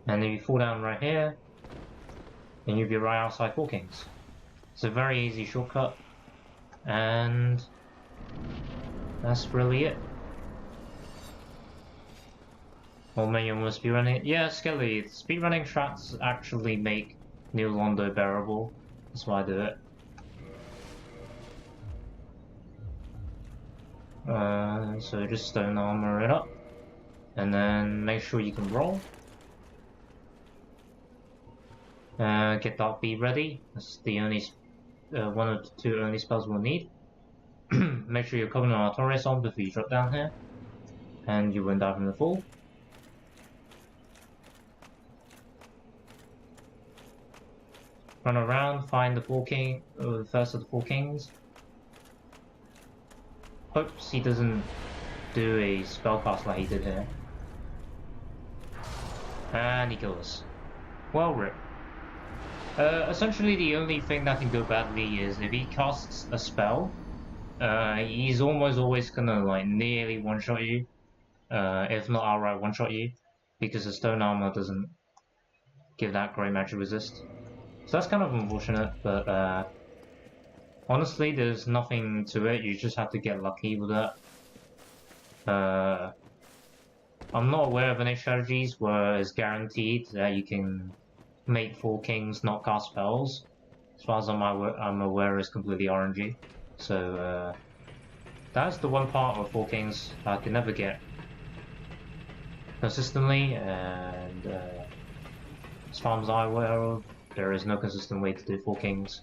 And if you fall down right here, then you'll be right outside Four Kings. It's a very easy shortcut, and that's really it. Or maybe I'm speedrunning it. Yeah, Skelly, speedrunning strats actually make New Londo bearable. That's why I do it. So just stone armor it up, and then make sure you can roll. Get Dark Bead ready. That's the only one of the 2 only spells we'll need. Make sure you're covering our Torres on before you drop down here, and you won't die from the fall. Run around, find the the first of the 4 kings. Hopes he doesn't do a spellcast like he did here. And he kills us. Well ripped. Essentially, the only thing that can go badly is if he casts a spell, he's almost always gonna like nearly one-shot you, if not outright one-shot you, because the stone armor doesn't give that great magic resist. So that's kind of unfortunate, but honestly, there's nothing to it. You just have to get lucky with that. I'm not aware of any strategies where it's guaranteed that you can make 4 kings not cast spells. As far as I'm aware, it's completely RNG. So that's the one part of 4 kings I can never get consistently, and as far as I'm aware of, there is no consistent way to do 4 kings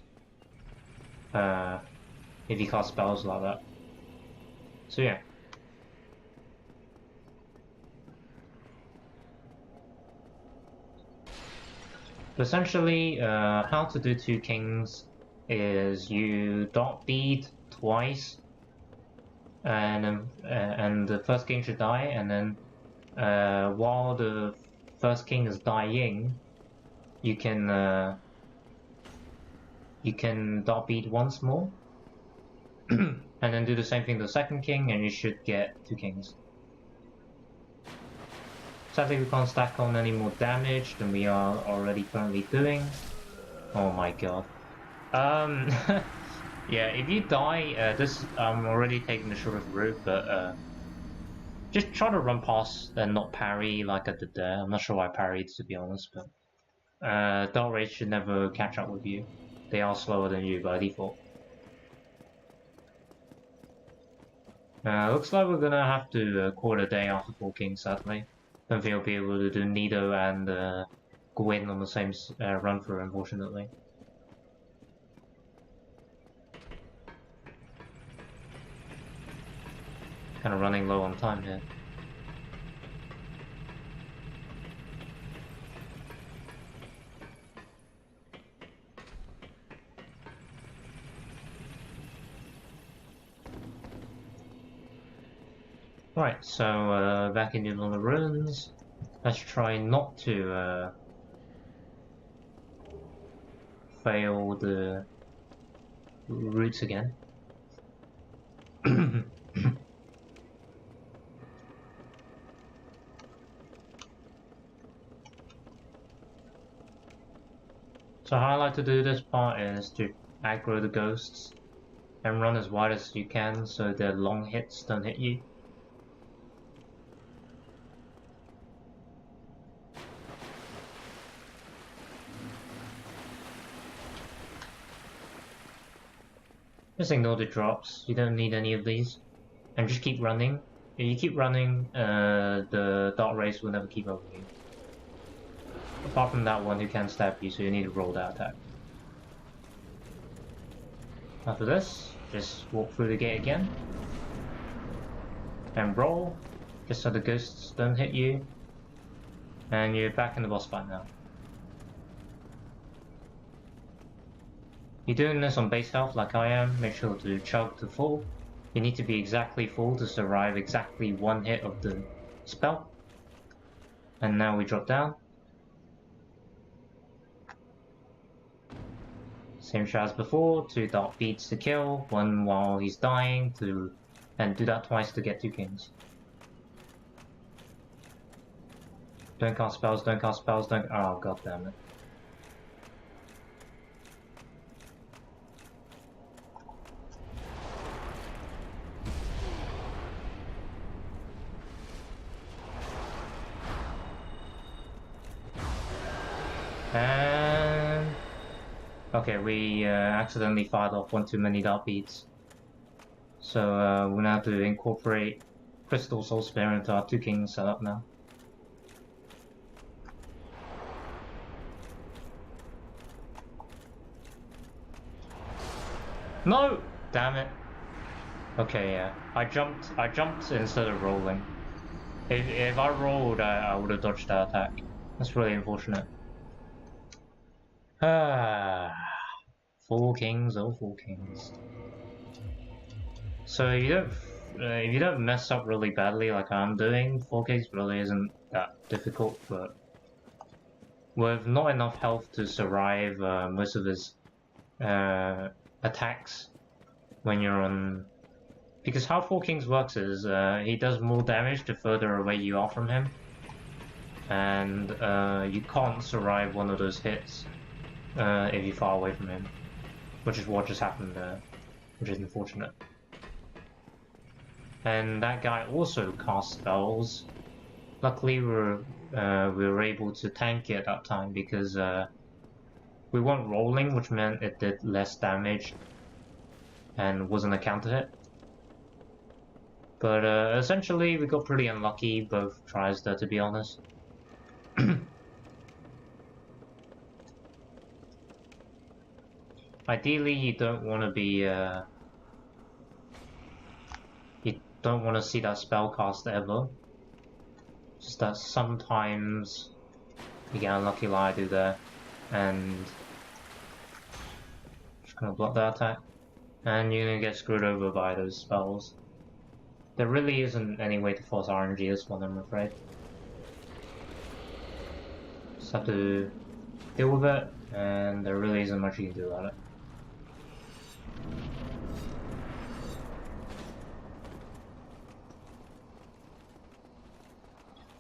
if you cast spells like that. So yeah. Essentially, how to do 2 kings is you dot bead twice, and the first king should die, and then while the first king is dying, you can dot bead once more, and then do the same thing to the second king, and you should get 2 kings. Sadly, we can't stack on any more damage than we are already currently doing. Oh my god. Yeah, if you die, I'm already taking the shortest route, but just try to run past and not parry like I did there. I'm not sure why I parried, to be honest, but Dark Rage should never catch up with you. They are slower than you by default. Looks like we're gonna have to call it a day after 4 Kings, sadly. Don't think I'll be able to do Nido and Gwyn on the same run through, unfortunately. Kind of running low on time here. Right, so back in on the ruins. Let's try not to fail the routes again. So how I like to do this part is to aggro the ghosts and run as wide as you can so their long hits don't hit you. Just ignore the drops, you don't need any of these. And just keep running. If you keep running, the Dark Race will never keep up with you. Apart from that one who can stab you, so you need to roll that attack. After this, just walk through the gate again. And roll, just so the ghosts don't hit you. And you're back in the boss fight now. You're doing this on base health like I am, make sure to chug to full. You need to be exactly full to survive exactly 1 hit of the spell. And now we drop down. Same shot as before, 2 dark beads to kill, 1 while he's dying, and do that twice to get 2 kings. Don't cast spells, don't cast spells, don't... Oh god damn it. And... okay, we accidentally fired off 1 too many dark beads. So we're gonna have to incorporate Crystal Soul Spear into our 2 kings setup now. No! Damn it. Okay, yeah. I jumped instead of rolling. If I rolled, I would have dodged that attack. That's really unfortunate. Ah, 4 kings, oh 4 kings. So if you don't mess up really badly like I'm doing, 4 kings really isn't that difficult, but with not enough health to survive most of his attacks when you're on. Because how Four Kings works is he does more damage the further away you are from him, and you can't survive one of those hits if you're far away from him, which is what just happened there, which is unfortunate. And that guy also casts spells. Luckily, we were able to tank it at that time because we weren't rolling, which meant it did less damage and wasn't a counter hit. But essentially, we got pretty unlucky both tries there, to be honest. Ideally, you don't want to be you don't want to see that spell cast ever. Just that sometimes you get unlucky like I do there, and just gonna block that attack, and you're gonna get screwed over by those spells. There really isn't any way to force RNG this one, I'm afraid. Just have to deal with it, and there really isn't much you can do about it.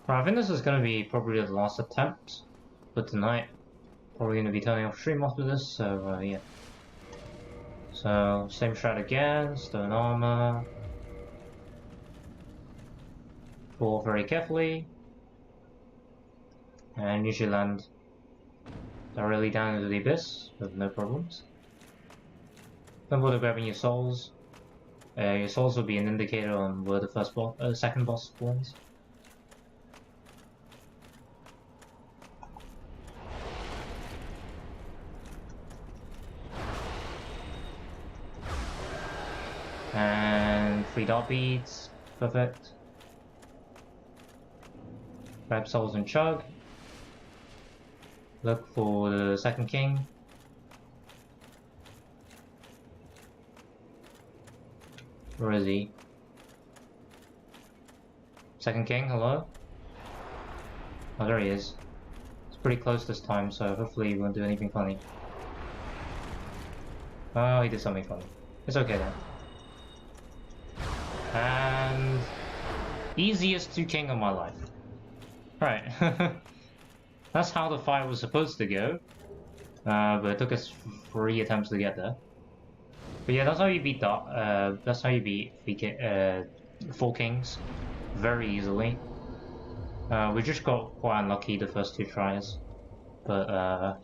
Right, I think this is going to be probably the last attempt for tonight. Probably going to be turning off stream after this, so yeah. So, same strat again, stone armor. Fall very carefully. And usually land directly down into the abyss with no problems. Don't bother grabbing your souls. Your souls will be an indicator on where the second boss spawns. And 3 dot beads, perfect. Grab souls and chug. Look for the second king. Where is he? Second king, hello? Oh, there he is. It's pretty close this time, so hopefully he won't do anything funny. Oh, he did something funny. It's okay then. And easiest 2 king of my life. Right. That's how the fight was supposed to go. But it took us 3 attempts to get there. But yeah, that's how you beat that. That's how you beat 4 kings very easily. We just got quite unlucky the first 2 tries. But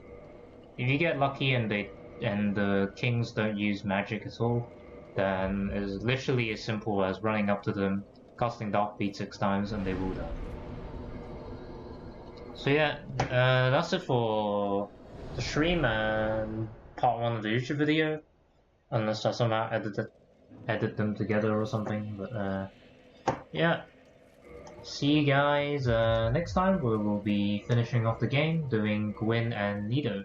if you get lucky and the kings don't use magic at all, then it's literally as simple as running up to them, casting Dark Beat 6 times, and they will die. So yeah, that's it for the stream and part 1 of the YouTube video, unless I somehow edit them together or something. But yeah, see you guys next time, where we'll be finishing off the game, doing Gwyn and Nido.